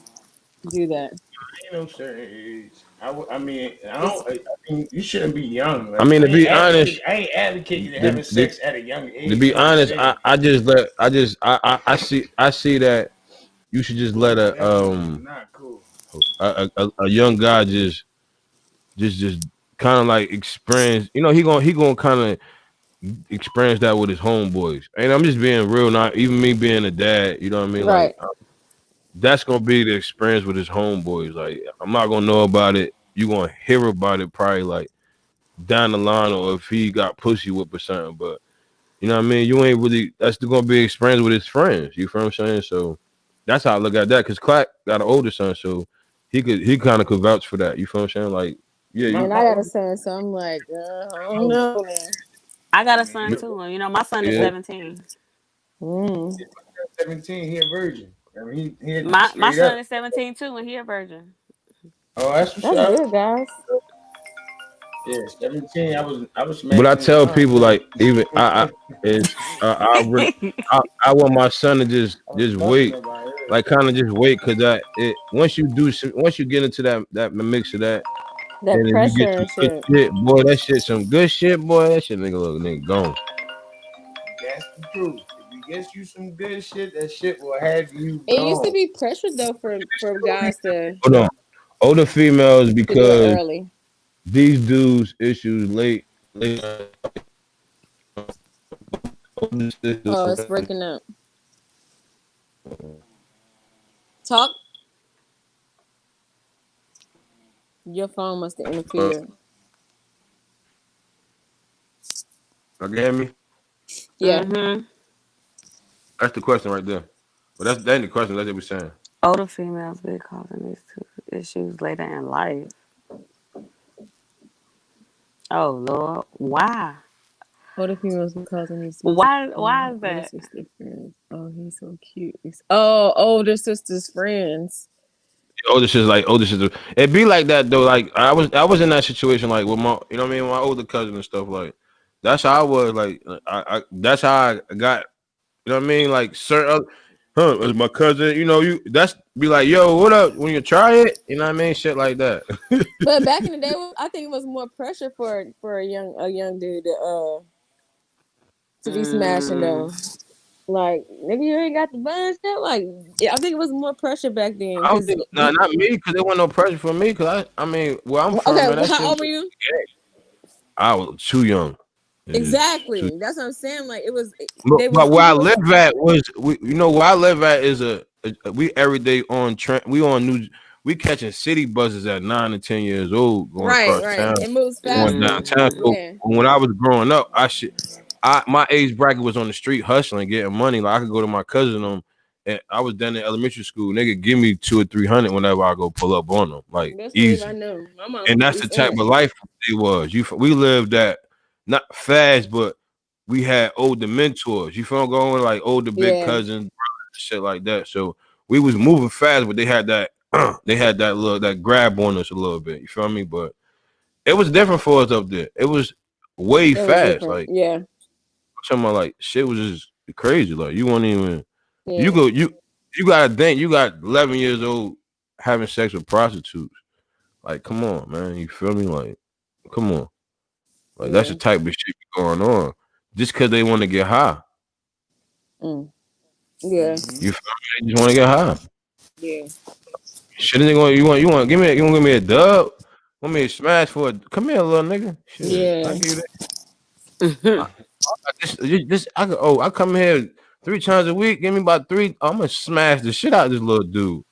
do that? Ain't no certain age. I mean, It's I mean, you shouldn't be young. I Like, mean, to be honest, I ain't advocating to, having to, sex at a young to age. be I'm just honest, saying, I see that you should just let that shit is not cool. a young guy just kind of like experience. You know, he gonna kind of experience that with his homeboys. And I'm just being real, not even me being a dad. You know what I mean? Like right. that's gonna be the experience with his homeboys. Like I'm not gonna know about it. You gonna hear about it probably like down the line, or if he got pussy whipped or something. But you know what I mean? You ain't really. That's still gonna be experience with his friends. You feel what I'm saying? So that's how I look at that. Cause Clack got an older son, so he kind of could vouch for that. You feel what I'm saying? Like yeah, My And I my got a oldest, son, so I'm like, I my don't oldest know, man. I got I a mean, son too, and my son is yeah. 17. Mm. 17, he a virgin. I mean, he had My straight up. son is 17 too, and he a virgin. Oh, that's what's That's up. good, guys. Yeah, 17. I was But I smacking his tell mom people too. like even is I want my son to I was just busting wait, about it. like kind of just wait, cause once you get into that mix of that, That and if you get pressure some and good shit. shit, boy, that shit some good shit, boy, that shit nigga look nigga gone. That's the truth. If you gets you some good shit, that shit will have you It used to gone. be pressure though for guys to Hold on. Older females do it because early. these dudes issues late. Oh, it's breaking up. Talk. Your phone must have interfered. You hear me? Yeah. Mm-hmm. That's the question right there. But that ain't the question. That's what we're saying. Older females be causing these two issues later in life. Oh Lord, why? Older females be causing these Why is older that? sister friends. Oh, he's so cute. Oh, older sister's friends. Older shit's like older shit. It be like that though. Like I was in that situation like with my, you know what I mean, my older cousin and stuff. Like that's how I was. Like I that's how I got. You know what I mean? Like certain, as my cousin. You know, you that's be like, yo, what up? When you try it, you know what I mean? Shit like that. But back in the day, I think it was more pressure for a young dude to be smashing though. Like, nigga, you ain't got the buns yet. Like, I think it was more pressure back then. I don't think, nah, not me, because there wasn't no pressure for me. Because I mean, where I'm from, okay, man, that how shit old was, were you? I was too young. Exactly. That's what I'm saying. Like, it was. But where I live at was, you know, where I live at is we every day on we on new. We catching city buses at 9 and 10 years old going across town. It moves Going faster. downtown. So Yeah. when I was growing up, my age bracket was on the street hustling, getting money. Like I could go to my cousin and I was done in elementary school. They could give me 200 or 300 whenever I go pull up on them, like That's easy. I know. My mom And that's the type of life it was. We lived that not fast, but we had older mentors. You feel going like older big cousins, brothers, shit like that. So we was moving fast, but they had that that grab on us a little bit. You feel me? But it was different for us up there. It was way fast. Like I'm talking about, like shit was just crazy. Like you won't even you gotta think you got 11 years old having sex with prostitutes. Like, come on, man. You feel me? Like, come on. Like that's the type of shit going on. Just because they want to get high. Yeah. You feel me? They just want to get high. Yeah. Shouldn't they you want to give me a dub? Want me to smash for a come here, little nigga? Shit, yeah. I give you that. I come here 3 times a week. Give me about 3. I'm gonna smash the shit out of this little dude.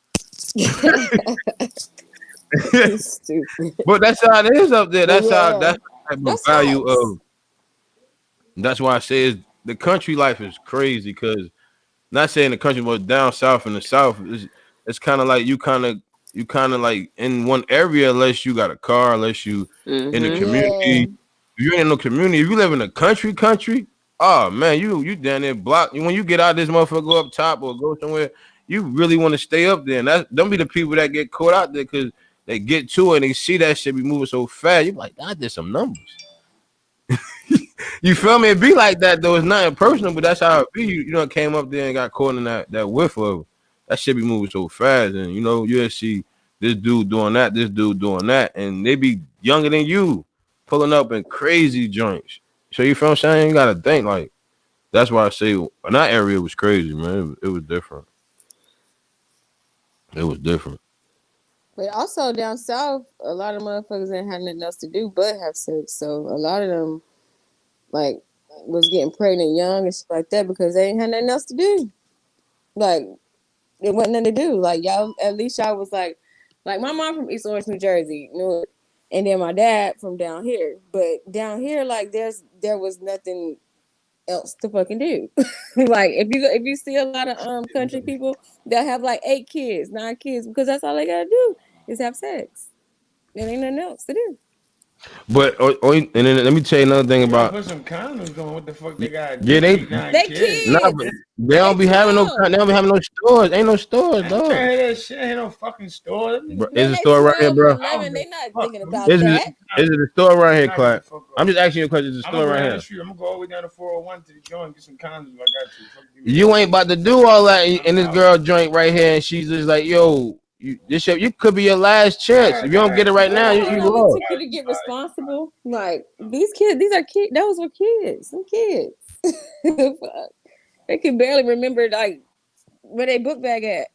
Stupid. But that's how it is up there. That's how that's the value facts. of. That's why I say the country life is crazy because not saying the country was down south in the south. It's kind of like you kind of like in one area unless you got a car, unless you in the community. If you ain't in no community, if you live in a country, oh man, you down there block. When you get out this motherfucker, go up top or go somewhere, you really want to stay up there. And don't be the people that get caught out there because they get to it and they see that shit be moving so fast. You like, I did some numbers. You feel me? It be like that though. It's not personal, but that's how it be. You know, came up there and got caught in that whiff of that shit be moving so fast, and you know, you see this dude doing that, and they be younger than you, pulling up in crazy joints. So you feel what I'm saying? You gotta think like that's why I say in that area was crazy, man. It was different. It was different. But also down south, a lot of motherfuckers ain't had nothing else to do but have sex. So a lot of them like was getting pregnant young and shit like that because they ain't had nothing else to do. Like it wasn't nothing to do. Like y'all, at least y'all was like my mom from East Orange, New Jersey, Newark, and then my dad from down here. But down here, like there was nothing else to fucking do. Like if you see a lot of country people that have like 8 kids, 9 kids, because that's all they gotta do is have sex. There ain't nothing else to do. But and then let me tell you another thing about. Put some condoms on. What the fuck they got? Yeah, they kids. Nah, but they don't be having no. They don't be having no stores. Ain't no stores, dog. That shit ain't no fucking store. Is a store right here, bro? 11, they not thinking about Is that. it a store right here, Clark? I'm just asking you a question. Is a store right here? I'm gonna go all the way down to 401 to the joint and get some condoms. I got you. You ain't about to do all that in this girl joint right here, and she's just like, yo. You could be your last chance. If you don't get it right now, you lost. Took you to get responsible. Like these kids, these are kids. Those were kids. Some kids. They They can barely remember like where they book bag at.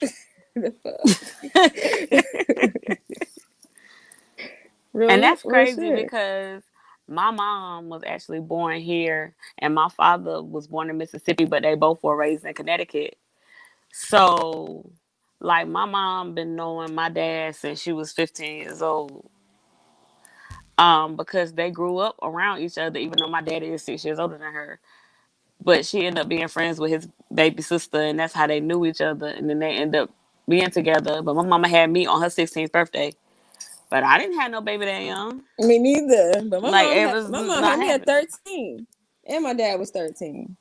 And that's real crazy shit. because my mom was actually born here and my father was born in Mississippi, but they both were raised in Connecticut. So, like, my mom been knowing my dad since she was 15 years old. Because they grew up around each other, even though my daddy is 6 years older than her. But she ended up being friends with his baby sister, and that's how they knew each other. And then they ended up being together. But my mama had me on her 16th birthday. But I didn't have no baby that young. Me neither. But Like, it was my mom not had me at happening. 13. And my dad was 13.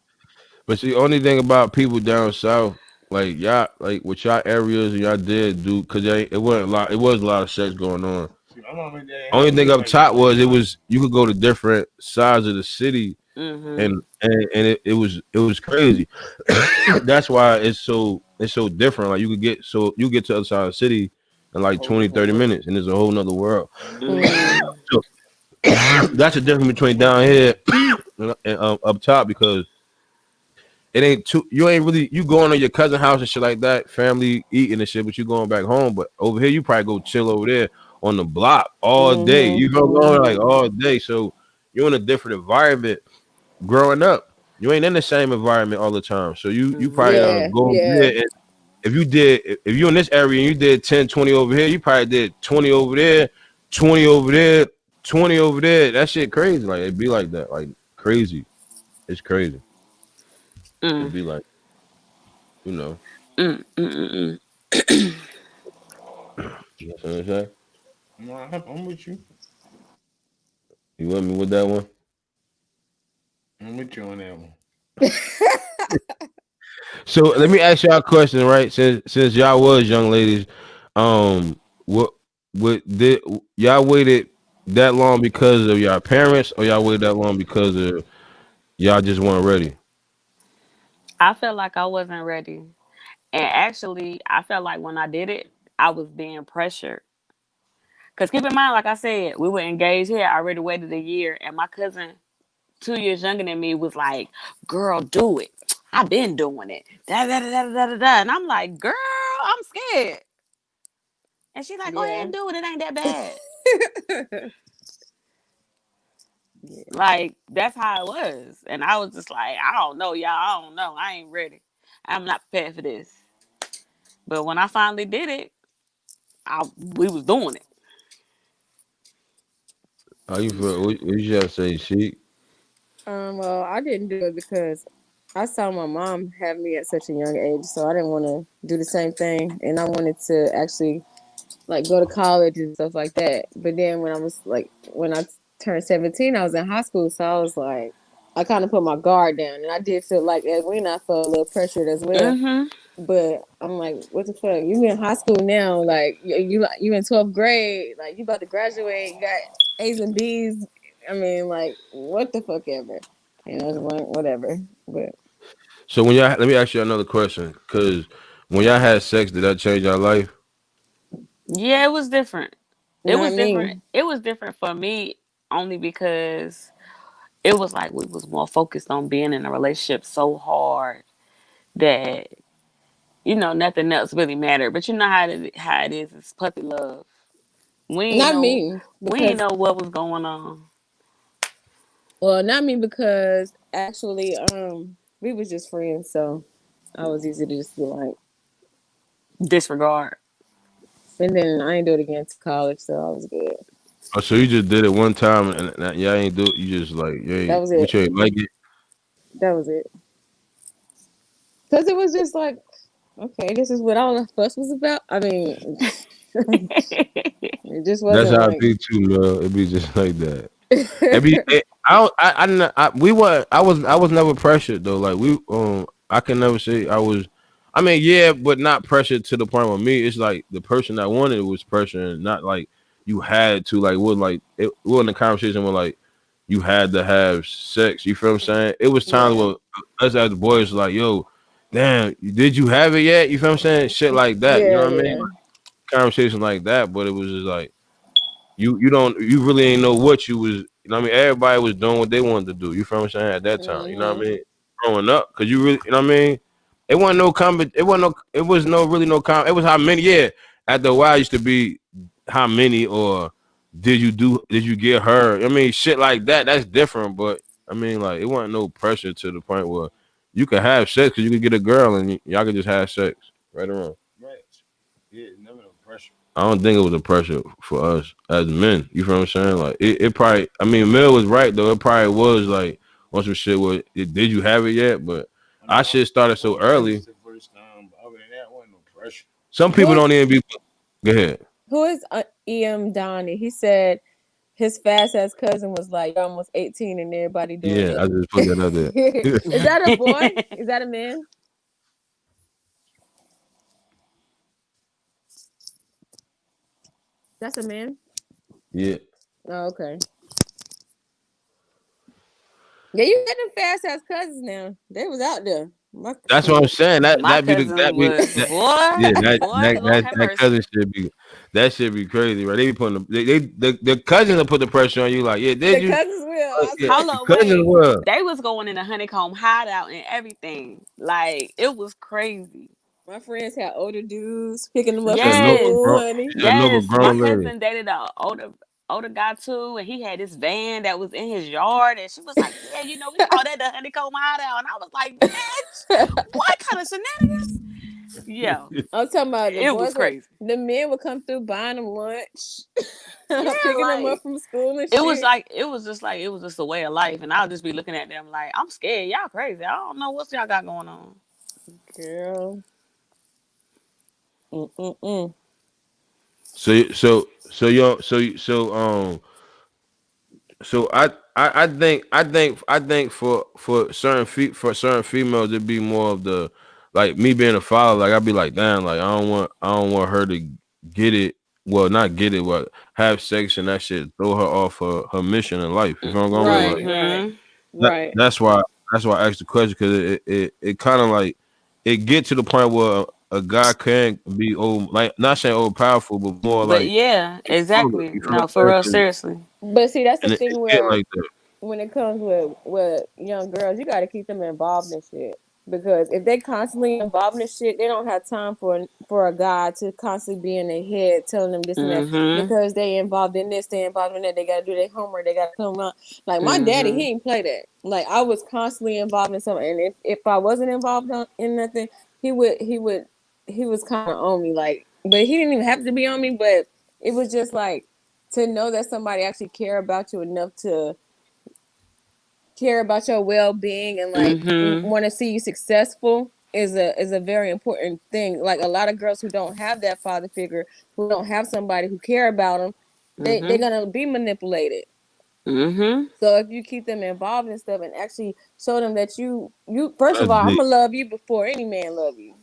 But see, only thing about people down south, like y'all, like with y'all areas, y'all did do because it wasn't a lot. It was a lot of sex going on. See, my mom and dad Only had thing me up like top was it was you could go to different sides of the city, Mm-hmm. and it was crazy. That's why it's so different. Like you get to the other side of the city in like whole 20, different 30 world. minutes, and it's a whole nother world. Mm-hmm. So that's the difference between down here and up top because it ain't too. You ain't really you going to your cousin house and shit like that, family eating and shit, but you going back home. But over here, you probably go chill over there on the block all day. You go going like all day, so you're in a different environment. Growing up, you ain't in the same environment all the time, so you probably Yeah, go over yeah. there. And if you in this area and you did 10, 20 over here, you probably did 20 over there, 20 over there, 20 over there. That shit crazy. Like it'd be like that, like crazy. It's crazy. It'd Mm. be like you know. Mm. Mm. You know what I'm saying? No, I'm with you. You with me with that one? I'm with you on that one. So let me ask y'all a question, right? Since y'all was young ladies, what did y'all waited that long because of y'all parents, or y'all waited that long because of y'all just weren't ready? I felt like I wasn't ready. And actually, I felt like when I did it, I was being pressured. Because keep in mind, like I said, we were engaged here. I already waited a year. And my cousin, 2 years younger than me, was like, girl, do it. I've been doing it. Da, da, da, da, da, da, da. And I'm like, girl, I'm scared. And she's like, go ahead Yeah. and do it. It ain't that bad. Yeah. Like, that's how it was. And I was just like, I don't know, y'all. I don't know. I ain't ready. I'm not prepared for this. But when I finally did it, we was doing it. How you feel? What you gotta say, she? Well, I didn't do it because I saw my mom have me at such a young age, so I didn't want to do the same thing, and I wanted to actually like go to college and stuff like that. But then when I turned 17, I was in high school, so I was like, I kind of put my guard down, and I did feel like Edwina, I felt a little pressured as well. Mm-hmm. But I'm like, what the fuck? You in high school now? Like you in 12th grade? Like you about to graduate? You got A's and B's? I mean, like what the fuck ever? You know, it's like, whatever. But So let me ask you another question, because when y'all had sex, did that change your life? Yeah, it was different. It not was me. different. It was different for me only because it was like we was more focused on being in a relationship so hard that nothing else really mattered. But you know how it is. It's puppy love. We ain't Not know me we ain't because know what was going on. well, not me because actually, we was just friends, so I was easy to just be like, Disregard. and then I ain't do it again to college, so I was good. Oh, so you just did it one time and y'all ain't do it. You just like That was it. you ain't like it. That was it. Because it was just like, okay, this is what all the fuss was about. I mean, it just That's wasn't how it like. be too, man. It be just like that. I don't. I was never pressured though. Like I can never say I was. I mean, yeah, but not pressured to the point where me. It's like the person that wanted it was pressuring, not like you had to. Like, what like it wasn't a conversation where like you had to have sex. You feel what I'm saying? It was times Yeah, where us as boys like, yo, damn, did you have it yet? You feel what I'm saying? Shit like that. You know yeah, what I mean? yeah. Conversation like that. But it was just like you really ain't know what you was. You know what I mean? Everybody was doing what they wanted to do. You feel what I'm saying? At that time, you know what I Hmm. mean? growing up, because you really, you know what I mean. It wasn't no comment. It wasn't no. It was no really no comment. It was how many. Yeah, after a while, it used to be how many or did you do? Did you get her? I mean, shit like that. That's different. But I mean, like it wasn't no pressure to the point where you could have sex because you could get a girl and y'all could just have sex right around. Right. Yeah, never no pressure. I don't think it was a pressure for us as men. You feel what I'm saying? Like it probably. I mean, Mel was right though. It probably was like on some shit where did you have it yet? But our shit started so early. The first time, but other than that, wasn't no pressure. Some people don't even be. Go ahead. Who is Donnie? He said his fast ass cousin was like, you're almost 18 and everybody doing it. Yeah, I just put that out there. Is that a boy? Is that a man? That's a man? Yeah. Oh, okay. Yeah, you get them fast ass cousins now. They was out there. That's what I'm saying. That My be the cousin that be was that, boy. yeah Boy, that cousin should be crazy, right? They be putting the cousins will put the pressure on you like yeah the cousins will. yeah, Hold the on, cousins wait. will. They was going in a honeycomb hideout and everything. Like it was crazy. My friends had older dudes picking them up Said from no school, grown, honey. said no Yes, my grown lady. cousin dated a older guy too, and he had this van that was in his yard, and she was like, "Yeah, you know, we call that the honeycomb hideout," and I was like, "Bitch, what kind of shenanigans?" Yeah, I'm talking about the it boys was crazy. The men would come through buying them lunch, Yeah, picking them like up from school and it shit. was just a way of life, and I'll just be looking at them like, I'm scared. Y'all crazy. I don't know what y'all got going on. Girl. So I think for certain females it'd be more of the like me being a father, like I'd be like damn, like I don't want her to get it, well not get it, but have sex and that shit throw her off her mission in life. You know what I'm going with? Like, Right. that's why I asked the question, because it kind of like it get to the point where a guy can be old, like not saying old powerful, but more But like yeah, exactly. you feel No, what for I'm real, saying? seriously. But see, that's And the it thing get where like that. when it comes with young girls, you got to keep them involved in shit. Because if they constantly involved in shit, they don't have time for a guy to constantly be in their head telling them this and that. Mm-hmm. Because they involved in this, they involved in that. They got to do their homework. They got to come out. Like my daddy, he didn't play that. Like I was constantly involved in something, and if I wasn't involved in nothing, he was kind of on me. Like, but he didn't even have to be on me. But it was just like to know that somebody actually care about you enough to care about your well-being and like want to see you successful is a very important thing. Like a lot of girls who don't have that father figure, who don't have somebody who care about them, they're gonna be manipulated. So if you keep them involved in stuff and actually show them that you first of all, I'm gonna love you before any man love you.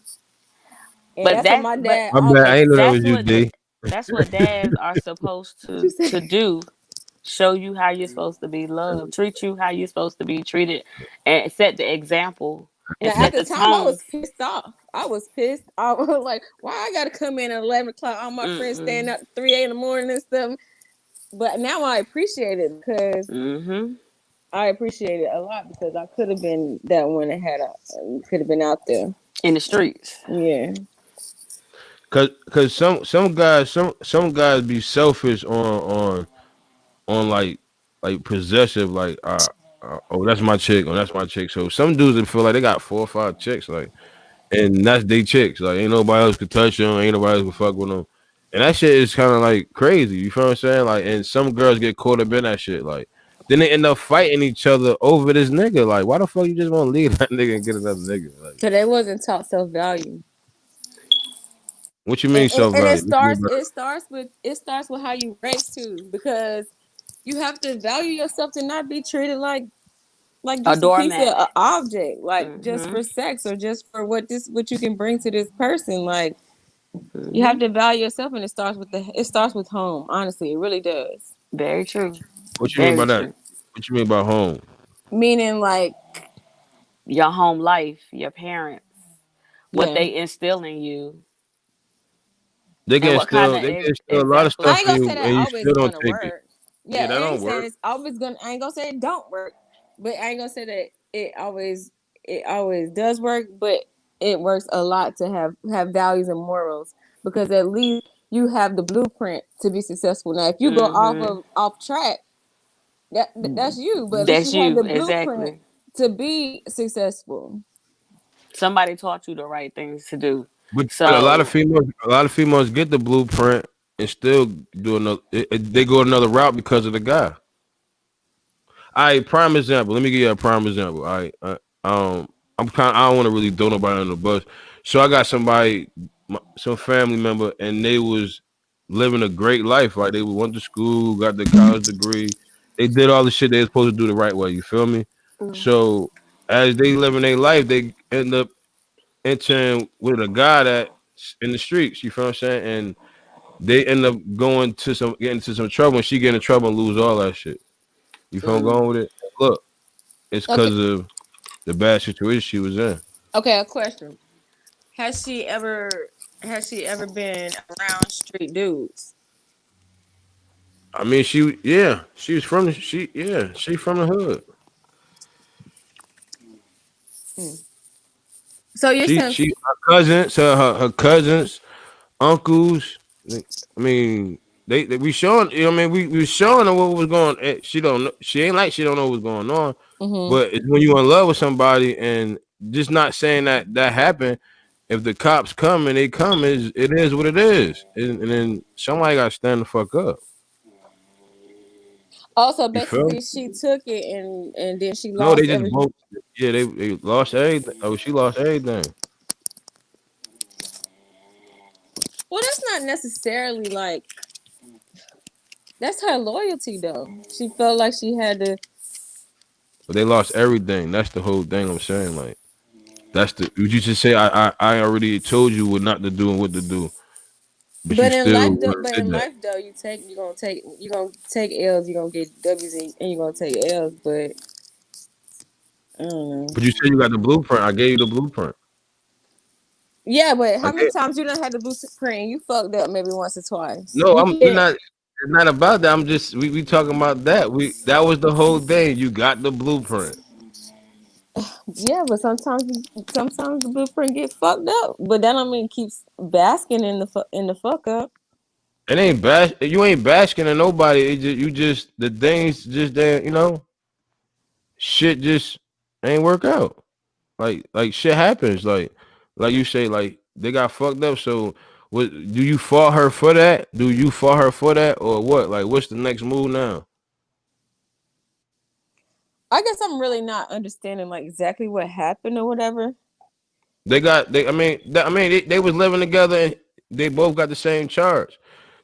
And But that's what my dad My bad, I always ain't know that that's was you, what D. that's what dads are supposed to do. Show you how you're supposed to be loved, treat you how you're supposed to be treated, and set the example and Now, at set the the time, I tone. was pissed off. I was pissed. I was like, why I got to come in at 11 o'clock? All my friends staying up 3 a.m. in the morning and stuff. But now I appreciate it because I appreciate it a lot because I could have been that one that could have been out there in the streets. Yeah. Cause some guys be selfish on like possessive, like oh that's my chick, or that's my chick. So some dudes that feel like they got 4 or 5 chicks, like, and that's they chicks. Like ain't nobody else could touch them, ain't nobody else could fuck with them, and that shit is kind of like crazy. You feel what I'm saying? Like, and some girls get caught up in that shit. Like then they end up fighting each other over this nigga. Like why the fuck you just want to leave that nigga and get another nigga? Like, so they wasn't taught self-value. what you mean self And value? it starts with how you raise too, because you have to value yourself to not be treated like just a piece of an object, like just for sex or just for what you can bring to this person. Like you have to value yourself, and it starts with home. Honestly, it really does. Very true. What you mean by that? What you mean by home? Meaning like your home life, your parents, what they instill in you. They can instill a lot of stuff I ain't in gonna you, say that and you always still don't gonna take it. work. Yeah, that I don't ain't work. saying it's always gonna. I ain't gonna say it don't work, but I ain't gonna say that it always it always does work, but it works a lot to have values and morals, because at least you have the blueprint to be successful. Now, if you go off track, that's you, but at least That's you have the you, blueprint exactly. to be successful. Somebody taught you the right things to do. But So a lot of females get the blueprint and still do another. They go another route because of the guy. All right, prime example. Let me give you a prime example. All right, I don't want to really throw nobody on the bus. So I got some family member, and they was living a great life. Right, they went to school, got their college degree. They did all the shit they were supposed to do the right way. You feel me? So as they living their life, they end up entering with a guy that in the streets. You feel what I'm saying? And they end up getting into some trouble, and she get in trouble and lose all that shit. You feel I'm going with it? Look, it's Okay, because of the bad situation she was in. okay. A question: Has she ever been around street dudes? I mean, she was from she from the hood. So you're saying, She her cousins, her cousins, uncles. I mean, they we showing. You know what I mean, we showing her what was going. She don't know. She ain't like she don't know what's going on. But it's when you in love with somebody and just not saying that happened. If the cops come and they come, it is what it is, and then somebody got to stand the fuck up. also You feel me? basically she took it and then she No, they lost just everything. both. Yeah, they lost everything. Oh, she lost everything. Well, that's not necessarily like that's her loyalty though. She felt like she had to. But they lost everything. That's the whole thing I'm saying. Like that's the. Would you just say I already told you what not to do and what to do, but you But in still life, went and did that. you're gonna take L's, you're gonna get W's, and you're gonna take L's. But I don't know. But you said you got the blueprint. I gave you the blueprint. Yeah, but I how many did. times you done had the blueprint and you fucked up maybe once or twice? No, You we're can't. not. It's not about that. I'm just we talking about that. That was the whole thing. You got the blueprint. Yeah, but sometimes the blueprint get fucked up. But that don't mean keeps basking in the fuck up. It ain't you ain't basking in nobody. You just the things just there. You know, shit just ain't work out. Like shit happens. Like you say, like they got fucked up. So what? Do you fault her for that? Do you fault her for that, or what? Like what's the next move now? I guess I'm really not understanding like exactly what happened or whatever. They got they. I mean they was living together and they both got the same charge.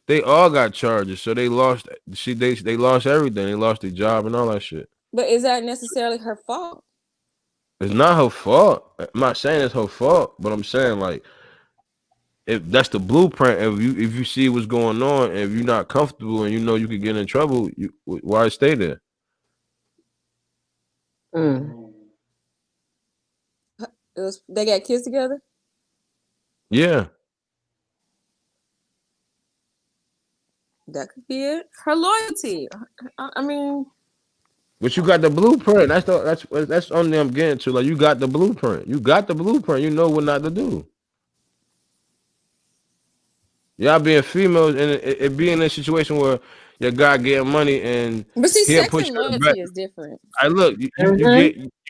They all got charges, so they lost. They lost everything. They lost their job and all that shit. But is that necessarily her fault? It's not her fault. I'm not saying it's her fault, but I'm saying like if that's the blueprint, if you see what's going on, and if you're not comfortable and you know you could get in trouble, why stay there? They got kids together? Yeah, That could be it. Her loyalty. I mean, but you got the blueprint. That's only I'm getting to. Like you got the blueprint. You got the blueprint. You know what not to do. Y'all being females and it being in a situation where your guy getting money and but see, he'll sex put and you in the back. loyalty is different. I look, you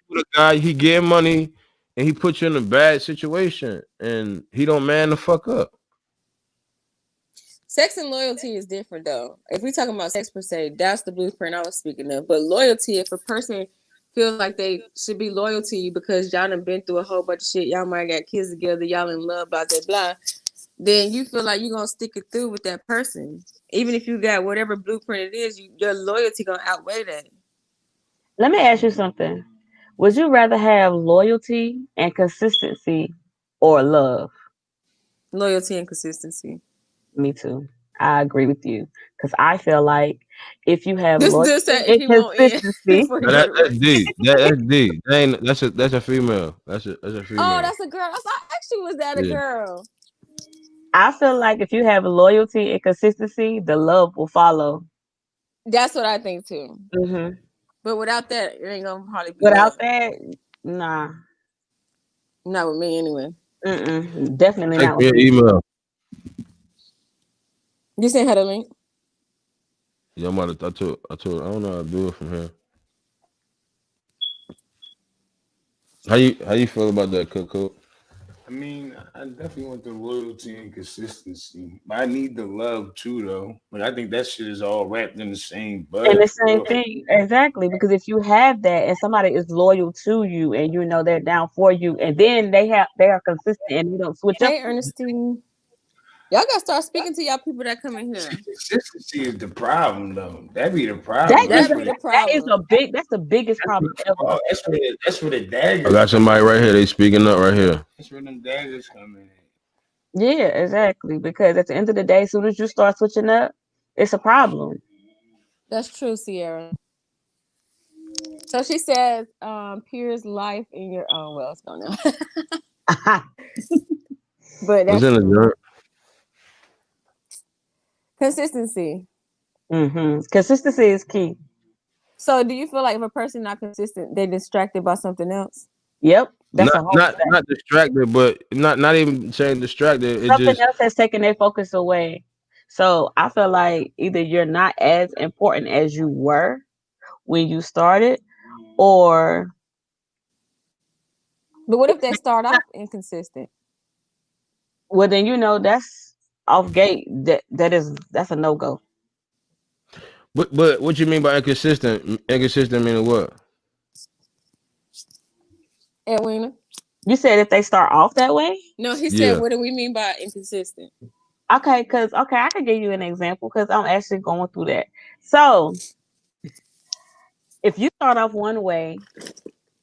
with a guy, he getting money and he put you in a bad situation and he don't man the fuck up. Sex and loyalty is different though. If we talking about sex per se, that's the blueprint I was speaking of. But loyalty, if a person feels like they should be loyal to you because y'all done been through a whole bunch of shit, y'all might got kids together, y'all in love, blah blah blah, then you feel like you're gonna stick it through with that person. Even if you got whatever blueprint it is, your loyalty gonna outweigh that. let me ask you something. Would you rather have loyalty and consistency or love? Loyalty and consistency. Me too. I agree with you because I feel like if you have This loyalty if and he won't end consistency, before he Now go to that's work. D. That's D. That's a female. That's a Oh, female. that's a girl. I actually was that a Yeah. girl. I feel like if you have loyalty and consistency, the love will follow. That's what I think too. Hmm But without that, it ain't gonna probably be Without love. that, nah. Not with me anyway. Definitely Text not me with an me. email. You sent her the link. Yeah, I told I don't know how to do it from here. How you feel about that, Coco? I mean, I definitely want the loyalty and consistency, but I need the love too, though. Like I think that shit is all wrapped in the same And bud. the For same real. thing, exactly. Because if you have that, and somebody is loyal to you, and you know they're down for you, and then they are consistent and you don't switch up. Hey, Ernestine. Y'all gotta start speaking to y'all people that come in here. Consistency is the problem, though. That be the That problem. is That be the problem. that's the biggest problem ever. That's where the daggers. I got somebody right here. They speaking up right here. That's where them daggers come in. Yeah, exactly. Because at the end of the day, as soon as you start switching up, it's a problem. That's true, Sierra. So she says, Pierre's life in your own. Well, it's going now. But What's that's in the true. dirt? Consistency. Consistency is key. So do you feel like if a person not consistent, they're distracted by something else? Yep, that's a whole Not distracted, but not even saying distracted. It something just else has taken their focus away. So I feel like either you're not as important as you were when you started, or But what if they start off inconsistent? well, then that's off gate. That's a no go. but what you mean by inconsistent? Inconsistent meaning what? Edwina? You said if they start off that way. No, he said, Yeah. what do we mean by inconsistent? Okay, I can give you an example because I'm actually going through that. So if you start off one way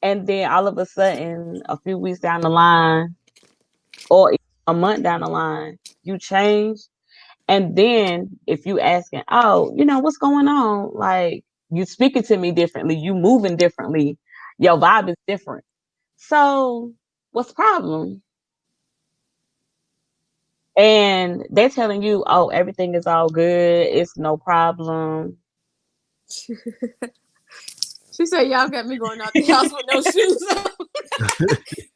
and then all of a sudden a few weeks down the line or a month down the line, you change. And then if you asking, oh, what's going on? Like you speaking to me differently, you moving differently, your vibe is different. So what's the problem? And they're telling you, oh, everything is all good, it's no problem. She said, y'all got me going out the house with no shoes on.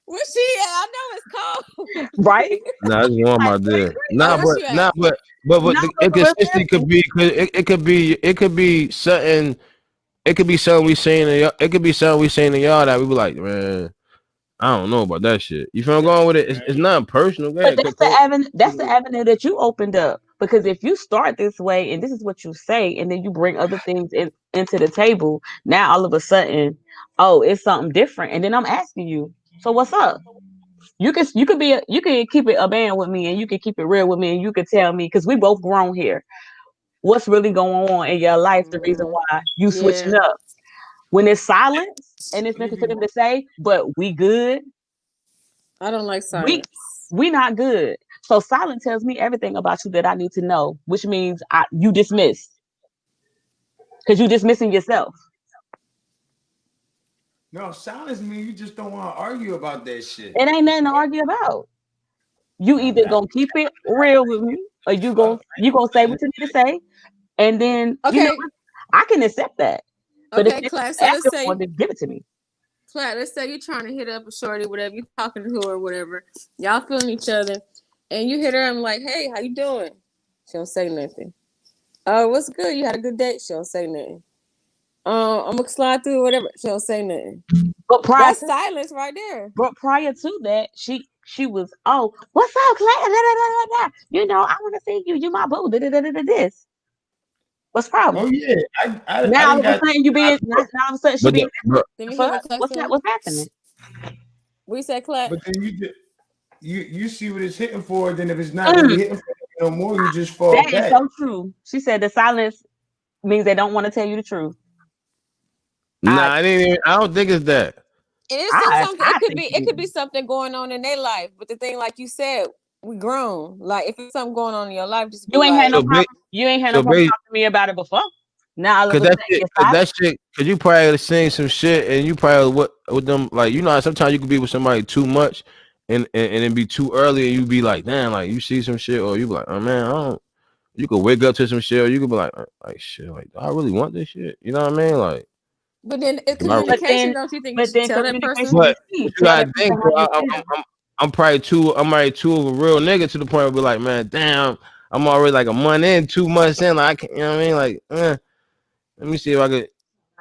Where she at? I know it's cold. Right? Nah, it's warm out there. Where she at? But the inconsistency could be it could be something. It could be something we saying to y'all. It could be something we saying to y'all that we be like, man, I don't know about that shit. You feel I'm going with it? It's not personal. Go But ahead, Coco. that's the avenue that you opened up. Because if you start this way and this is what you say, and then you bring other things into the table, now all of a sudden, oh, it's something different. And then I'm asking you, so what's up? You can keep it a band with me, and you can keep it real with me, and you can tell me because we both grown here. What's really going on in your life? The reason why you switching up when it's silence and it's nothing for them to say, but we good. I don't like silence. We not good. So silence tells me everything about you that I need to know, which means you dismissed because you dismissing yourself. No, silence means you just don't want to argue about that shit. It ain't nothing to argue about. You either gonna keep it real with me, or you gonna say what you need to say, and then I can accept that. But okay, class. So let's say give it to me. Class, let's say you're trying to hit up a shorty, whatever, you talking to her or whatever, y'all feeling each other, and you hit her and like, hey, how you doing? She don't say nothing. Oh, what's good? You had a good date? She don't say nothing. I'm gonna slide through whatever. She don't say nothing. But that's silence right there. But prior to that, she was, oh, what's up, Clay? I want to see you. You my boo. This. What's the problem? Oh yeah. Now all of a sudden you being. Now all of a sudden she being. What's happening? We said Clay. But then you see what it's hitting for. Then if it's not really hitting for no more, you just fall back. That is so true. She said the silence means they don't want to tell you the truth. Nah, I don't think it's that. It is something. It could be something going on in their life. But the thing, like you said, we grown. Like if it's something going on in your life, just you ain't had no problem. You ain't had no problem talking to me about it before. Now all of a sudden, that shit, because you probably saying some shit, and you probably with them like sometimes you could be with somebody too much, and it be too early, and you be like, damn, like you see some shit, or you be like, oh man, I don't. You could wake up to some shit, or you could be like shit, like do I really want this shit? You know what I mean? Like But then it's 'Cause I- communication. Don't you think you but should then tell that communication person? is But key. you Tell gotta that think, person bro, how you feel. I'm probably too of a real nigga to the point where I'll be like, man, damn, I'm already like a month in, 2 months in, like I can't, you know what I mean? Like, let me see if I could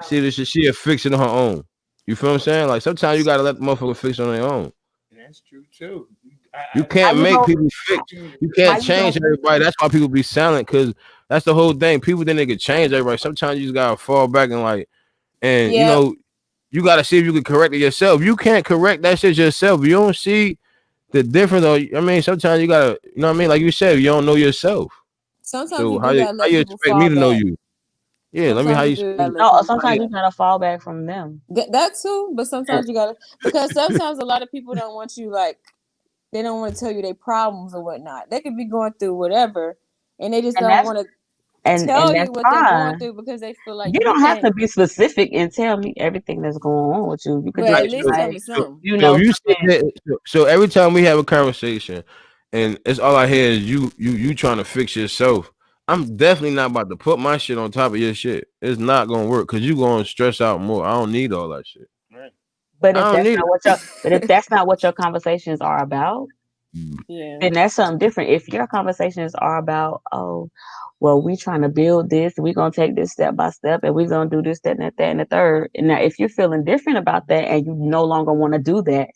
see this shit. She'll fix it on her own. You feel what I'm saying? Like sometimes you gotta let the motherfucker fix it on their own. That's true too. You How can't you make go? people fix. You How can't you go? change everybody. That's why people be silent, because that's the whole thing. People think they could change everybody. Sometimes you just gotta fall back and you Yeah. know, you gotta see if you can correct it yourself. You can't correct that shit yourself. You don't see the difference. I mean, sometimes you gotta, you know what I mean? Like you said, you don't know yourself. Sometimes So you how do you gotta how let you people expect me fall to know back. you? Yeah, let me how Sometimes you you do expect gotta let No, people fall sometimes back. you gotta fall back from them. That too, but sometimes you gotta, because sometimes a lot of people don't want you, like, they don't want to tell you their problems or whatnot. They could be going through whatever, and they just And don't that's want to and tell you that's what they're going fine. through because they feel like You you don't have can't. to be specific and tell me everything that's going on with you. You could But just at right. be least tell like, me something. you So know if you sit something. there, so every time we have a conversation, and it's all I hear is you trying to fix yourself. I'm definitely not about to put my shit on top of your shit. It's not gonna work because you gonna stress out more. I don't need all that shit. Right. But I don't need it. if that's not what your conversations are about, Yeah. then that's something different. If your conversations are about, oh, well, we trying to build this, we're gonna take this step by step, and we're gonna do this, that, and the third. And now, if you're feeling different about that, and you no longer want to do that,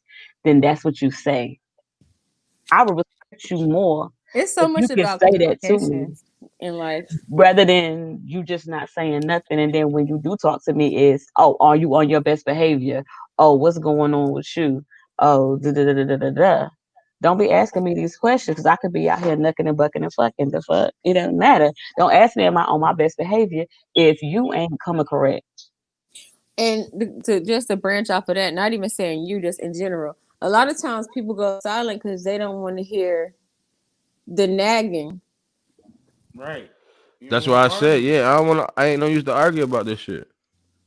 then that's what you say. I would respect you more It's so if you much can about say that to me, communication in life. rather than you just not saying nothing. And then when you do talk to me, is, oh, are you on your best behavior? Oh, what's going on with you? Oh, da da da da da da. Da. Don't be asking me these questions because I could be out here knucking and bucking and fucking the fuck. It doesn't matter. Don't ask me am I on my best behavior if you ain't coming correct. And to branch off of that, not even saying you, just in general, a lot of times people go silent because they don't want to hear the nagging. Right. You don't That's want why I to said, argue. yeah, I ain't no use to argue about this shit.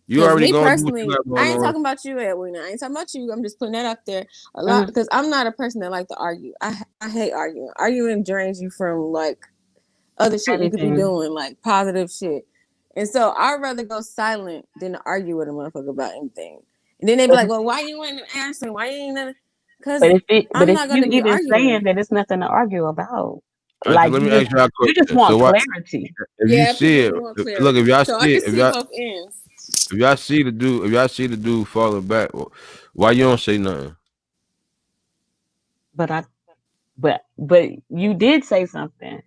You Because already me gonna do what you personally, got I going ain't on. talking about you, Edwin. I ain't talking about you. I'm just putting that out there a lot Mhm. because I'm not a person that like to argue. I hate arguing. Arguing drains you from like other shit you could be Everything. doing, like positive shit. And so I'd rather go silent than to argue with a motherfucker about anything. And then they be like, "Well, why you ain't answering? Why you ain't?" Because But I'm if not you gonna be even saying arguing. that it's nothing to argue about, All right, so like let me ask you a you just question. So want what clarity. if you Yeah, see people it? do want Look, if clarity, y'all so I see can it, see both ends. if y'all see the dude falling back, why you don't say nothing? But I but you did say something.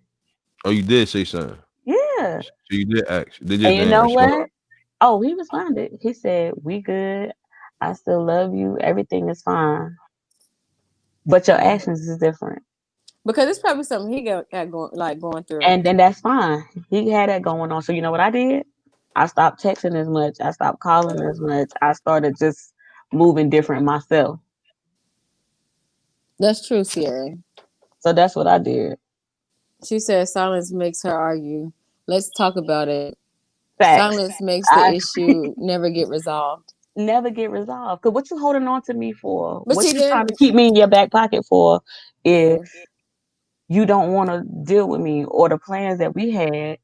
Oh, you did say something. Yeah. So you did ask. They And just you didn't know respond. what? Oh, he responded. He said, "We good. I still love you. Everything is fine. But your actions is different." Because it's probably something he got going through. And then that's fine. He had that going on. So you know what I did? I stopped texting as much. I stopped calling as much. I started just moving different myself. That's true, Sierra. So that's what I did. She said silence makes her argue. Let's talk about it. Facts. Silence makes the I issue never get resolved. never get resolved. Cause what you holding on to me for? But What see, you trying then, to keep me in your back pocket for if yeah, you don't want to deal with me or the plans that we had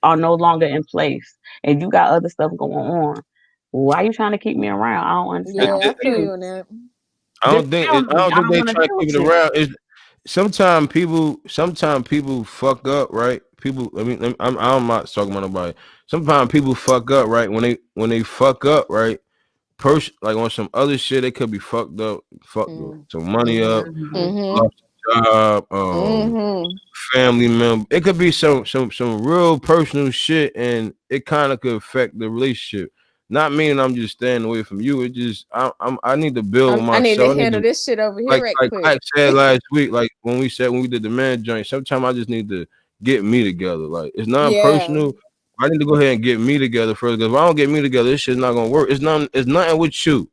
are no longer in place and you got other stuff going on. Why you trying to keep me around? I don't understand. yeah, I feel I'm you confused. on that. Just tell me. I don't I think don't they want to try to deal keep with it you. around. Sometimes people fuck up, right? People, I'm not talking about nobody. Sometimes people fuck up, right? When they fuck up, right? Like on some other shit, they could be fucked up, fucked Mm. some money up, Mhm. Mm-hmm. lost a job, Mm-hmm. family member. It could be some real personal shit, and it kind of could affect the relationship. Not meaning I'm just staying away from you. It just I need to build I need to myself. I need handle to, this shit over here right like quick. Pac said last week, like when we did the man joint. Sometimes I just need to get me together. Like it's not Yeah. personal. I need to go ahead and get me together first. Because if I don't get me together, this shit's not gonna work. It's nothing with you.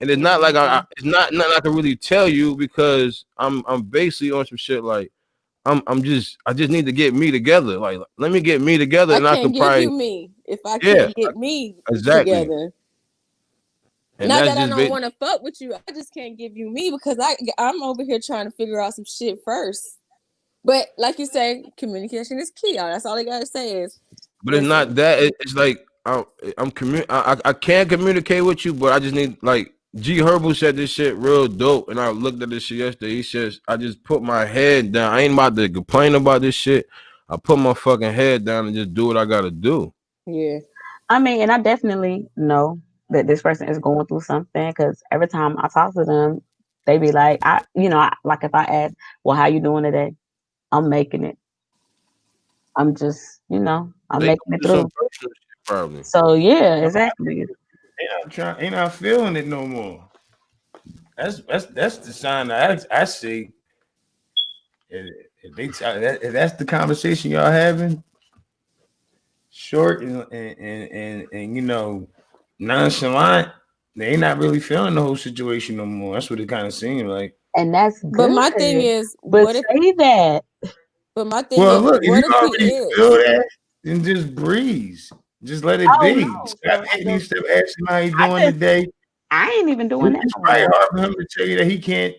And it's not like Mm-hmm. it's not nothing I can really tell you because I'm basically on some shit like I just need to get me together. Like let me get me together I and I can't could give probably you me if I yeah, can't get me exactly. together. And Not that's that I just don't want to fuck with you. I just can't give you me because I'm over here trying to figure out some shit first. But like you say, communication is key. That's all I gotta say is but it's not listen. that. It's like I can't communicate with you, but I just need like G Herbo said this shit real dope, and I looked at this shit yesterday. He says I just put my head down. I ain't about to complain about this shit. I put my fucking head down and just do what I gotta do. Yeah. I mean, and I definitely know that this person is going through something because every time I talk to them, they be like, like if I ask, well, how you doing today? I'm making it. I'm just, I'm They making going it through some through. personal shit probably. So yeah, exactly. Ain't not feeling it no more. That's the sign that I see. If that's the conversation y'all having, short and nonchalant, they ain't not really feeling the whole situation no more. That's what it kind of seemed like. And that's But good. my thing is, But what if? say that. But my thing Well, is, look, if what you if he already feel is? that, then just breeze. Just let it Oh be. no. Stop So hitting you, stop asking how you I doing just today. I ain't even doing that It's no probably more. hard for him to tell you that he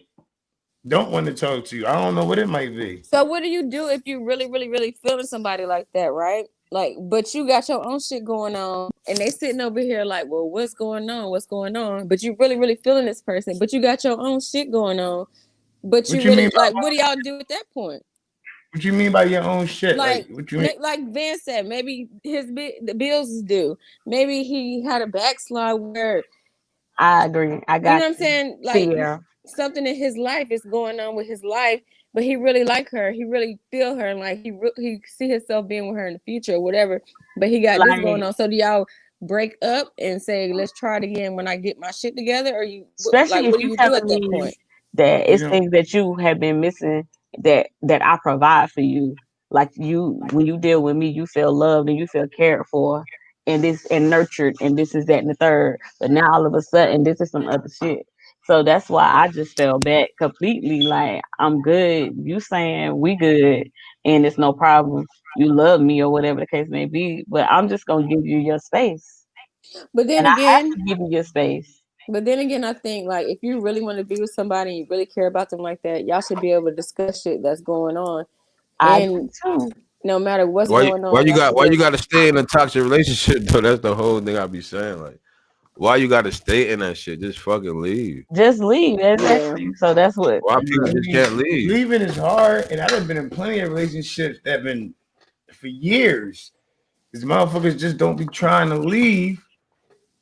don't want to talk to you. I don't know what it might be. So what do you do if you really, really, really feeling somebody like that, right? Like, but you got your own shit going on, and they sitting over here like, well, what's going on? What's going on? But you really, really feeling this person, but you got your own shit going on. But you What you mean really by like, what do y'all do at that point? what you mean by your own shit? Like Like, what you mean? like Van said, maybe the bills is due. Maybe he had a backslide where, I agree. I you know got what I'm you. saying? Like Sierra. something in his life is going on with his life, but he really like her. He really feel her, and like he see himself being with her in the future or whatever. But he got this going Like on. So do y'all break up and say, let's try it again when I get my shit together, or you like especially if what do you you do telling at that me point? that You it's know, things that you have been missing that I provide for you. Like when you deal with me, you feel loved and you feel cared for and this and nurtured and this is that and the third. But now all of a sudden this is some other shit. So that's why I just fell back completely. Like I'm good. You saying we good and it's no problem. You love me or whatever the case may be. But I'm just gonna give you your space. But then And I have again, to give you your space. I think like if you really want to be with somebody and you really care about them like that, y'all should be able to discuss shit that's going on. I agree And too. no matter what's Why going on, y'all should be you able. got to stay in a toxic relationship though? That's the whole thing I be saying. Like, why you got to stay in that shit? Just fucking leave. Just leave. Yeah. Exactly. So that's what. Why I people just mean, can't leave? leaving is hard, and I've been in plenty of relationships that have been for years. These motherfuckers just don't be trying to leave.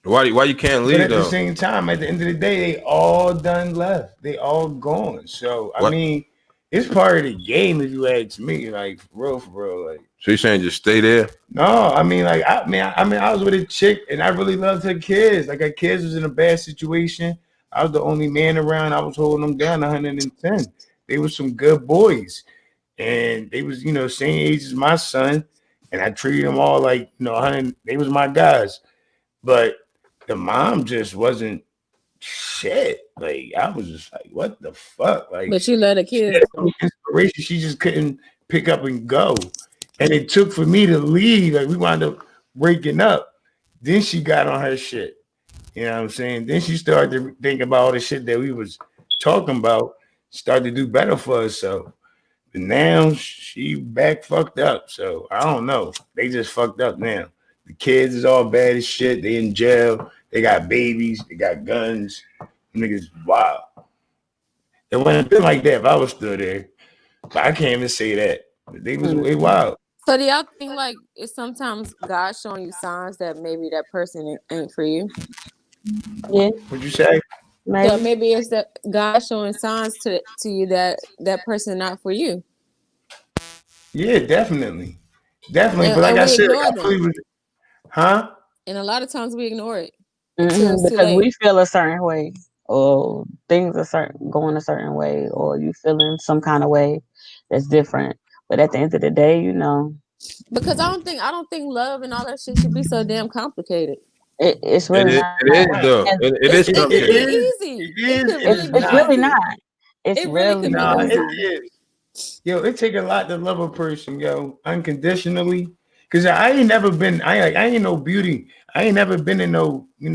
Why you can't But leave at the though? same time, at the end of the day, they all done left. They all gone. So I What? mean, it's part of the game if you ask me. Like for real. Like So you saying just stay there? no, I mean, like I was with a chick and I really loved her kids. Like her kids was in a bad situation. I was the only man around. I was holding them down 110. They were some good boys, and they was same age as my son, and I treated them all like 100. They was my guys, but the mom just wasn't shit. Like I was just like, what the fuck? Like But you let the she kids had though. no inspiration. She just couldn't pick up and go. And it took for me to leave. Like we wound up breaking up. Then she got on her shit. You know what I'm saying? Then she started to think about all the shit that we was talking about, started to do better for herself. But now she back fucked up. So I don't know. They just fucked up now. The kids is all bad as shit. They in jail. They got babies. They got guns. Niggas wild. It wouldn't have been like that if I was still there. But I can't even say that. They was way Mhm. wild. So do y'all think like it's sometimes God showing you signs that maybe that person ain't for you? Yeah, What'd you say? So maybe. maybe it's that God showing signs to you that that person not for you, Yeah, definitely. Definitely. But like and I we said, like ignore I really them, was, huh? and a lot of times we ignore it until it's too Because late. we feel a certain way, or things are certain going a certain way, or you feeling some kind of way that's different. But at the end of the day, Because I don't think love and all that shit should be so damn complicated. it's It really is. not. It is though. And It is It could complicated. be It easy. It is, could and really it's be it's not. really easy. not. It's It really really could be No, not. it easy. is. Yo, it take a lot to love a person, yo, unconditionally. Cause I ain't never been, I ain't no beauty. I ain't never been in no, in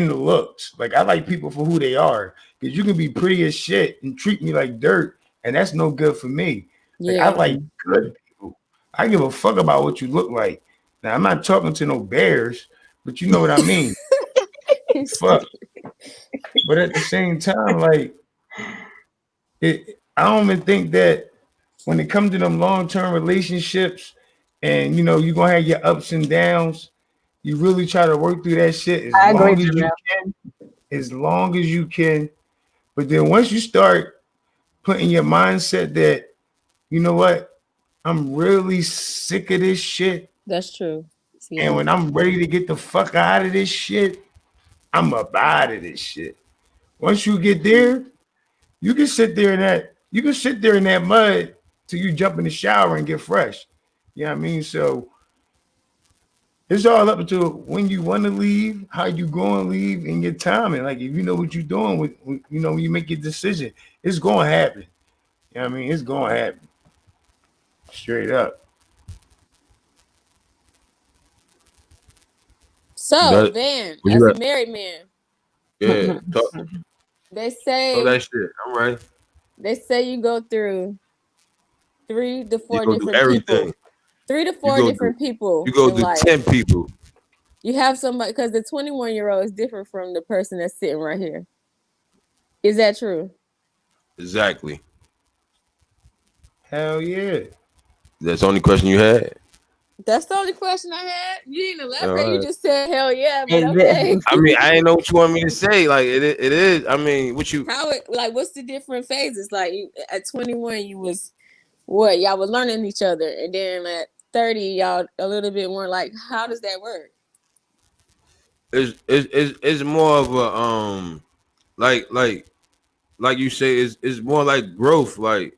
the looks. Like I like people for who they are. Cause you can be pretty as shit and treat me like dirt, and that's no good for me. Like I Yeah. like good people. I give a fuck about what you look like. Now I'm not talking to no bears, but you know what I mean. Fuck. But at the same time, like I don't even think that when it comes to them long-term relationships, and you know you're gonna have your ups and downs, you really try to work through that shit as I agree, long as you Jamel. can, as long as you can. But then once you start putting your mindset that, you know what, I'm really sick of this shit, That's true. and Yeah. when I'm ready to get the fuck out of this shit, I'm up out of this shit. Once you get there, you can sit there in that mud till you jump in the shower and get fresh. You know what I mean? So it's all up to when you want to leave, how you go and leave, and your timing. Like if you know what you're doing when you make your decision, it's gonna happen. You know what I mean? It's gonna happen. Straight up. So, That Van, what you as a got? married man, Yeah, talk they that say shit. I'm right. you go through three to You four go do different everything. people. Three to You four go do different people you go in do life. 10 people. You have somebody because the 21-year-old is different from the person that's sitting right here. Is that true? Exactly. Hell yeah. That's the only question you had. That's the only question I had. You didn't All elaborate. You right. just said hell yeah, but Exactly. okay. I mean, I didn't know what you want me to say. Like it is. I mean, what you How it like? What's the different phases? Like at 21, you was what? Y'all was learning each other, and then at 30, y'all a little bit more like. How does that work? it's more of a like like you say it's more like growth. Like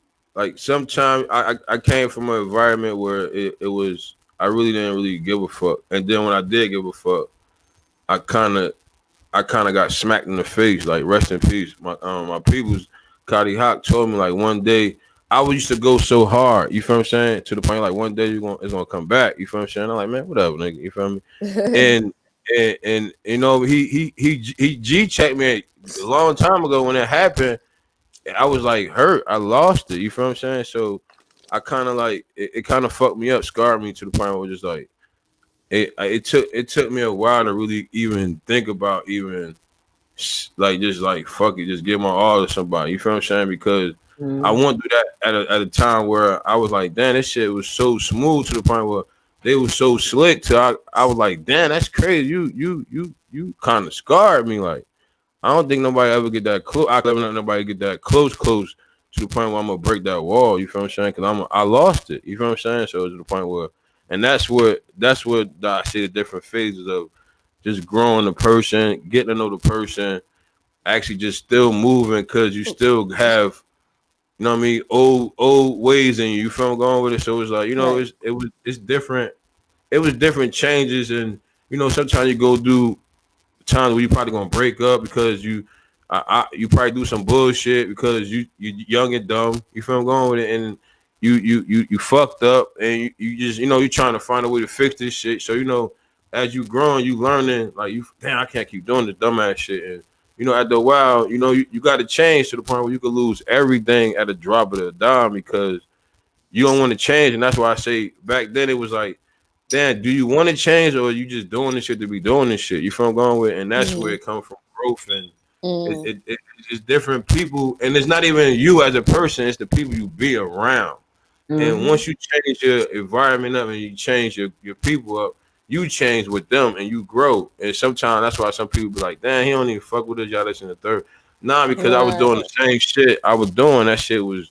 sometimes I came from an environment where it was I really didn't really give a fuck, and then when I did give a fuck, I kind of got smacked in the face. Like rest in peace. My people's Cotty Hawk told me like one day I used to go so hard. You feel what I'm saying? To the point like one day it's gonna come back. You feel what I'm saying? I'm like man, whatever, nigga. You feel me? And and you know he G checked me a long time ago when it happened. I was like hurt. I lost it. You feel what I'm saying? So I kind of like it kind of fucked me up, scarred me to the point where just like it took me a while to really even think about even like just like fuck it, just give my all to somebody. You feel what I'm saying? Because I went through that at a time where I was like, damn, this shit was so smooth to the point where they was so slick. I was like, damn, that's crazy. You kind of scarred me. Like I don't think nobody ever get that close. I never let nobody get that close to the point where I'm gonna break that wall. You feel what I'm saying? Because I lost it. You feel what I'm saying? So it's to the point where, and that's what I see the different phases of just growing the person, getting to know the person, actually just still moving because you still have, you know what I mean, old ways in you. You feel I'm going with it? So it's like, you know, Right. it's different. It was different changes, and you know, sometimes you go through times where you probably gonna break up because you probably do some bullshit because you young and dumb. You feel I'm going with it, and you fucked up, and you just you trying to find a way to fix this shit. So as you growing, you learning like damn, I can't keep doing this dumbass shit, and after a while, you got to change to the point where you could lose everything at a drop of a dime because you don't want to change, and that's why I say back then it was like, damn, do you want to change or are you just doing this shit to be doing this shit? You feel I'm going with, and that's where it comes from growth, and Mm. it's different people, and it's not even you as a person; it's the people you be around. And once you change your environment up and you change your people up, you change with them and you grow. And sometimes that's why some people be like, damn, he don't even fuck with us, y'all. That's in the third. Nah, because I was doing Right. the same shit. I was doing that shit was.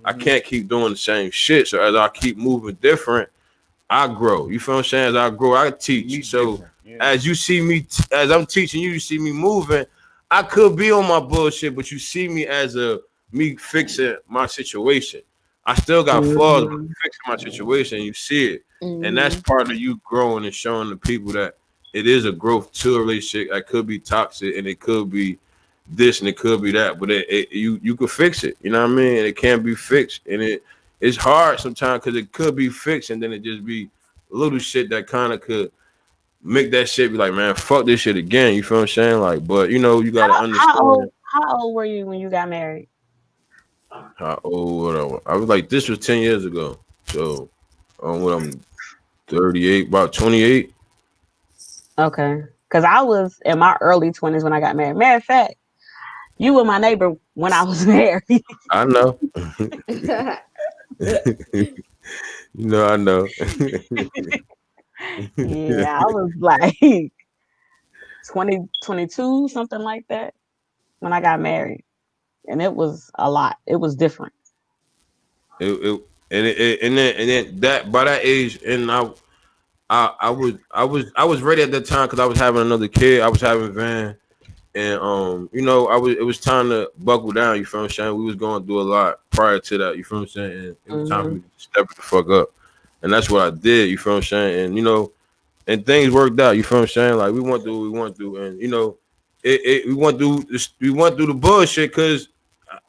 I Mhm. can't keep doing the same shit. So as I keep moving different, I grow. You feel what I'm saying? As I grow, I teach. You So different. Yeah. as you see me, as I'm teaching you, you see me moving. I could be on my bullshit, but you see me as me fixing my situation. I still got flaws, but I'm fixing my situation. You see it, and that's Mm-hmm. part of you growing and showing the people that it is a growth to a relationship. That could be toxic, and it could be this, and it could be that. But you could fix it. You know what I mean? And it can be fixed, and it's hard sometimes because it could be fixed, and then it just be little shit that kind of could make that shit be like, man, fuck this shit again. You feel what I'm saying? Like, but you gotta understand How old were you when you got married? how old I was like. This was 10 years ago. So, what I'm 38, about 28. Okay. Because I was in my early 20s when I got married. Matter of fact, you were my neighbor when I was married. I know. I know. Yeah, I was like 22, something like that, when I got married. And it was a lot. It was different. And then that by that age, and I was ready at that time because I was having another kid. I was having Van, and it was time to buckle down. You feel what I'm saying? We was going through a lot prior to that. You feel what I'm saying? And it was time for Hmm. me to step the fuck up, and that's what I did. You feel what I'm saying? And things worked out. You feel what I'm saying? Like we went through what we went through, and we went through the bullshit because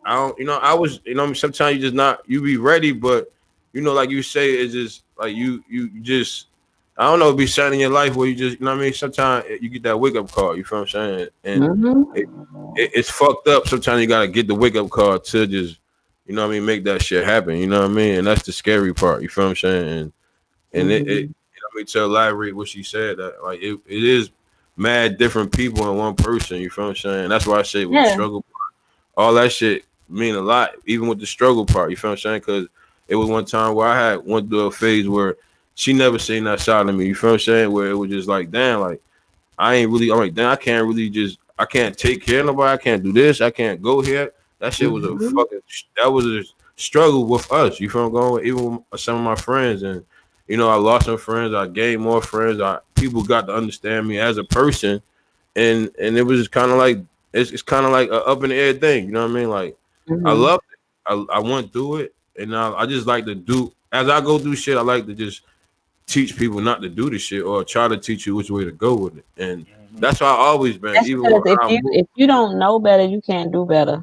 I don't, I was, sometimes you just not, you be ready, but like you say, it's just like you just, I don't know, be something in your life where you just, what I mean? Sometimes you get that wake up call, you feel what I'm saying? And Hmm. it's fucked up. Sometimes you gotta get the wake up call to just, what I mean, make that shit happen. You know what I mean? And that's the scary part. You feel what I'm saying? And Hmm. to elaborate what she said, that like it is mad different people in one person. You feel what I'm saying? That's why I say with the Yeah. struggle, all that shit mean a lot, even with the struggle part. You feel what I'm saying? Because it was one time where I had went through a phase where she never seen that side of me. You feel what I'm saying? Where it was just like, damn, like I ain't really. I'm like, damn, I can't take care of nobody. I can't do this. I can't go here. That shit was Hmm. that was a struggle with us. You feel what I'm going? Even with some of my friends, and I lost some friends. I gained more friends. People got to understand me as a person, and it was kind of like it's kind of like a up in the air thing. You know what I mean? Like I Hmm. love it. I went through it, and I just like to do as I go through shit. I like to just teach people not to do the shit or try to teach you which way to go with it. And that's why I always been, That's even because when if I you moved. if you don't know better, you can't do better.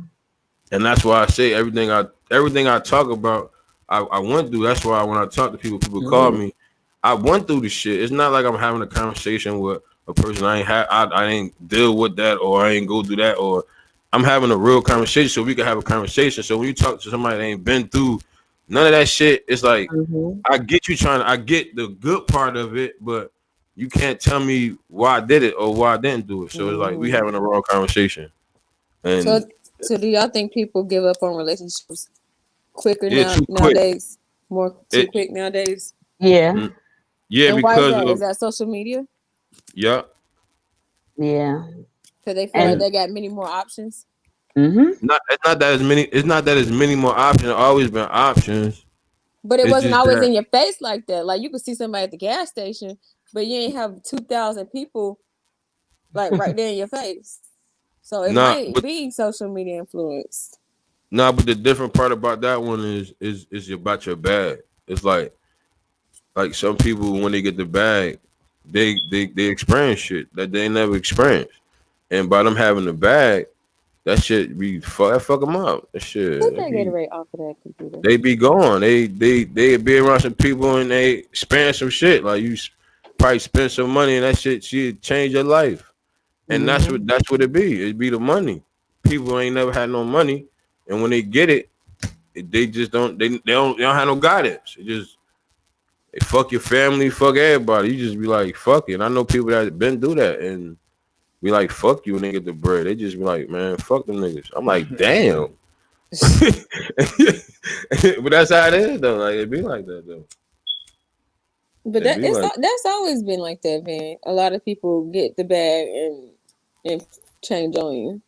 And that's why I say everything I talk about, I went through. That's why when I talk to people, people call Hmm. me. I went through the shit. It's not like I'm having a conversation with a person I ain't deal with that or I ain't go through that or I'm having a real conversation so we can have a conversation. So when you talk to somebody that ain't been through none of that shit, it's like Hmm. I get the good part of it, but you can't tell me why I did it or why I didn't do it. So it's like we Hmm. having a raw conversation. So, And so do y'all think people give up on relationships quicker yeah, now too quick. nowadays? More too It quick nowadays? Yeah. mm, yeah, And why is because that? Is of that social media? yeah. Yeah. Because they feel like And they got many more options. hmm It's not that as many more options. There always been options. But it It's wasn't just always that in your face like that. Like you could see somebody at the gas station, but you ain't have 2,000 people like right there in your face. So it not might but be social media influenced. but the different part about that one is about your bag. It's like some people when they get the bag, they experience shit that they never experienced. And by them having the bag, that shit fuck them up. That Put shit that Gatorade off of that computer. they be gone. They be around some people and they spend some shit. Like probably spend some money and that shit change your life. And hmm that's what it be. It be the money. People ain't never had no money, and when they get it, they just don't have no guidance. It just they fuck your family, fuck everybody. You just be like fuck it. And I know people that been through that and be like fuck you when they get the bread. They just be like man fuck them niggas. I'm like damn. But that's how it is though. Like it be like that though. But It be like that's always been like that, man. A lot of people get the bag and change on you.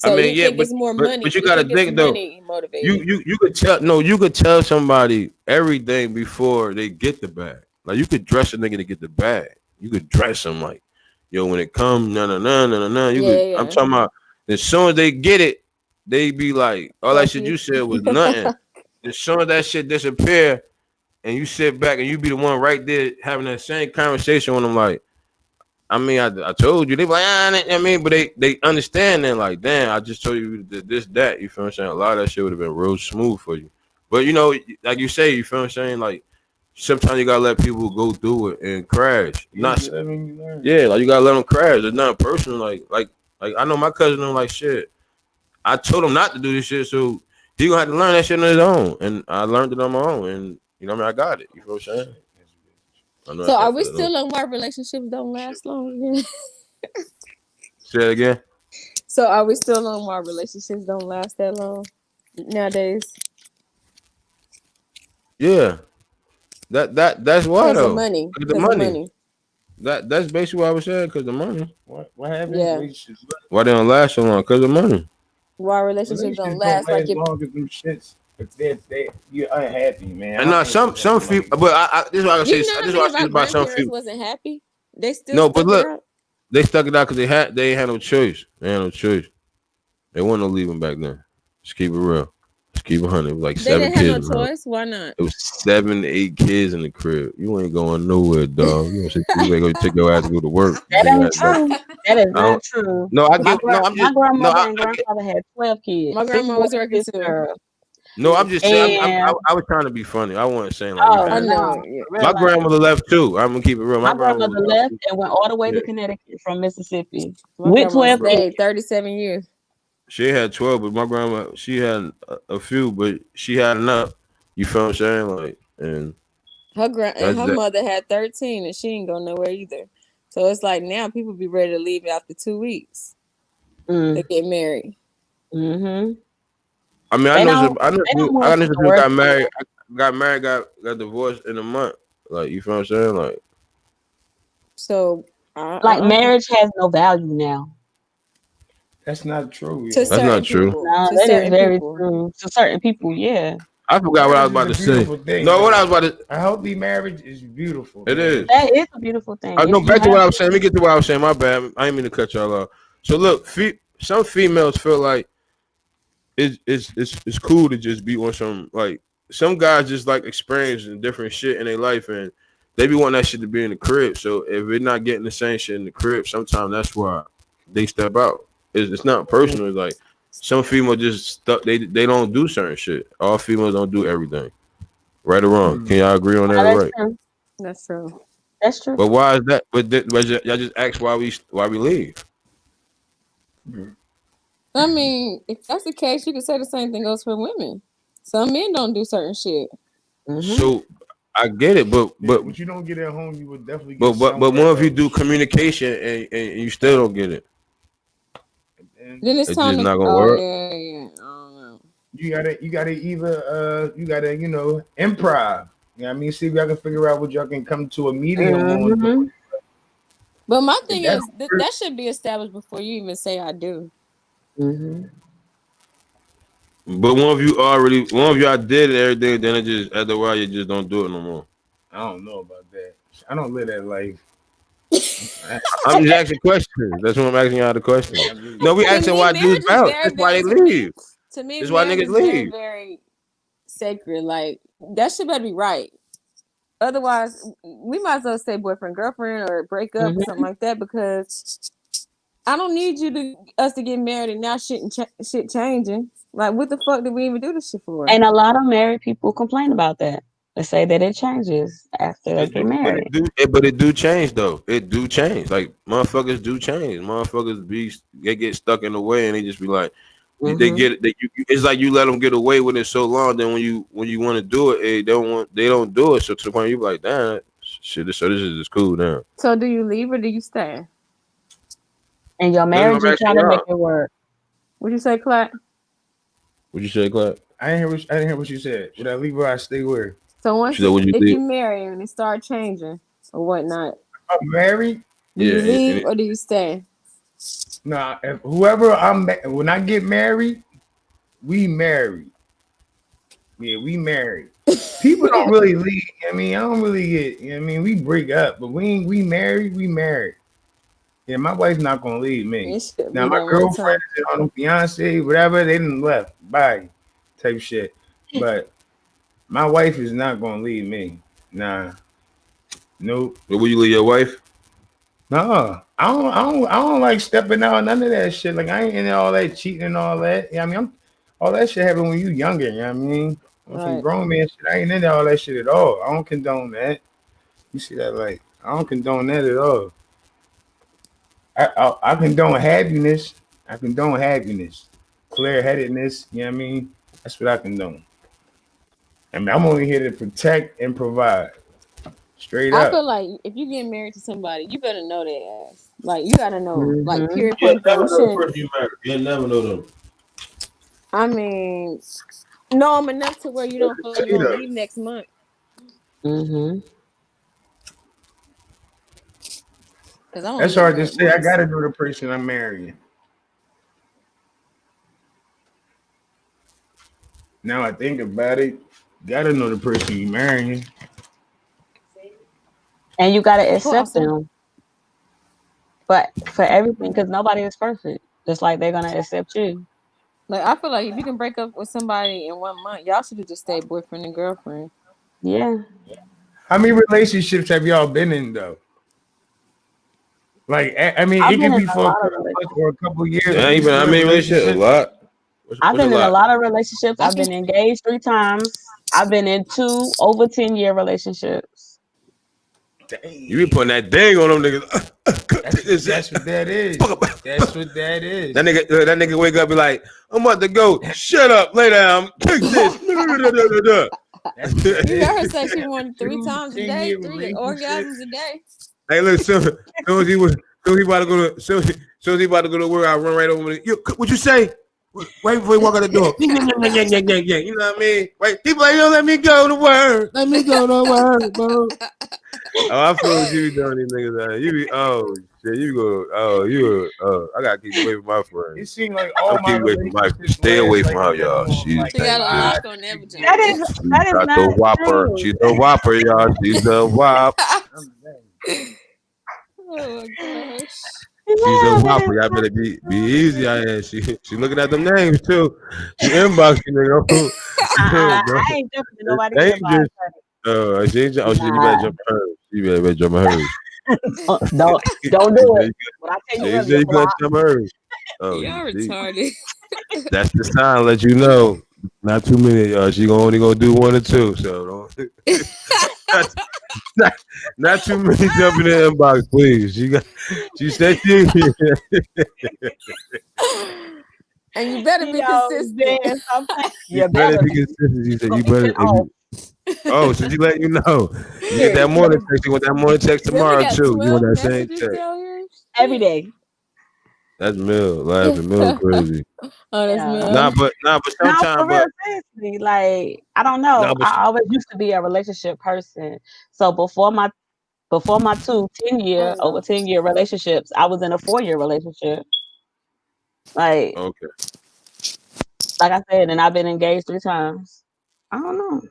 I So mean you yeah, think it's more money? but you You gotta think it's think though. money motivated? You could tell no, you could tell somebody everything before they get the bag. Like you could dress a nigga to get the bag. You could dress them like, yo, when it comes, no, no, no, no, no, no. You Yeah, could. I'm yeah. talking about as soon as they get it, they be like, all that Fuck shit you. you said was nothing. As soon as that shit disappear, and you sit back and you be the one right there having that same conversation with them, like. I mean, I told you. They be like, I mean, but they understand that, like, damn, I just told you this, that. You feel what I'm saying? A lot of that shit would have been real smooth for you. But, like you say, you feel what I'm saying? Like, sometimes you got to let people go through it and crash. You Not, live and you learn. yeah, like, you got to let them crash. It's not personal. Like I know my cousin, I'm like, shit. I told him not to do this shit, so he going to have to learn that shit on his own. And I learned it on my own. And, I mean, I got it. You feel what I'm saying? I know So that's are not we good at all. still on why relationships don't last long again? Say it again. So are we still on why relationships don't last that long nowadays? Yeah. That's why Because of though. money. 'Cause the Because of money. money. That's basically what I was saying. Cause the money. What happened? Yeah. Relationships, Why they don't last so long? Cause of money. Why relationships don't don't last like last it. long because them shits. If you're unhappy, man. I And don't now think it's some about the people, money. but this is what I say. You This know what I is mean? what If I say our about some grandparents people. wasn't happy, they still No, but stuck it look, out. they stuck it out because they ain't had no choice. They had no choice. They wasn't no leaving back then. Just keep it real. Just keep it 100. It was like They 7 didn't have no kids. Around. choice. Why not? It was 7, 8 kids in the crib. You ain't going nowhere, dog. You ain't gonna take your ass to go to work. That Take your ain't ass back. true. That is I not don't. true. No, I get. No, I'm My just. No, grandmother and grandfather had 12 kids, My 6 grandma boys, was working 6 too. girls. no. I'm just saying. And I was trying to be funny. I wasn't saying like you oh I had. know. no, Yeah. My real life. grandmother left too. I'm gonna keep it real. My My grandmother grandmother left left too. and went all the way Yeah. to Connecticut from Mississippi My with grandma 12 kids. stayed 37 years. She had 12, but my grandma she had a few, but she had enough. You feel what I'm saying? Like, and And that's her that. mother had 13 and she ain't go nowhere either. So it's like now people be ready to leave after 2 weeks to get married. Mm-hmm. I mean, They don't I move know to some the people work. got married. Got married, got divorced in a month. Like, you feel what I'm saying? Like, So Like marriage has no value now. That's not true, to yo. that's not certain true. people. No, To that is certain very people. true. To certain people, yeah. I forgot what I was Marriage about is to a say. beautiful thing. No, what I yo. was about to. A healthy marriage is beautiful. It man. is. That is a beautiful thing. I know. If you Back to have what I was saying. Let me get to what I was saying. My bad. I didn't mean to cut y'all off. So look, some females feel like it's cool to just be on some like some guys just like experiencing different shit in their life and they be wanting that shit to be in the crib. So if they're not getting the same shit in the crib, sometimes that's why they step out. It's not personal. It's like some females just stuck. They don't do certain shit. All females don't do everything. Right or wrong? Can y'all agree on that? that's Right. true. That's true. That's true. But why is that? But y'all just ask why we leave. I mean, if that's the case, you could say the same thing goes for women. Some men don't do certain shit. So I get it, but what you don't get at home, you would definitely but get but but somewhere what if you else. do communication and you still don't get it? And Then it's It's time just to. not gonna Oh work. yeah. I don't know. you gotta either improv. You know what I mean? See if y'all can figure out what y'all can come to a medium on. Mm-hmm. But my If thing that is that should be established before you even say I do. Mm-hmm. But one of y'all did everything, then it just after a while you just don't do it no more. I don't know about that. I don't live that life. I'm just asking questions. That's what I'm asking y'all the question. No, we To asking me, why dudes marriage is bounce. very, That's why very. they leave. To me, That's why marriage niggas is very, leave. very sacred. Like that shit better be right. Otherwise, we might as well say boyfriend, girlfriend, or break up or something like that. Because I don't need us to get married and now shit changing. Like, what the fuck did we even do this shit for? And a lot of married people complain about that. They say that it changes after they get married. But it do change though. It do change. Like motherfuckers do change. Motherfuckers they get stuck in the way and they just be like, they get it. It's like you let them get away with it so long. Then when you want to do it, they don't do it. So to the point you be like, damn, shit. So this is just cool now. So, do you leave or do you stay? And your That's what marriage, I'm you try asking to make y'all. it work. Would you say, Clark? What you say, Clark? I didn't hear what you said. Would I leave where I stay where? So once She said, "Would you if leave?" you marry and it start changing or whatnot, I'm married. do Yeah, you and leave it, or do you stay? Nah, if when I get married, we married. Yeah, we married. People don't really leave. I mean, I don't really get. I mean, we break up, but we married. We married. Yeah, my wife's not gonna leave me. It should Now be my that one girlfriend, time. fiance, whatever, they didn't left. Bye, type shit. But my wife is not gonna leave me. Nah, nope. but will you leave your wife? No, I don't like stepping out. None of that shit. Like I ain't into all that cheating and all that. Yeah, I mean, all that shit happened when you younger. You know what I mean? I'm some Right. grown man shit. I ain't into all that shit at all. I don't condone that. You see that? Like I don't condone that at all. I condone happiness. I condone happiness, clear headedness. You know what I mean? That's what I condone. I mean, I'm only here to protect and provide. Straight I up. feel like if you get married to somebody, you better know their ass. Like you gotta know, like Mm-hmm. period, You point blank. never You know the shouldn't. person you marry. You never know them. I mean, know them enough to where you don't feel like you're gonna leave next month. Mm-hmm. Cause I only That's get hard to married say. I once. gotta know the person I'm marrying. Now I think about it, gotta know the person you marrying. And you gotta Go accept outside. them, but for everything, because nobody is perfect. Just like they're gonna accept you. Like I feel like if you can break up with somebody in 1 month, y'all should have just stayed boyfriend and girlfriend. Yeah. How many relationships have y'all been in though? Like, I mean, I've it been could in be a for a lot of couple months or a couple of years. There But you ain't been still how in a many relationships? A relationship. lot. I've What's a been in a lot? lot of relationships. I I've been think engaged 3 times. I've been in 2 over 10-year relationships. You be putting that dang on them niggas. That's what that is. That's what that is. That nigga wake up and be like, I'm about to go. Shut up, lay down, kick this. That's what that you heard her is. say she wanted 3 times a day, 10-year 3 orgasms a day. Hey, look, soon as he about to go to, soon as he about to go to work, I run right over. Yo, what you say? Wait before you walk out the door. You know what I mean? Wait, people like, yo, let me go to work. Let me go to work, bro. Oh, I feel what you be doing these niggas. You be, oh shit, you go, I gotta keep you away from my friend. It seemed like all I'm my keep away from my. relationships Stay away last from like her, a y'all. minimum of She's like She got a dangerous. 5, lock on 6 everything. That years. is She that is got the not whopper. true. She's the whopper, y'all. She's the whop. Oh my gosh. She's a Yeah, that is whopper. Y'all not better be easy. true. I am. She looking at them names too. She inboxing nigga. I ain't jumping in It's nobody's dangerous. inbox. She ain't. You better Nah, jump hers. You better jump hers. don't do it. What I tell you She earlier, said you gotta block. jump hers. Oh, Y'all see, retarded. that's the sign. Let you know. Not too many. She only gonna do 1 or 2. So don't. not, not, not too many jumping in the inbox, please. She said she. And you better be Yo, consistent. man, stop playing. You You better better be be. consistent. She said Gonna you be better. sent off. Oh, so she let you know. You get that Period. morning text. You want that morning text Then we tomorrow got too. You want 12 that same messages text. down here. Every day. That's Mill laughing. Mill crazy. Oh, that's Yeah. Nah, Mel. but No, sometimes, for real, seriously. Like, I don't know. but I always used to be a relationship person. So before my 10-year, over 10-year relationships, I was in a 4-year relationship. Like okay. like I said, and I've been engaged 3 times. I don't know.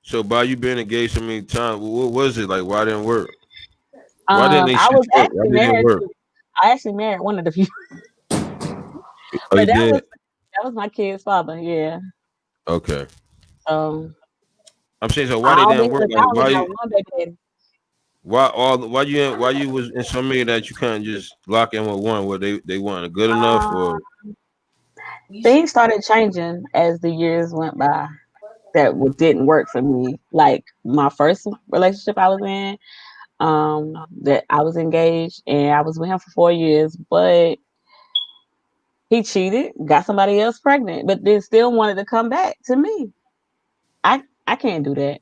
So by you being engaged so many times, what was it like? Why didn't it work? Why didn't they I shit was work? Why actually didn't it married work? to I actually married one of the few, Oh, you but did. that was my kid's father. Yeah. Okay. So I'm saying so. Why I they only didn't work? I Like only got one baby daddy. why you was in so many that you couldn't just lock in with one? Where they weren't good enough Uh, or Things started changing as the years went by. That didn't work for me. Like my first relationship I was in, that I was engaged and I was with him for 4 years, but he cheated, got somebody else pregnant, but then still wanted to come back to me. I can't do that.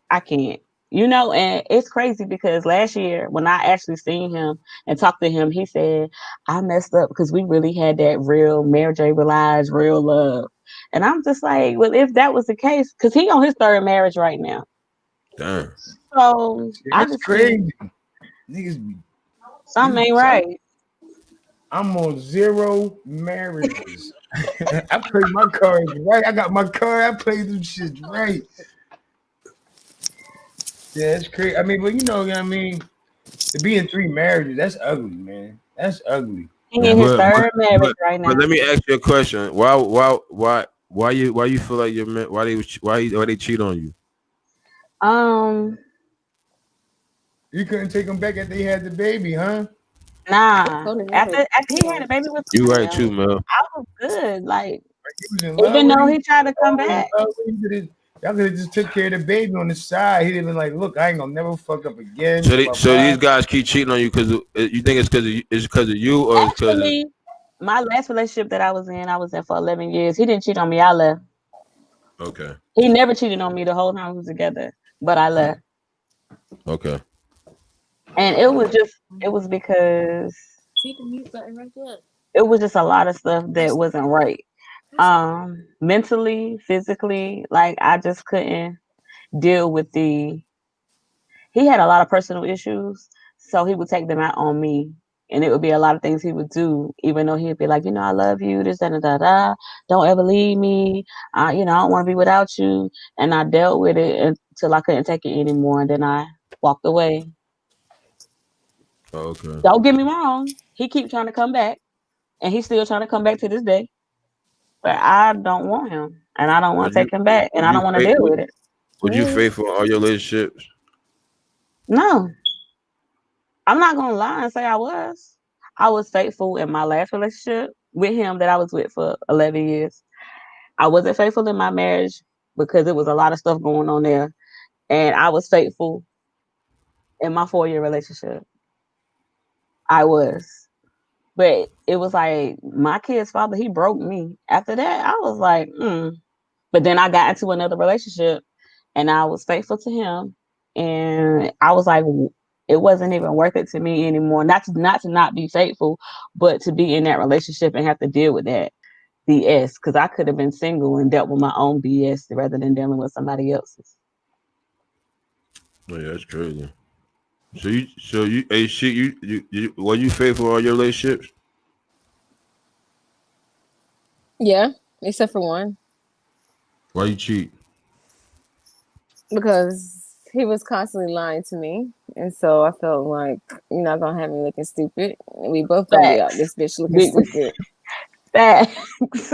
I can't. And it's crazy because last year when I actually seen him and talked to him, he said, I messed up because we really had that real Mary J. Blige, real love. And I'm just like, well, if that was the case, because he on his 3rd marriage right now. damn. So That's obviously crazy. Niggas be something ain't so. right. I'm on 0 marriages. I play my cards right. I got my card. I play them shit right. Yeah, it's crazy. I mean, but what I mean, to be in 3 marriages, that's ugly, man. That's ugly. He in his But, but 3rd marriage right but now. let me ask you a question. Why you feel like your men? Why they cheat on you? Um, You couldn't take them back after they had the baby, huh? nah. Totally never. After he had a baby with You somebody right too, else, Mel. I was good. Like, You was in love even with though him. he tried to come You was in back. love with him. Y'all could have just took care of the baby on the side. He'd have been like, "Look, I ain't gonna never fuck up again." So Blah, blah, so blah. these guys keep cheating on you because you think it's because of you or it's because of Actually, my last relationship that I was in for 11 years. He didn't cheat on me. I left. okay. He never cheated on me the whole time we was together. but I left. Okay. And it was because See the mute button right there. it was just a lot of stuff that wasn't right. Mentally, physically, like I just couldn't deal with he had a lot of personal issues, so he would take them out on me. And it would be a lot of things he would do, even though he'd be like, I love you, this, that, and da, da. Don't ever leave me. I don't want to be without you. And I dealt with it until I couldn't take it anymore. And then I walked away. Okay. Don't get me wrong. He keep trying to come back. And he's still trying to come back to this day. But I don't want him. And I don't want to take him back. And I don't want to deal with it. Was you faithful in all your relationships? No. I'm not going to lie and say I was. I was faithful in my last relationship with him that I was with for 11 years. I wasn't faithful in my marriage because it was a lot of stuff going on there. And I was faithful in my 4-year relationship. I was. But it was like my kid's father, he broke me. After that, I was like, But then I got into another relationship and I was faithful to him. And I was like, it wasn't even worth it to me anymore. Not to not be faithful, but to be in that relationship and have to deal with that BS. Because I could have been single and dealt with my own BS rather than dealing with somebody else's. Oh, yeah, that's crazy. Were you faithful in all your relationships? Yeah, except for one. Why you cheat? Because he was constantly lying to me. And so I felt like you're not going to have me looking stupid. And we both going to be out this bitch looking stupid. Facts.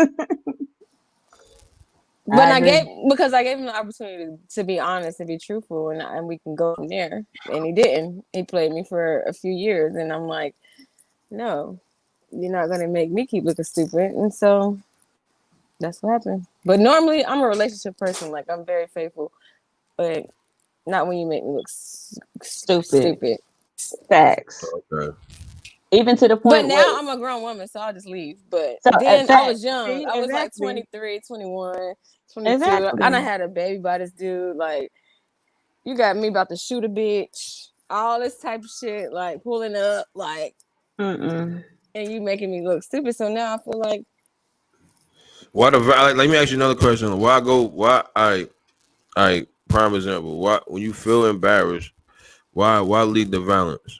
But I gave him the opportunity to be honest and be truthful, and we can go from there. And he didn't. He played me for a few years, and I'm like, no, you're not gonna make me keep looking stupid. And so that's what happened. But normally, I'm a relationship person. Like I'm very faithful, but not when you make me look stupid. Facts. Okay. Even to the point. But now I'm a grown woman, so I'll just leave. But then I was young. I was like 23, 21. 22. Exactly. I done had a baby by this dude. Like, you got me about to shoot a bitch. All this type of shit, like pulling up, like, and you making me look stupid. So now I feel like. Let me ask you another question. Prime example. Why, when you feel embarrassed, why lead the violence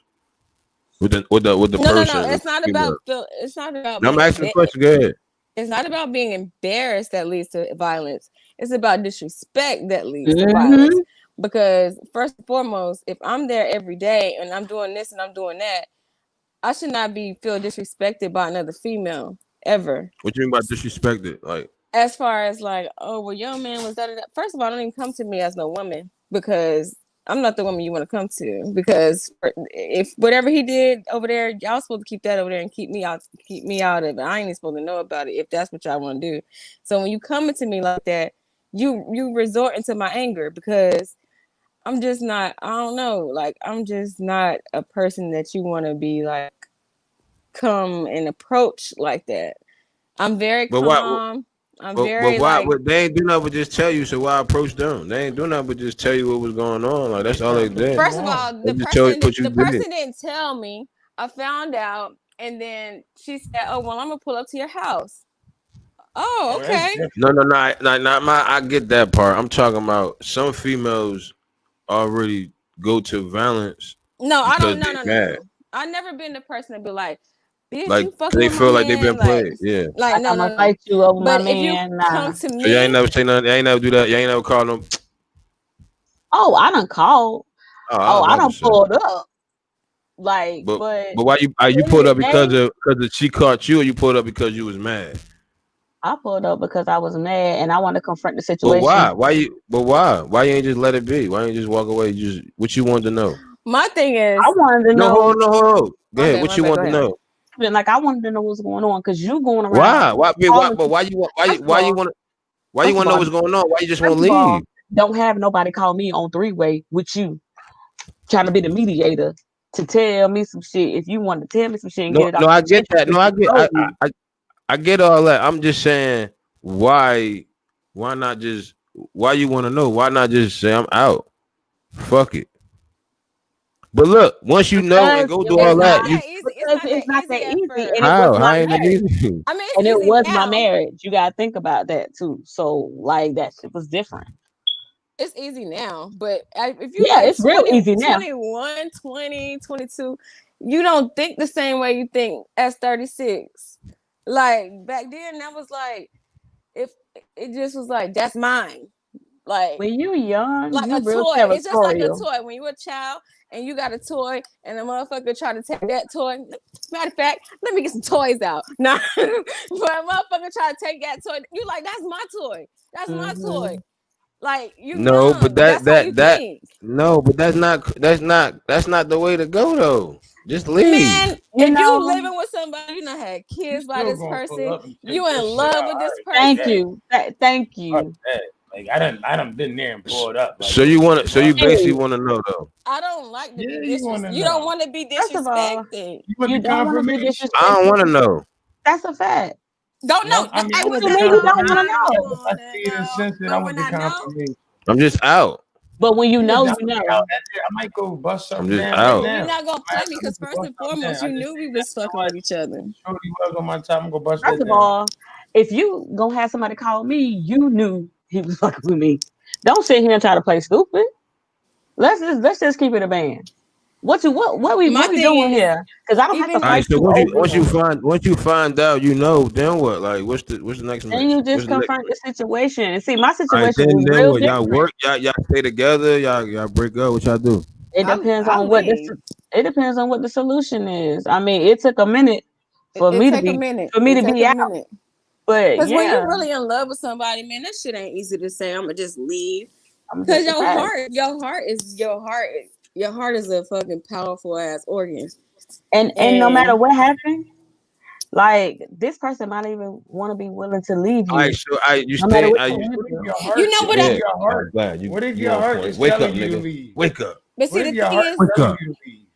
with the person? No. It's not about. It's not about. I'm asking the question. Go ahead. It's not about being embarrassed that leads to violence. It's about disrespect that leads to violence. Because first and foremost, if I'm there every day and I'm doing this and I'm doing that, I should not feel disrespected by another female ever. What do you mean by disrespected? Like, as far as like, oh well, young man was that. First of all, don't even come to me as no woman because I'm not the woman you want to come to. Because if whatever he did over there, y'all supposed to keep that over there and keep me out of it. I ain't even supposed to know about it if that's what y'all want to do. So when you coming to me like that, you resort into my anger because I'm just not. I don't know. Like I'm just not a person that you want to be like come and approach like that. I'm very calm. They ain't do nothing but just tell you, so why approach them? They ain't do nothing but just tell you what was going on. Like that's all they did. First of all, the person didn't tell me. I found out, and then she said, "Oh well, I'm gonna pull up to your house." Oh, okay. No, not my. I get that part. I'm talking about some females already go to violence. No, I don't. No. I've never been the person to be like. Bitch, like you fucking they with feel my like man. they've been played, yeah. Like no. Fight you over but my if man, you come to me, so you ain't never say nothing. You ain't never do that. You ain't never call them. Oh, I done called. I done pulled up. Like, but why you pulled up because she caught you, or you pulled up because you was mad? I pulled up because I was mad and I wanted to confront the situation. But why? Why you ain't just let it be? Why ain't you just walk away? Just what you wanted to know. My thing is, I wanted to know. No. Go ahead. What you want to know? Like I wanted to know what's going on because you going around. Why you want to know what's going on? Why you just want to leave? Don't have nobody call me on three-way with you, trying to be the mediator to tell me some shit. If you want to tell me some shit and get it out. No, I get that. No, I get all that. I'm just saying, why not just? Why you want to know? Why not just say I'm out? fuck it. But look, once you know and go do all It's not that, Because you that easy. It's because not it's that not easy that at easy, first. and it was how my ain't that marriage, easy? I mean, and it's it easy was my now. marriage. You gotta think about that too. So like that shit was different. It's easy now, but if you Yeah, like it's real 20, easy now. 21, 20, 22, you don't think the same way you think as 36. Like back then, that was like, if it just was like, that's mine. Like When you young, a you real toy. It's just like a territorial. toy. When you're a child and you got a toy and the motherfucker try to take that toy. Matter of fact, let me get some toys out. Nah, but a motherfucker try to take that toy. You like, that's my toy. That's my toy. Mm-hmm. Like you No, but young. That's how you think. no, but that's not the way to go though. Just leave. Man, You if you know, living with somebody, you know, had You kids by still this gonna pull person, up and you take in that shit love out. with I this already know thank person. that. you. Thank Fuck you. that. Like I done been there and pulled up. Like So what you the want to, so you fuck? basically Hey, want to know though. I don't like to be Yeah, you want to You don't know. want to be first of all, disrespected. You want you the don't want to be confirmation? I don't disrespected. want to know. That's a fact. Don't know. No, I mean I What want you the That's mean you all. don't want to confirmation. I Yes, know? if I want to see it and know. sense it, I But want when the I know, confirmation. I'm just out. But when you Yeah, know, you definitely know. out there. I might go bust I'm something just down right out. you're now. not gonna I play me actually because to first bust and something foremost, down. I you just knew we seen that. was You know fucking what? with each other. Shorty was on my top. I'm gonna bust First that of down. all, if you gonna have somebody call me, you knew he was fucking with me. Don't sit here and try to play stupid. Let's just keep it a band. My What we thing doing is, here? Because I don't have to even All right. fight So you over him. once you find out, you know, then what? Like, what's the next Then mission? you What's just the next confront mission? the situation. And see, my All right. situation Then was then real what? Y'all different. work. Y'all stay together. Y'all break up. What y'all do? It depends I'll on what leave. the solution is. I mean, it took a minute for It me to take a be minute. for me It to take be a out. minute. But Because when you're yeah, really in love with somebody, man, that shit ain't easy to say. I'm gonna just leave. I'm Because just a fact. your heart is a fucking powerful ass organ. And no matter And what happened, like this person might even want to be willing to leave All right. you, So you no matter stay. what I you you went What if through. your you heart? know what What if yeah. I your All heart? right, glad What if you your on heart point. is Wake up, telling you to nigga. leave? Wake up. but see What if the your thing heart is is Wake telling up. you to leave?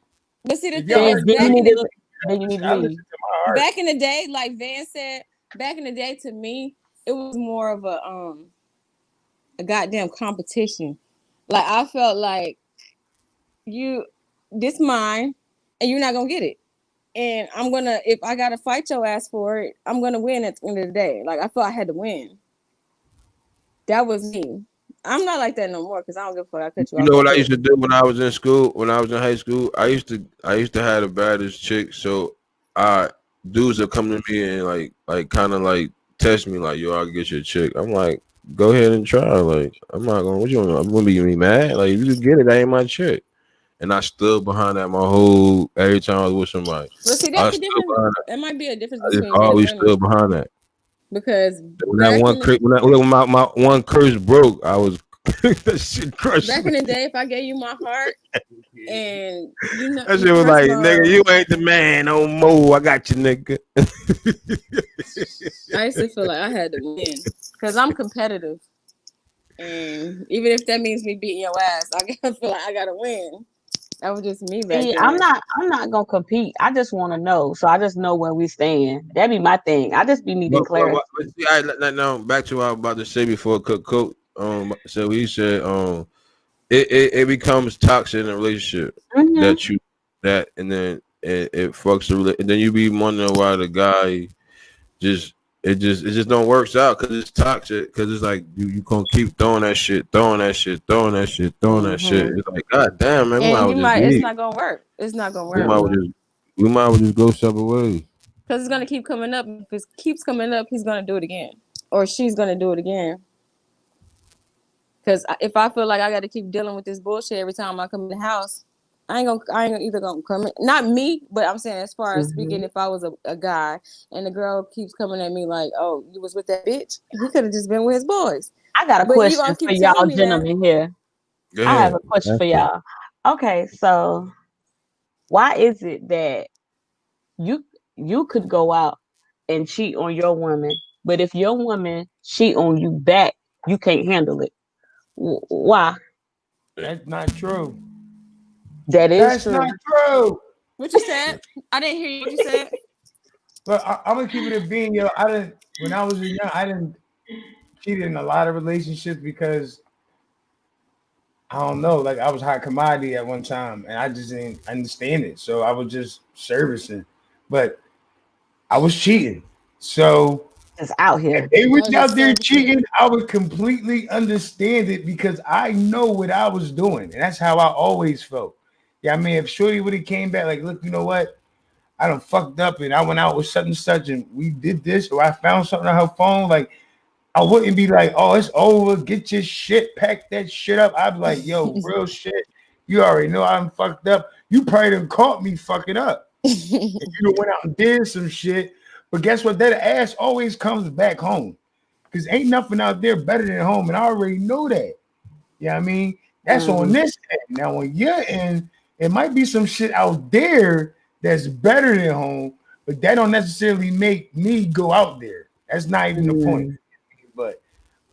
but see the If your thing Then is heart then you telling need you, to then you need to I leave. listen to my heart. back in the day, like Van said, back in the day to me, it was more of a goddamn competition. Like I felt like you this mine and you're not gonna get it. And I'm gonna if I gotta fight your ass for it, I'm gonna win at the end of the day. Like I felt I had to win. That was me. I'm not like that no more because I don't give a fuck. I cut you You off know that what I quick. used to do when I was in school? When I was in high school, I used to have the baddest chick. So, dudes that come to me and like kind of like test me like, yo, I'll get you a chick. I'm like, go ahead and try. Like, I'm not gonna. What you want? I'm gonna be me mad. Like, if you get it, that ain't my chick. And I stood behind that my whole every time I was with somebody. But see, I that's the stood difference. behind that. That might be a difference I just between men and always women stood behind that. because When that one curse, when my one curse broke, I was that shit crushed back me. in the day, if I gave you my heart and you know, That shit was first like, of nigga, all, you ain't the man no more. I got you, nigga. I used to feel like I had to win because I'm competitive, and even if that means me beating your ass, I gotta feel like I gotta win. That was just me back See, then. I'm not gonna compete. I just want to know, so I just know where we stand. That'd be my thing. I just be needing clarity. But see, now back to what I was about to say before Cook. So he said, it becomes toxic in a relationship Hmm. that you that, and then it fucks and then you be wondering why the guy just it just don't works out because it's toxic because it's like you gonna keep throwing that shit, throwing that shit, throwing that shit, throwing that shit. Hmm. It's like, god damn, man, we might as And well just it's leave. not gonna work. It's not gonna We work might as well just go separate ways. because it's gonna keep coming up. If it keeps coming up, he's gonna do it again, or she's gonna do it again. Because if I feel like I got to keep dealing with this bullshit every time I come in the house, I ain't gonna either gonna come in. Not me, but I'm saying as far as speaking, Hmm. if I was a guy and the girl keeps coming at me like, "Oh, you was with that bitch," he could have just been with his boys. I got a But you question gonna for keep telling y'all, me that? gentlemen here. Go I have ahead. a question That's for it. y'all. Okay, so why is it that you you could go out and cheat on your woman, but if your woman cheat on you back, you can't handle it? Why? That's not true. That is That's not true. true. What you said? I didn't hear you. What you said? But I'm gonna keep it a being, yo. I didn't when I was young. I didn't cheat in a lot of relationships because, I don't know, like I was high commodity at one time, and I just didn't understand it, so I was just servicing, but I was cheating. So Just out if here. they was I was out just there servicing. cheating, I would completely understand it because I know what I was doing, and that's how I always felt. Yeah, I mean, if Shorty would have came back, like, look, you know what? I done fucked up, and I went out with such and such, and we did this, or I found something on her phone, like. I wouldn't be like, oh, it's over. Get your shit, pack that shit up. I'd be like, yo, real shit. You already know I'm fucked up. You probably done caught me fucking up. And you done went out and did some shit. But guess what? That ass always comes back home. Because ain't nothing out there better than home. And I already know that. You know what I mean? That's on this end. Now, on your end, it might be some shit out there that's better than home, but that don't necessarily make me go out there. That's not even the point. But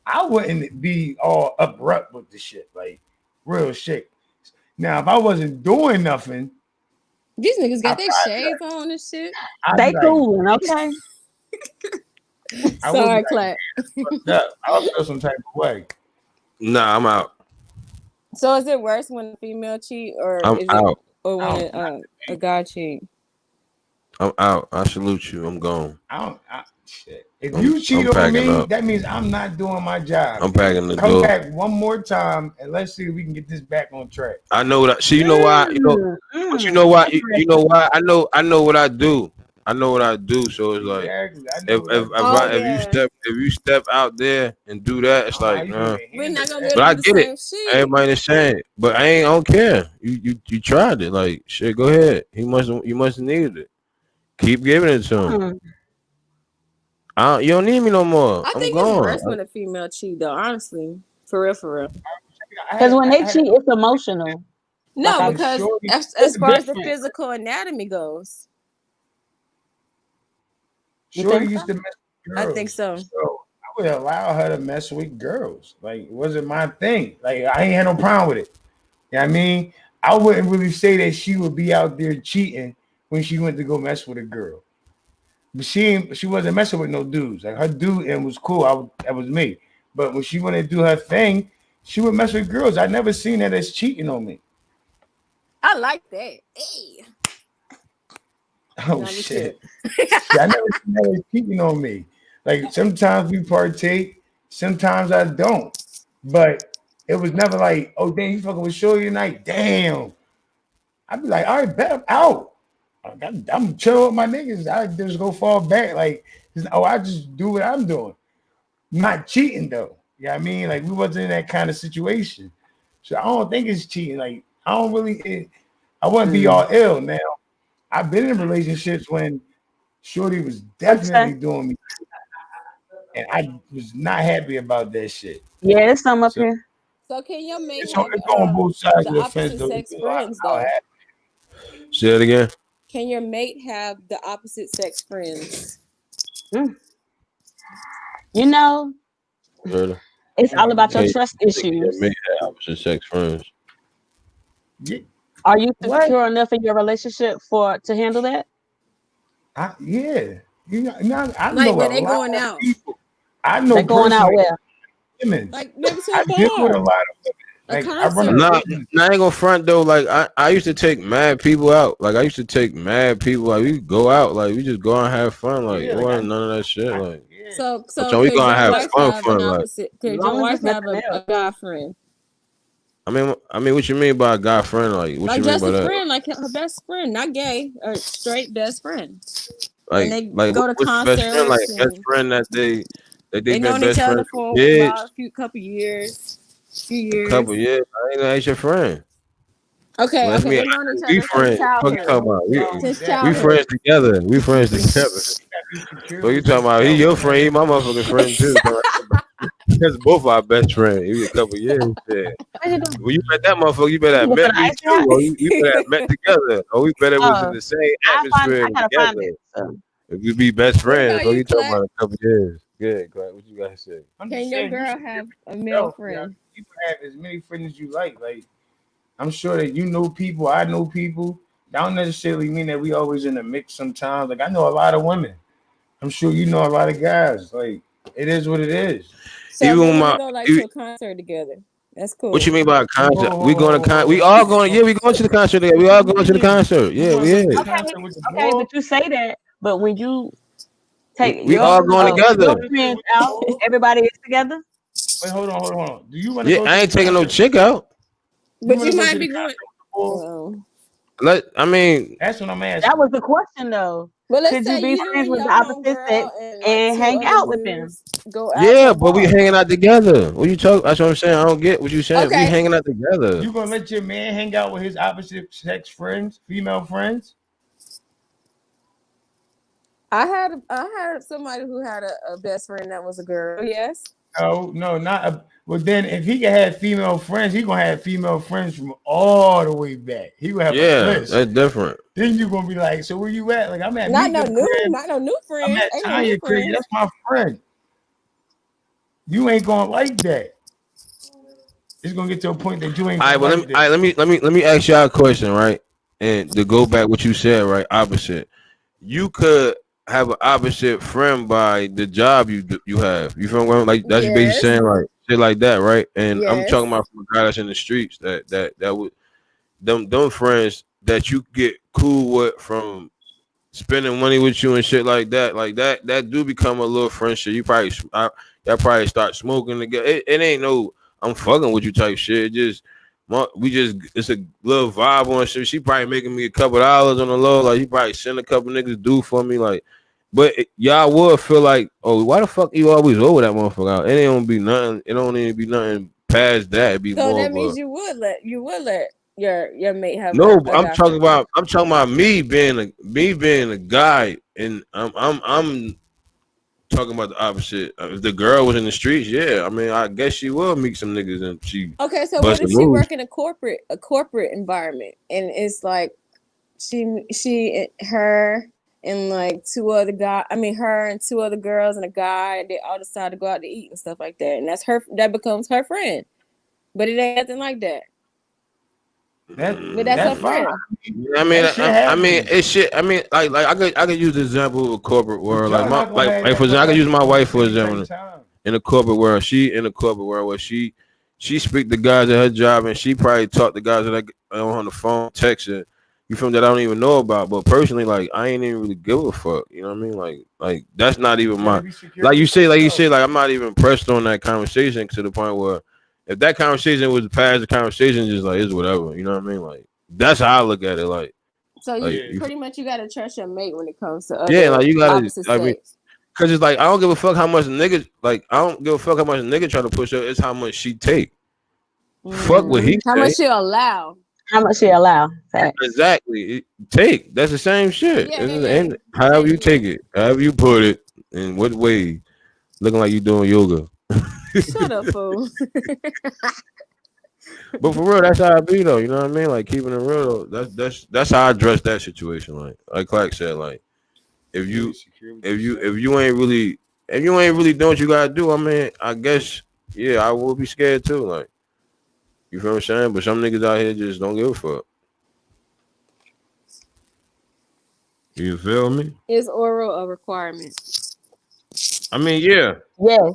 I wouldn't be all abrupt with the shit, like real shit. Now, if I wasn't doing nothing, These niggas I got their shades on and shit. I'd They be like, cooling, okay? I would be Sorry, like, clap. fucked up. I'll feel some type of way. Nah, I'm out. So is it worse when a female cheat, or I'm is it, out. or when Out. a guy cheat? I'm out. I salute you. I'm gone. Shit. If I'm you cheat on packing me, up. that means I'm not doing my job. I'm packing the Come door. back one more time and let's see if we can get this back on track. I know that. See, you know why? But you know why? You know why? I know what I do. I know what I do. So it's like Exactly. I know what I do. if you step out there and do that, it's like, We're not gonna be but able I to do get the it. same shit. Everybody the same. But I don't care. You tried it. Like shit, go ahead. You must have needed it. Keep giving it to him. You don't need me no more. I I'm think it's gone. worse when a female cheat, though. Honestly, for real, for real. Because when they cheat, it's emotional. No, Like because as far as the physical anatomy goes, Shorty used to mess with girls. I think so. So I would allow her to mess with girls. Like it wasn't my thing. Like I ain't had no problem with it. You know what I mean? I wouldn't really say that she would be out there cheating when she went to go mess with a girl. But she wasn't messing with no dudes. Like her dude and was cool. That was me. But when she wanted to do her thing, she would mess with girls. I never seen that as cheating on me. I like that. Hey. Oh shit! I never seen that as cheating on me. Like sometimes we partake, sometimes I don't. But it was never like, oh damn, you fucking with Shorty tonight. Damn. I'd be like, all right, bet I'm out. I'm chilling with my niggas. I just go fall back. Like, I just do what I'm doing. Not cheating though. You know what I mean? Like we wasn't in that kind of situation. So I don't think it's cheating. Like I don't really I wouldn't be all ill now. I've been in relationships when Shorty was definitely doing me. And I was not happy about that shit. Yeah, there's some up here. So can your mate It's have on both sides of the the fence opposite though. sex friends though? Say it again. Can your mate have the opposite sex friends? You know, it's all about your trust issues. Opposite sex friends. Yeah. Are you secure enough in your relationship to handle that? Yeah. I Like know when a they lot going of out. people. I know They're going out personally well. women. Like maybe to I a deal with a bar. lot of women. Like I run Nah, I ain't gonna front though. Like I used to take mad people out. Like I used to take mad people. Like we go out. Like we just go out and have fun. Like it wasn't none of that shit. Like So we could gonna your have wife fun. have an Like opposite? Could your wife have a guy friend? I mean, what you mean by a guy friend? Like what Like you mean just by a that? friend, like her best friend, not gay or straight best friend. Like And they go to what's the concerts. best friend? Like best friend that they've been known best each other friends for kids. about a couple years. A couple years. I ain't know that's your friend. Okay, Well, that's me. they known each We other friends. What you talking about? We friends together. We friends together. What you talking about? He your friend. He my motherfucking friend too. That's both our best friends. We a couple years. Yeah. When you met that motherfucker, you better have met me too. Or we better have met together. Or we better was in the same atmosphere together. If we be best friends, what you talking about? A couple years. Good. What you guys say? Can your girl have a male friend? You can have as many friends as you like. Like I'm sure that you know people, I know people. That don't necessarily mean that we always in a mix sometimes. Like I know a lot of women. I'm sure you know a lot of guys. Like it is what it is. So even when you go like to a concert together. That's cool. What you mean by a concert? Whoa, We going to whoa, we whoa. all going. Yeah, we going to the concert. Together. We all going to the concert. You Yeah, gonna we go to the is. Okay, concert with the okay, ball? but you say that, but when you take We all going your together. friends out, everybody is together. Wait, hold on. Do you want to Yeah, go I to ain't the taking no concert? chick out. But wanna you go might to be the going. concert with the ball? I mean, That's what I'm asking. That was the question, though. But let's Could you say be you friends and with the your opposite sex homegirl and like and 2 hang other out with them? dudes go out to yeah, a but we bar. hanging out together. What you talk? That's what I'm saying. I don't get what you saying. We Okay. hanging out together. You gonna let your man hang out with his opposite sex friends, female friends? I had somebody who had a best friend that was a girl. Yes. No, not a. Well, then if he can have female friends, he gonna have female friends from all the way back. He gonna have a Yeah, list. that's different. Then you gonna be like, so where you at? Like I'm at Not Mika no crib. new I'm friends. at Ain't no new Tanya crib. friends. That's my friend. You ain't gonna like that. It's gonna get to a point that you ain't All gonna right, like that. let me ask y'all a question, right? And to go back what you said, right? Opposite. You could have an opposite friend by the job you have. You feel what? Like that's basically Yes. saying like shit like that, right? And I'm Yes. talking about from a guy that's in the streets that would them friends that you get cool with from spending money with you and shit like that do become a little friendship. Y'all probably start smoking together. It ain't no I'm fucking with you type shit. It's a little vibe on shit. She probably making me a couple dollars on the low. Like you probably send a couple niggas do for me. Like, but y'all would feel like, oh, why the fuck you always over that motherfucker? It ain't gonna be nothing. It don't even be nothing past that. It'd be So more that of a means you would let your mate have no. a I'm guy talking friend. about me being a guy, and I'm talking about the opposite. If the girl was in the streets, yeah, I mean, I guess she will meet some niggas and she Okay, so bust what the if she moves. work in a corporate environment and it's like her and like her and 2 other girls and a guy, they all decide to go out to eat and stuff like that, and that becomes her friend, but it ain't nothing like that. But that's her Fine. friend. I mean, That shit I mean, happens. it's shit. I mean, like I could use the example of a corporate world. Y'all Like not gonna have for that example, I could use my wife for same type example. time. In a corporate world, where she speak to guys at her job and she probably talk to guys that on the phone, texting. You from that I don't even know about, but personally, like I ain't even really give a fuck. You know what I mean? Like that's not even You my gotta be secure like you with say, yourself. like I'm not even pressed on that conversation to the point where if that conversation was past the conversation, just like it's whatever. You know what I mean? Like that's how I look at it. Like So you Yeah. pretty much you gotta trust your mate when it comes to yeah, other like you gotta. opposite I mean, sex. cause it's like I don't give a fuck how much niggas like. I don't give a fuck how much nigga try to push her. It's how much she take. Fuck what he How say. much she'll allow. How much she allow? Facts. Exactly. Take. That's the same shit. Yeah, And however you take it, however you put it, in what way, looking like you doing yoga. Shut up, fool. But for real, that's how I be though. You know what I mean? Like keeping it real. Though, that's how I address that situation. Like Clark said, like if you ain't really doing what you gotta do, I mean, I guess yeah, I will be scared too. Like you feel what I'm saying? But some niggas out here just don't give a fuck. You feel me? Is oral a requirement? I mean, yeah. Yes.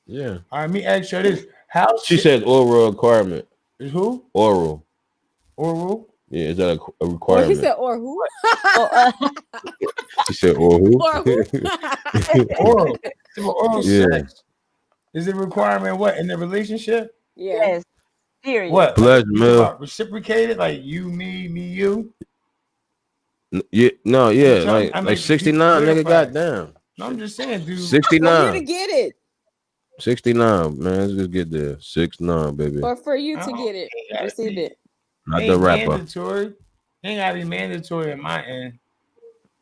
Yeah. All right, let me ask you this. How She said oral requirement. is who? Oral. Oral? Yeah, is that a Or he requirement? said, or who? She said or who? Or who? Oral. Oral Yeah. sex. Is it a requirement what in the relationship? Yeah. Yes. Period. What? Blood milk. Reciprocated? Like you, me, you? Yeah, no, yeah, I'm trying- I mean, 69, you nigga, clarify. goddamn. No, I'm just saying, dude. For you to 69. get it. 69, man. Let's just get there. 69, baby. Or for you to Oh, get it. yeah, Receive it. Not ain't the rapper. mandatory. Ain't gotta be mandatory in my end.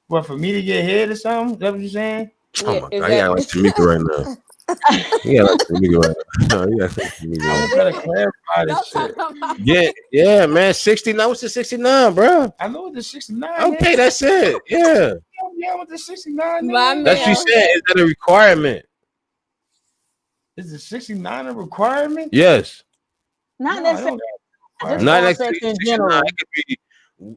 What for me to get hit or something? Is that what you're saying? Oh Yeah, my is god, he got like Tamika right now. He got like Tamika right now. He got like Tamika I'm right trying to clarify this Don't shit. talk about now. Yeah, man. 69. What's the 69, bro? I know what the 69 Okay, is. that's it. Yeah. Yeah, what the 69 my is. That's what you man. said. Is that a requirement? Is the 69 a requirement? Yes. Not No, I necessarily. don't Just Not oral like sex in 69. general. It could be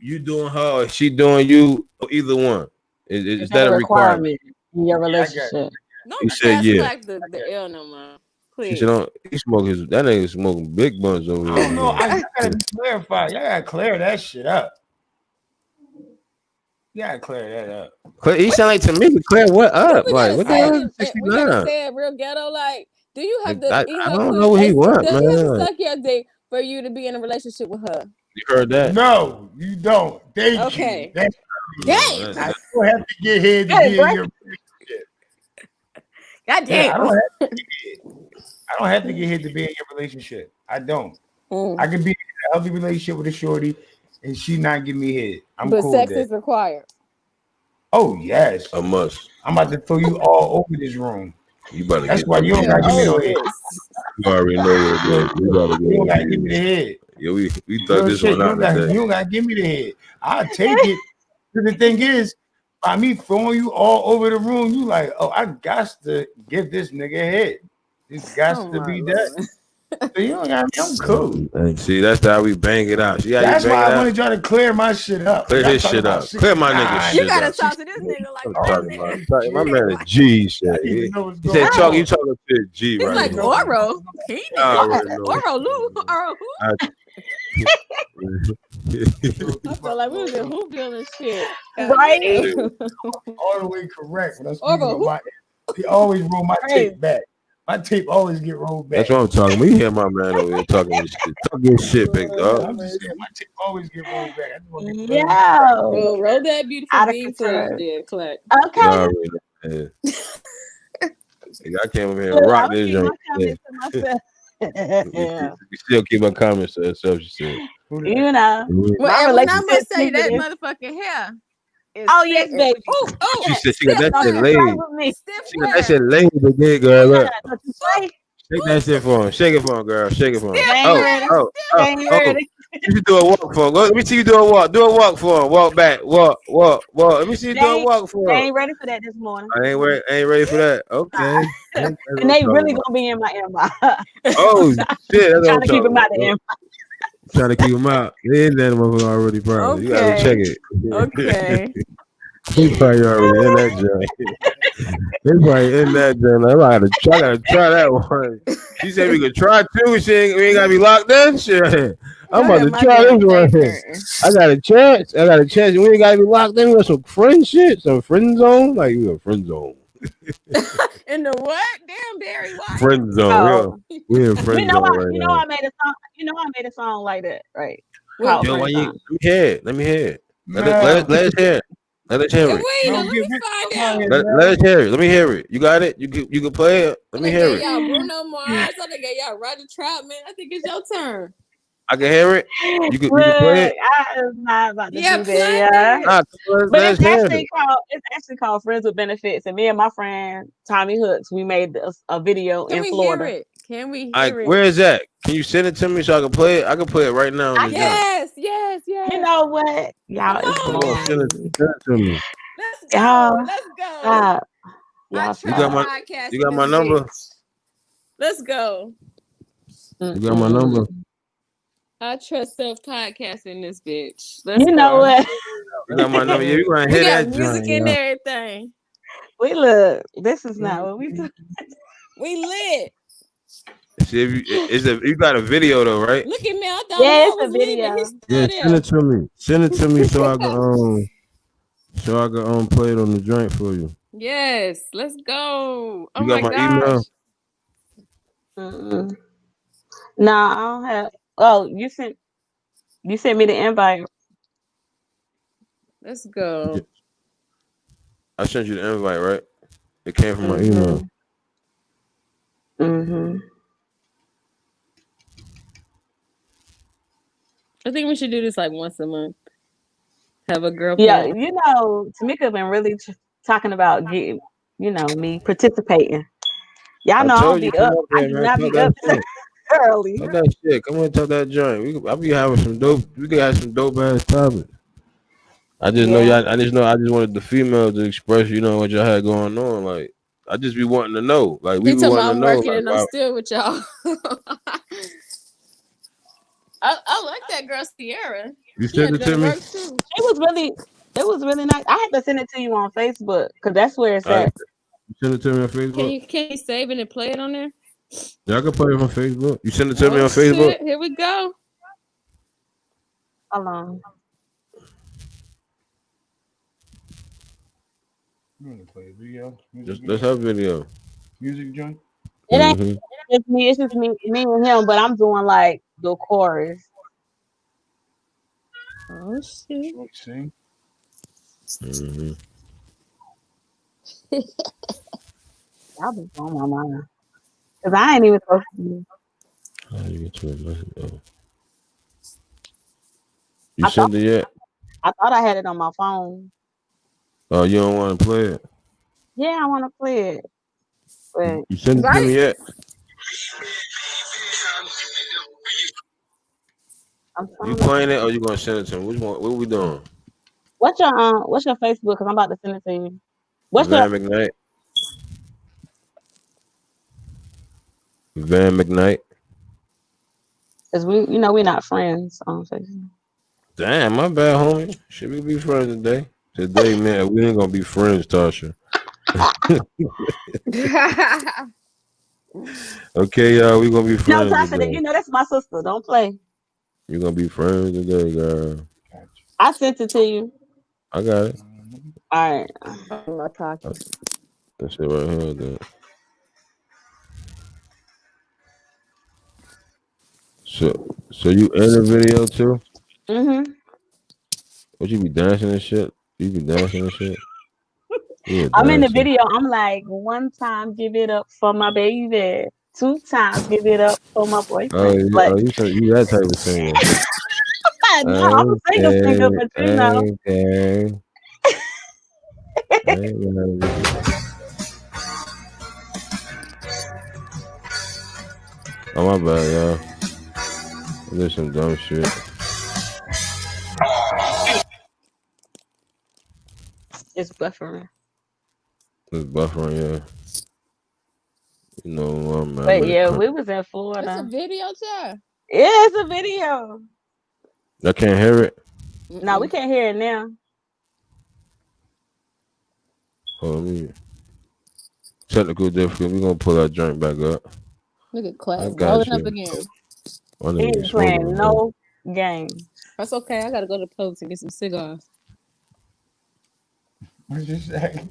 you doing her or she doing you, or either one. Is Is that a requirement? in your Yeah, I got it. relationship? You Don't said fast yeah. track the L no more. She Please. don't. He smoking. That nigga smoking big buns over I don't know. here. I gotta clarify. Y'all gotta clear that shit up. You gotta clear that up. He sound like Tamika. Clear what up? We Like gotta what the say hell it. is We gotta 69? say it real ghetto. Like, do you have to I eat her don't pussy? know what he want, Does you have to man. suck your dick for you to be in a relationship with her? You heard that? No, you don't. Thank Okay. you. That's Damn. I don't have to get head to Hey, be in what? your God yeah, damn. I don't have to get hit to be in your relationship. I don't. I can be in a healthy relationship with a shorty and she not give me hit. I'm But cool sex with that. is required. Oh yes. A must. I'm about to throw you all over this room. You better That's get. why you don't gotta give me no head. You already know what it is. You gotta You don't gotta get. give me the head. Yeah, we thought Real this shit. one out today. You don't gotta give me the head. I'll take it. But the thing is, by me throwing you all over the room, you like, oh, I got to give this nigga a head. It's got to be that. So you don't got me. I'm cool. And see, that's how we bang it out. See how That's you bang why it I out? want to try to clear my shit up. Clear Y'all his talking shit about up. Clear my nigga 69. shit You gotta up. talk to this nigga like I'm oh, talking nigga. about. My man is G shit. I need to He, know what's he going said, on. "Talk, you talking to G It's right like here." oral. I Penis. already know. Oral Lou. Oral who? I I felt like we was in Whoville and shit. Right? All the way correct when I'm speaking Oral about who? my. He always roll my Hey. tape back. My tape always get rolled back. That's what I'm talking. We hear my man over here talking this shit. Talk your shit, big dog. I'm just saying, my tape always get rolled back. I just want to get Yeah. Roll that beautiful Out of bean control. footage there, Clark. Okay. You already know. Yeah. I came over here and Look, rock I'm this keep my joint. comments to myself. Yeah. We still keep our comments to herself, she said. You know, Well, my and when I relationship must say that is. motherfucking hair is Oh yes, sitting. baby. Oh, She said she got that Don't shit you laid. play with me. stiff She got that hair. shit laid again, girl. Look. Don't you play? Shake that shit for him. Shake it for him, girl. Shake it for him. Stiff Ain't Oh, ready. oh, Ain't oh. ready. Let me do a walk for him. Let me see you do a walk. Do a walk for him. Walk back. Walk. Let me see you do a walk for They him. ain't ready for that this morning. I ain't ready for that. Okay. And they really gonna be in my inbox. Oh shit. That's what Trying I'm to keep them out the talking inbox. Trying to keep him out. They in that motherfucker already probably. You gotta check it. Okay. He probably already in that joint. They probably in that joint. I gotta try that one. She said we could try two. We ain't gotta be locked in. Shit. I'm about to try this one. I got a chance. We ain't gotta be locked in with some friend shit. Some friend zone. Like you a friend zone. In the what? Damn, Barry, why? Friend zone. Oh. We in friend zone right now. I made a song. I made a song like that, right? What? Yo, Friend why you? Zone. Let me hear it. Let us hear it. Let us hear it. Wait, let me find out. Let us hear it. Let me hear it. You got it? You can play it. Let me hear it. Y'all Bruno Mars. I think y'all Roger Troutman. I think it's your turn. I can hear it. You can play it. I am not about to do play that, yeah. Nah, But let's it's hear actually it. called Friends with Benefits. And me and my friend Tommy Hooks, we made a video Can in we Florida. hear it? Can we hear it? Where is that? Can you send it to me so I can play it? I can play it right now. Yes. You know what? Y'all is blowing. Send it to me. Let's go. Y'all You got my number? Let's go. You got my number? I trust self podcasting this bitch. You know what? You got my number? Yeah, you gonna hear that music joint, and everything. We look. This is not what we do. We lit. See if you got a video though, right? Look at me. I thought it's was a video. Yeah, send it to me. Send it to me so I can play it on the joint for you. Yes, let's go. You got my email? No, I don't have. Oh, you sent me the invite. Let's go. I sent you the invite, right? It came from my email. I think we should do this like once a month. Have a girl. Yeah, you know, Tamika been really talking about getting, me participating. Y'all know I'll be up. I do not be up early. Talk that shit. Come on, talk that joint. I'll be having some dope. We could have some dope ass topics. I just know y'all. I just wanted the females to express, what y'all had going on. Like, I just be wanting to know. Like, we be wanting to know. Working and I'm still with y'all. I like that girl Sierra. You sent it to me. It was really nice. I had to send it to you on Facebook because that's where it's at. You send it to me on Facebook. Can you save it and play it on there? Yeah, I can put it on Facebook. You send it to me Oh on Facebook. shit! Here we go. Hold on. You want to play a video? Music Let's video? have video. Music joint? It ain't Mm-hmm. just me. It's just me and him. But I'm doing like the chorus. Oh shit! Short sing. Mm-hmm. Y'all be on my mind. Cause I ain't even supposed to be. How do you get to it? Oh. You I thought sent it yet? I had it on my phone. Oh, you don't want to play it? Yeah, I want to play it, but You sent it to Right? me yet? I'm You trying to. playing it or you gonna send it to me? Which one? What we doing? What's your Facebook? Cause I'm about to send it to you. What's your Van McKnight. Van McKnight. Cause we're not friends on Facebook. Damn, my bad, homie. Should we be friends today? Today, man, we ain't gonna be friends, Tasha. Okay, y'all, we gonna be No, friends Tasha, today. that's my sister. Don't play. You gonna be friends today, girl. I sent it to you. I got it. All right. I'm not talking. That shit right here. Then. So you in the video too? Mhm. What you be dancing and shit? You be dancing and shit? You a I'm in the dancer. video. I'm like, one time, give it up for my baby. Two times, give it up for my Oh, boyfriend. Like, you that type of singer. no, I'm a single singer, Okay, but okay. I ain't gonna- Oh my bad, y'all. I did some dumb shit. it's buffering. This buffering, yeah. You know, I'm But in the yeah, country. we was in That's a Florida. video, child. Yeah, it's a video. I can't hear it. No, we can't hear it now. Hold on, me. Technical difficulty. We're gonna pull that joint back up. Look at I class got rolling up you. again. My He nigga be ain't smoking playing on that. no game. That's okay. I gotta go to Publix and get some cigars. What's you say?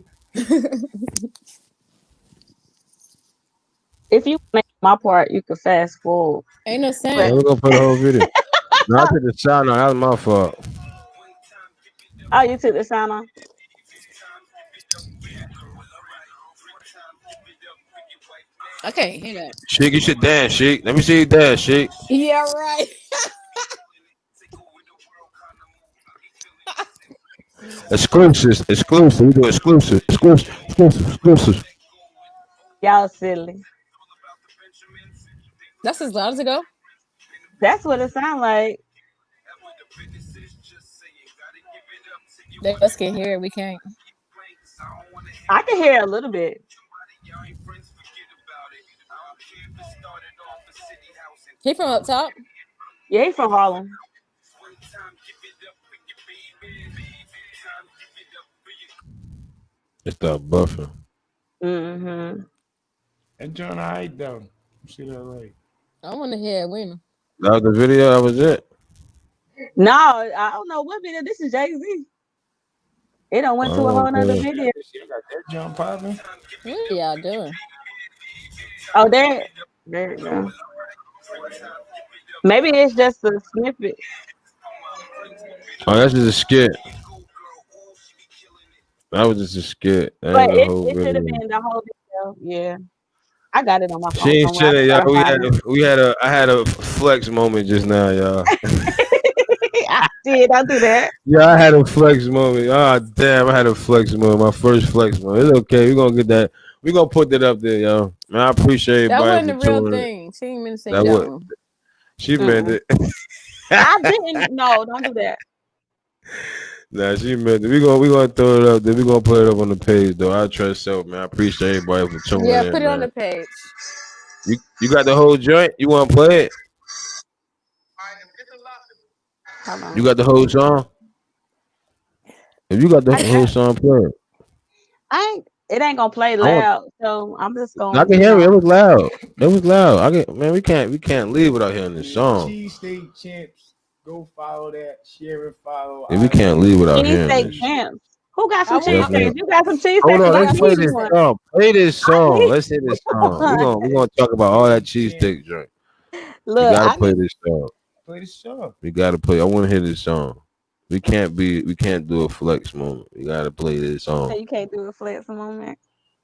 If you make my part, you could fast forward. Ain't no But Yeah, we're sound. gonna play the whole video. No, I took the sound out. That was my fault. oh, you took the sound off. I can't hear that. Sheik, you should dance, Sheik. Let me see you dance, Sheik. Yeah, right. Exclusive. We do exclusive. Y'all silly. That's as loud as it go. That's what it sounds like. They just can't hear it. We can't. I can hear it a little bit. He from up top. Yeah, he's from Harlem. It's that buffer. Mm-hmm. That joint alright though. See that like. I want to hear it. Winner. That was the video. That was it. No, I don't know what video. This is Jay-Z. It done went to a Oh, whole nother okay. video. I got that joint popping. What are y'all doing? Oh, there you go. Maybe it's just a snippet. Oh, that's just a skit. That was just a skit. That But ain't the whole it should have video. been the whole video. Yeah. I got it on my She phone ain't somewhere. I seen just it, y'all. gotta find it. I had a flex moment just now, y'all. I did. I do that. Yeah, I had a flex moment. Ah, damn, I had a flex moment. My first flex moment. It's okay. We're gonna get that. We're gonna put that up there, y'all. Man, I appreciate That everybody wasn't for the real tuning. thing. She ain't meant to say That that what one. she meant Mm-mm. it. I didn't. No, don't do that. Nah, she meant it. We gonna throw it up there. We gonna put it up on the page though. I trust so, man. I appreciate everybody for tuning Yeah, in, put it on man. the page. You got the whole joint? You wanna play it? Hold You on. got the whole song? If you got the I whole got. song, play it. I ain't. It ain't gonna play I want. loud, so I'm just I gonna, can hear it. It was loud. It was loud. Man, we can't leave without hearing this song. Cheesesteak Champs. Go follow that. Share and follow. And we can't leave without hearing cheesesteak this. champs. Who got some I Yes, want. man. cheesesteaks? You got some cheesesteaks? Hold on, Cause I I let's got some play need this one. cheesesteak. song. Play this I song. need Let's hear this song. one. We're gonna talk about all that cheesesteak joint. We Look, gotta I play need. this song. Play the song. We gotta play. I want to hear this song. We can't do a flex moment. We gotta play this song. You can't do a flex moment.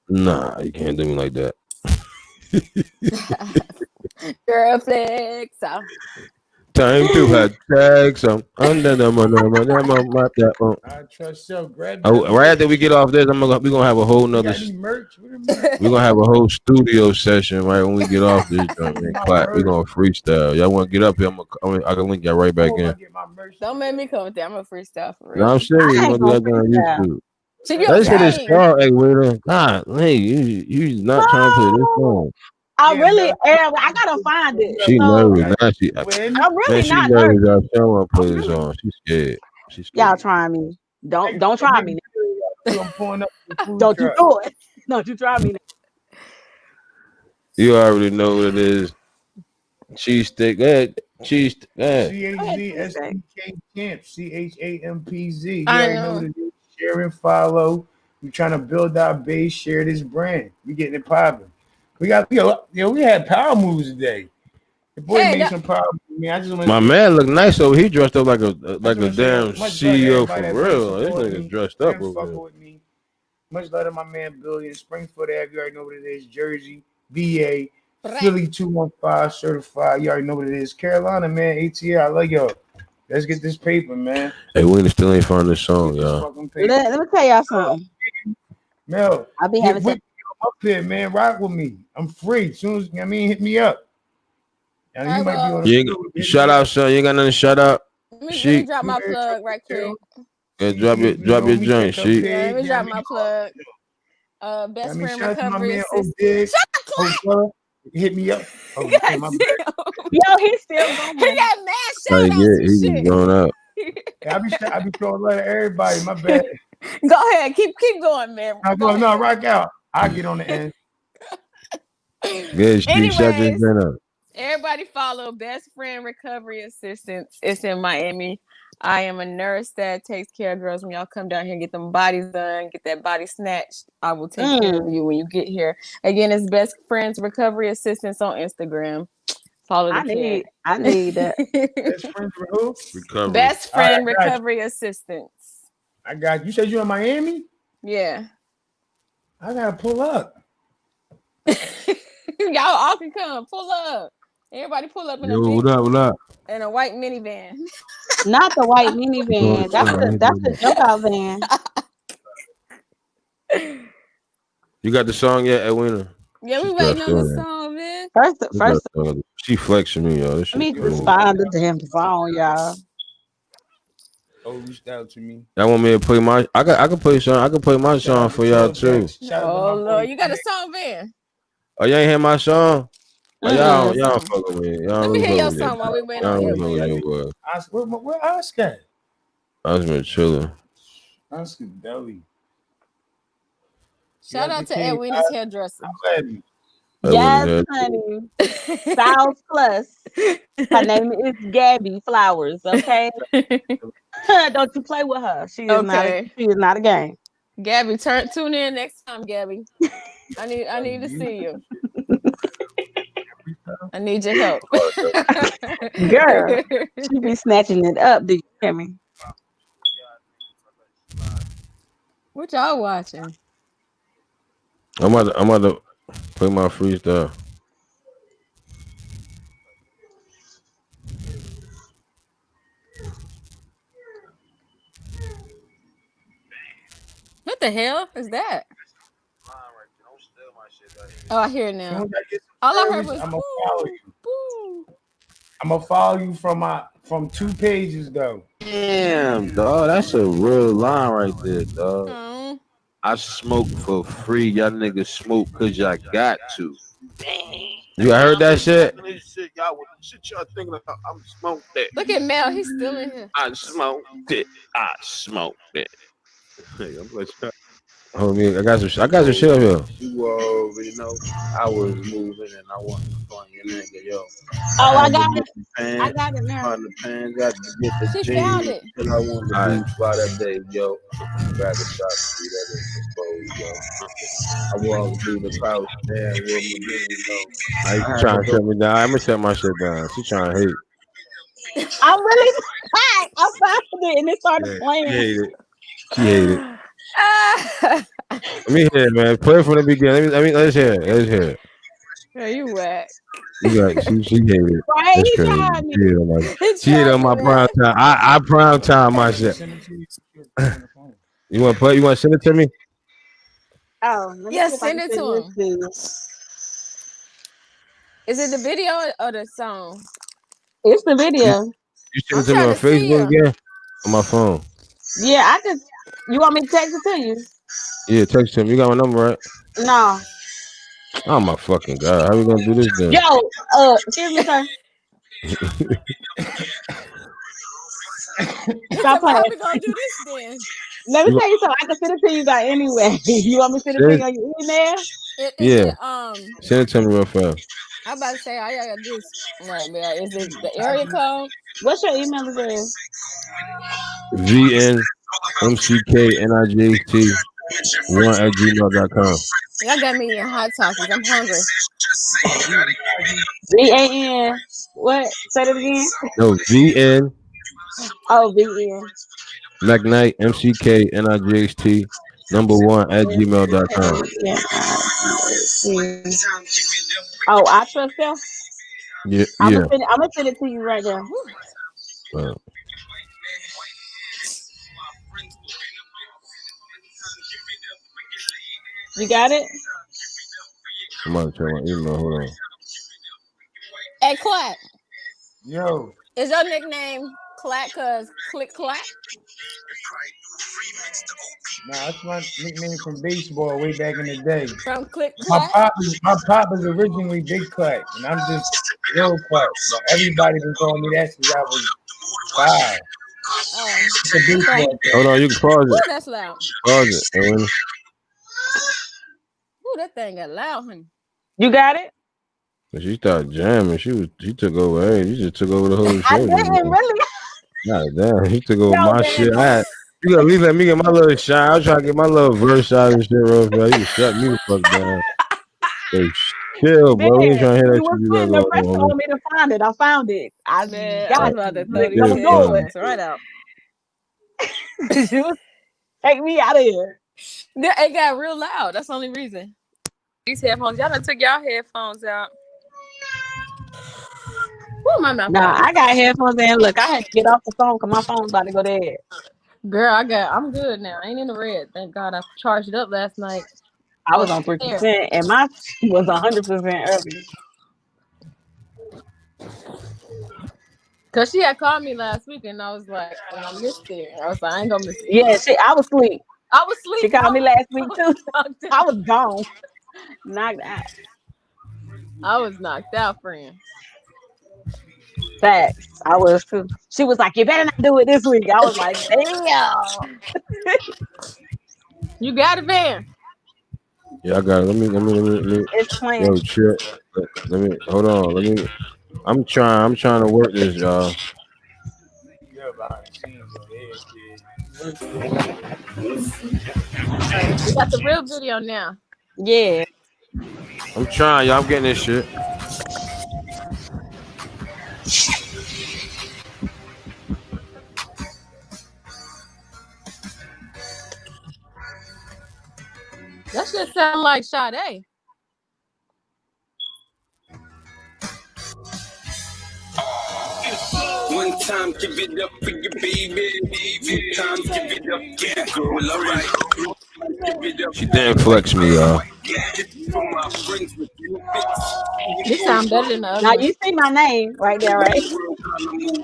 Nah, you can't do me like that. Girl flex. Time to have sex. Under the I trust yourself. Grab that right merch. after we get off this, we gonna have a whole You nother. got any merch? What the merch? We're gonna have a whole studio session right when we get off this joint. Man. We're gonna freestyle. Y'all wanna get up here? I can link y'all right back in. Get my merch. Don't make me come with that. I'm a freestyle for No, real. I'm serious. I We're ain't gonna gonna do that on freestyle. YouTube. So you Let's hit this okay? song, hey, waiter. God, hey, you not trying to play this song. I Yeah, really man. am. I gotta find it. She So nervous. Now When? I'm man, really she not nervous. nervous. She don't want to play I'm this really. song. She's scared. She's Y'all scared. try me. Don't try me. I'm pulling up the food Don't you truck. do it. Don't you try me. You already know what it is. Cheese stick. Go ahead. Cheese. Go ahead. CHZSDK Champs. CHAMPZ. You I already know what know. it is. Share and follow. We trying to build our base. Share this brand. We getting it popping. We had power moves today. The boy Hey, made some power moves. Man, I just want My to man look nice over. He dressed up like a damn much love to CEO for everybody that been real. This supporting nigga's me, dressed been up over fucking there. with me. Much love to my man Billy in Springfield Ave. You already know what it is. Jersey, VA, Philly 215 certified. You already know what it is. Carolina, man, ATL. I love y'all. Let's get this paper, man. Hey, we still ain't found this song, Get this y'all. fucking paper. Let me tell y'all something. Mel, I be get having with me up here, man. Rock with me. I'm free. As soon as hit me up. And you might be on the shout out, son. You ain't got nothing to shout out. Let me drop my plug right quick. Yeah, drop your joint, she. Yeah, let me drop my plug. Best friend recovery assistant. Hit me up. Oh, Yo, he's still going. He got mad shout outs and shit. Going up. I be throwing love to everybody. My bad. Go ahead, keep going, man. No, rock out. I'll get on the end. Good, anyways, everybody follow Best Friend Recovery Assistance. It's in Miami. I am a nurse that takes care of girls when y'all come down here and get them bodies done, get that body snatched. I will take care of you when you get here. Again, it's Best Friends Recovery Assistance on Instagram. Follow the kid. I need that. Best friend for who? Recovery. Best Friend Recovery Assistance. I got you. Said you in Miami? Yeah. I gotta pull up. Y'all all can come. Pull up. Everybody pull up in what up? In a white minivan. Not the white minivan. That's the jump out van. You got the song yet, Edwina? Yeah, we waiting on the song, man. First, she flexing me, y'all. let me just find the damn song, y'all. Oh, reached out to me. Y'all want me to play my? I can play song. I can play my song for y'all too. Oh Lord, you got a song, man. Oh, y'all ain't hear my song? Oh, y'all fuck with me. Let me hear your song while we wait on you. Where Oscar? I was been chilling. Oscar Deli. Shout out to Edwina's hairdresser. Yes, honey. Styles Plus. Her name is Gabby Flowers. Okay. Don't you play with her. She is not a game. Gabby, tune in next time, Gabby. I need to see you. I need your help. Girl, she be snatching it up. Do you hear me? What y'all watching? I'm about to play my freestyle. What the hell is that? Oh, I hear it now. All I heard was I'm gonna follow you. I'm gonna follow you from 2 pages though. Damn, dog, that's a real line right there, dog. I smoke for free. Y'all niggas smoke because y'all got to. You heard that shit? Y'all thinking I'm smoked it. Look at Mel, he's still in here. I smoked it. Hey, I'm like, Homie, I got some shit up here. You already know I was moving and I wasn't on your nigga, yo. Oh, I I had to got get it. the I pants, got it now. on the pants, got to get the She found jeans, it. and I wanted the Alright. boots by that day, yo. Back of shot street, that is exposed, yo. I walked through the pouch, there with my dude, yo. She I had to trying to go. shut me down. I'm gonna shut my shit down. She trying to hate. I'm really hot. I found it and it started Yeah, she playing. hate it. She hate it. Ah, Let me hear it, man. Play it from the beginning. Let's hear it. Let's hear it. girl, you whack. You got she hate it. Right? That's He crazy. tried me. She hate on my prime time. I prime time my shit. Send it to you. On the phone. You want to play? You want to send it to me? Oh, let me Yeah, see if I send can it to him. send this Is it the video or the song? to. It's the video. You send I'm it to me trying on to see Facebook him. again? On my phone. Yeah, I just. You want me to text it to you? Yeah, text him. You got my number, right? No. Oh my fucking god! How we gonna do this then? Yo, excuse me, sir. He Stop said, well, how playing. we gonna do this then? Let me You tell you something. I can send it to you guys anyway. You want me to send it to you on your email? Is Yeah, it send it to me real fast. I'm about to say I gotta do this right, man. Is it the area code? What's your email address? VNMCKNIGHT1 Y'all got me eating hot Takis. I'm hungry. VAN. What? Say it again. No, VN Oh, VN. McKnight MCKNIGHT #1 @gmail.com. Oh, I trust them. Yeah, I'm yeah. gonna send it to you right now. Uh, You got it? I'm about to check my email. Hold on. Hey, Clack. Yo. Is your nickname Clack cause click clack? Nah, that's my nickname from baseball way back in the day. From click My clack? pop is originally Big Clack, and I'm just Little Clack. But everybody been calling me that since I was 5. Oh. It's a baseball thing. Hold on, you can pause Ooh, it. that's loud. Pause it. Ooh, that thing got loud, honey. You got it? She started jamming. She took over. Hey, you just took over the whole show. I didn't really. God damn, he took over Yo, my man. shit. You gotta leave let me get my little shine. I was trying to get my little verse out and shit real fast. You shut me the fuck down. Hey, chill, bro. We ain't trying to hear that You was shit you putting got the going pressure on. on me to find it. I found it. I Man, I got was it. about to You throw ain't these gonna do it. headphones right out. You take me out of here. It got real loud. That's the only reason. These headphones, y'all done took y'all headphones out. Woo, my mouth. Nah, I got headphones in. Look, I had to get off the phone because my phone's about to go dead. Girl, I'm good now. I ain't in the red. Thank God I charged it up last night. I was on 3% and my was 100% early. Cause she had called me last week and I was like, and I missed it. I was like, I ain't gonna miss it. Yeah, I was asleep. I was asleep. She called me last week too. I was gone. Knocked out. I was knocked out, friend. Facts. I was too. She was like, you better not do it this week. I was like, damn. You got it, man. Yeah, I got it. Let me. It's playing. Yo, chill. Let me hold on. I'm trying to work this, y'all. You're behind the scenes over Right. We got the real video now. Yeah. I'm trying, y'all. I'm getting this shit. That shit sound like Sade. One time, give it up for your baby. Two times, give it up for your girl. All right. She didn't flex me, y'all. This sound better than the other Now one. you see my name right there, right?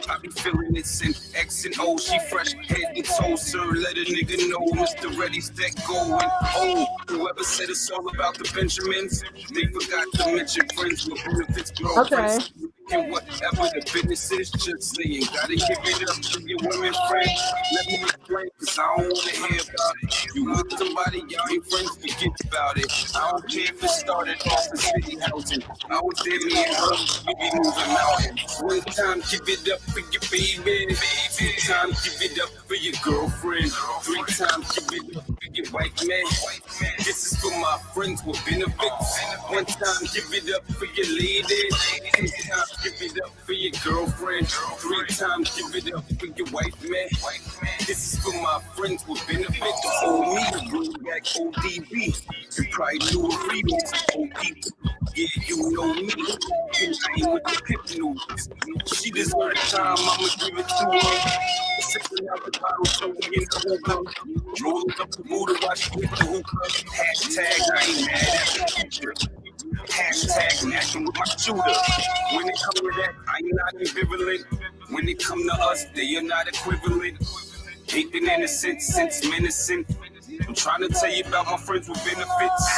I be feeling it in X and O. She fresh head and toe, sir. Let a nigga know, Mr. Ready, Steck, going. Oh, whoever said it's all about the Benjamins, they forgot to mention friends with benefits, Okay. girlfriends. And whatever the business is, just saying, gotta give it up to your women friend. Let me explain, cause I don't wanna hear about it. You with somebody, y'all ain't friends, forget about it. I don't care if it started off in city housing. I was there, me and her, we be moving mountains. One time, give it up for your baby. Two times, give it up for your girlfriend. Three times, give it up for your wife, man. This is for my friends with benefits. One time, give it up for your lady. Two times, give it up for your girlfriend. Three times, give it up for your wife, man. This is for my friends with benefits. Old me to bring back ODB. You probably knew a remix of ODB. Yeah, you know me. And I ain't with the pip news. She deserves time, I'ma give it to her. Sipping out the bottle, so we in the hookah. Rolling up the Buddha while she hit the hookah. Hashtag I ain't mad at the future. Hashtag matching with my shooter. When it come to that, I ain't not ambivalent. When it come to us, they are not equivalent. Ain't been innocent since menacing. I'm trying to tell you about my friends with benefits.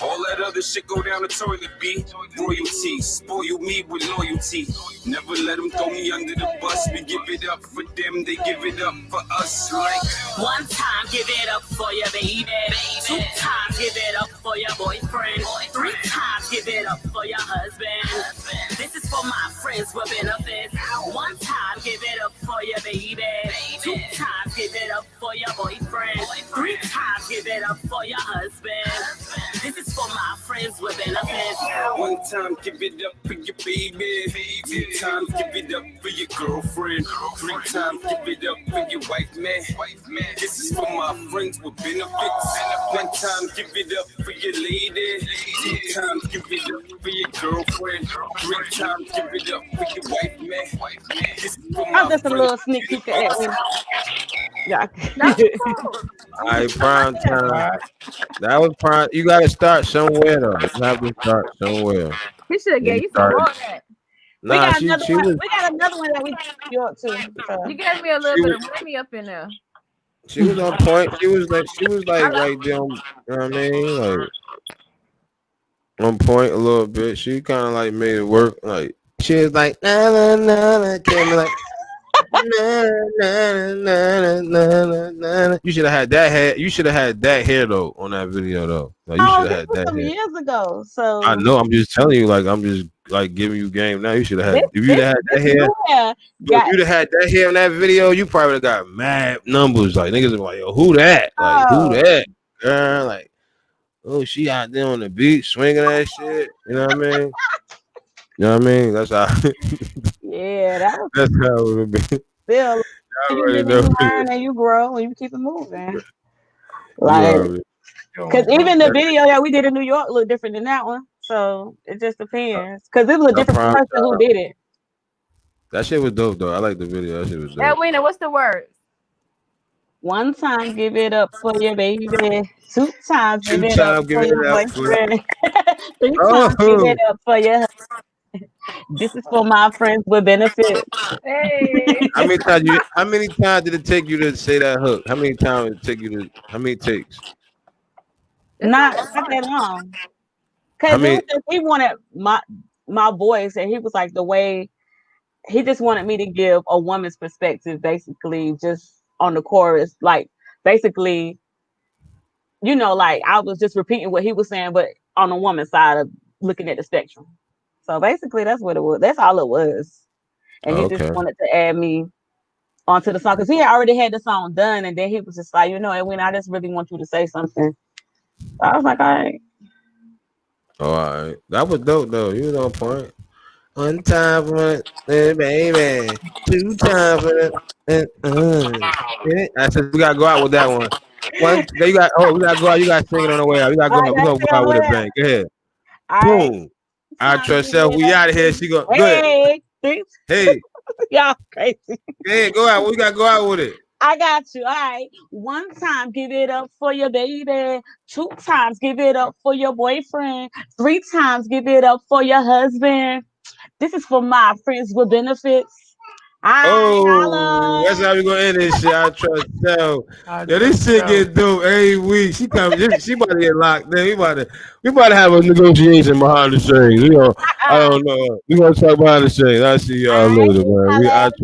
All that other shit go down the toilet, B. Royalty, spoil me with loyalty. Never let them throw me under the bus. We give it up for them, they give it up for us. Like One time, give it up for your baby. Two times, give it up for your boyfriend. Three times, give it up for your husband. This is for my friends with benefits. One time, give it up for your baby. Two times, give it up for your boyfriend. Three times, give it up for your husband. This is for my friends with benefits. one time, give it up for your baby. Two times, give it up for your girlfriend. Three times, give it up for your wife, man. This is for my friends with benefits. One time, give it up for your lady. Two times, give it up for your girlfriend. Three times, give it up for your wife, man. This is for my I'm just a little sneak peek at that one. Yeah. All right, prime time. That was prime. You gotta start somewhere though. You have to start somewhere. He should have You gave you some started. more of that. We Nah, got she another she one. was We got another one that we you up to. So. You gave me a little she bit was of Remy up in there. she was on point. She was like I like right there. You know what I mean? Like on point a little bit. She kind of like made it work. Like she was like na na na na. Came like na na na na na na na. You should have had that hair. You should have had that hair though on that video though. Like you Oh, should have this had was that some hair. years ago. I So know. I'm just telling you. Like I'm just like giving you game now. You should have this had. If you'd this have had that this hair. new hair But if got you'd have had that hair in that video, you probably would have got mad numbers. Like niggas are like, yo, who that? Like who oh that? Girl, like, oh, she out there on the beach swinging that shit. You know what I mean? You know what I mean? That's how. yeah, that was That's how it would have been. still I you already live and know. you learn and you grow and you keep it moving. You Like, already. cause even the video that we did in New York looked different than that one. So it just depends. Cause it was a That different prime person who time. did it. That shit was dope though. I like the video. That shit was dope. Edwina, what's the words? One time, give it up for your baby. Two times, give Two it up time, give for your it up for. boyfriend. Three times, give Oh, it up for your. This is for my friends with benefits. Hey. How many times did it take you to say that hook? How many times did it take you to? How many takes? It's not Not that long. How Cause it many? was just he wanted my voice, and he was like the way he just wanted me to give a woman's perspective, basically, just on the chorus, like basically, like I was just repeating what he was saying, but on the woman's side of looking at the spectrum. So basically, that's what it was. That's all it was. And Oh, he just okay. wanted to add me onto the song because he had already had the song done, and then he was just like, and when I just really want you to say something, so I was like, all right. Oh, all right. That was dope though. You was on point. One time for it, baby. Two times for it. Yeah. I said we gotta go out with that one. One, you got. Oh, we gotta go out. You gotta sing it on the way out. We gotta All go right, out. We that's gonna it go out over with a there. bang. Go ahead. All right. Boom. I trust self. We out of here. She go. Good. Hey, see? Hey. Y'all crazy. Hey, go out. We gotta go out with it. I got you. All right. One time, give it up for your baby. Two times, give it up for your boyfriend. Three times, give it up for your husband. This is for my friends with benefits. Oh, that's how we gonna end this shit. I trust so. Yeah, this shit get dope every week. She about to get locked in. We about to have a negotiation behind the scenes. I don't know. We gonna talk behind the scenes. I see y'all later, man. I trust.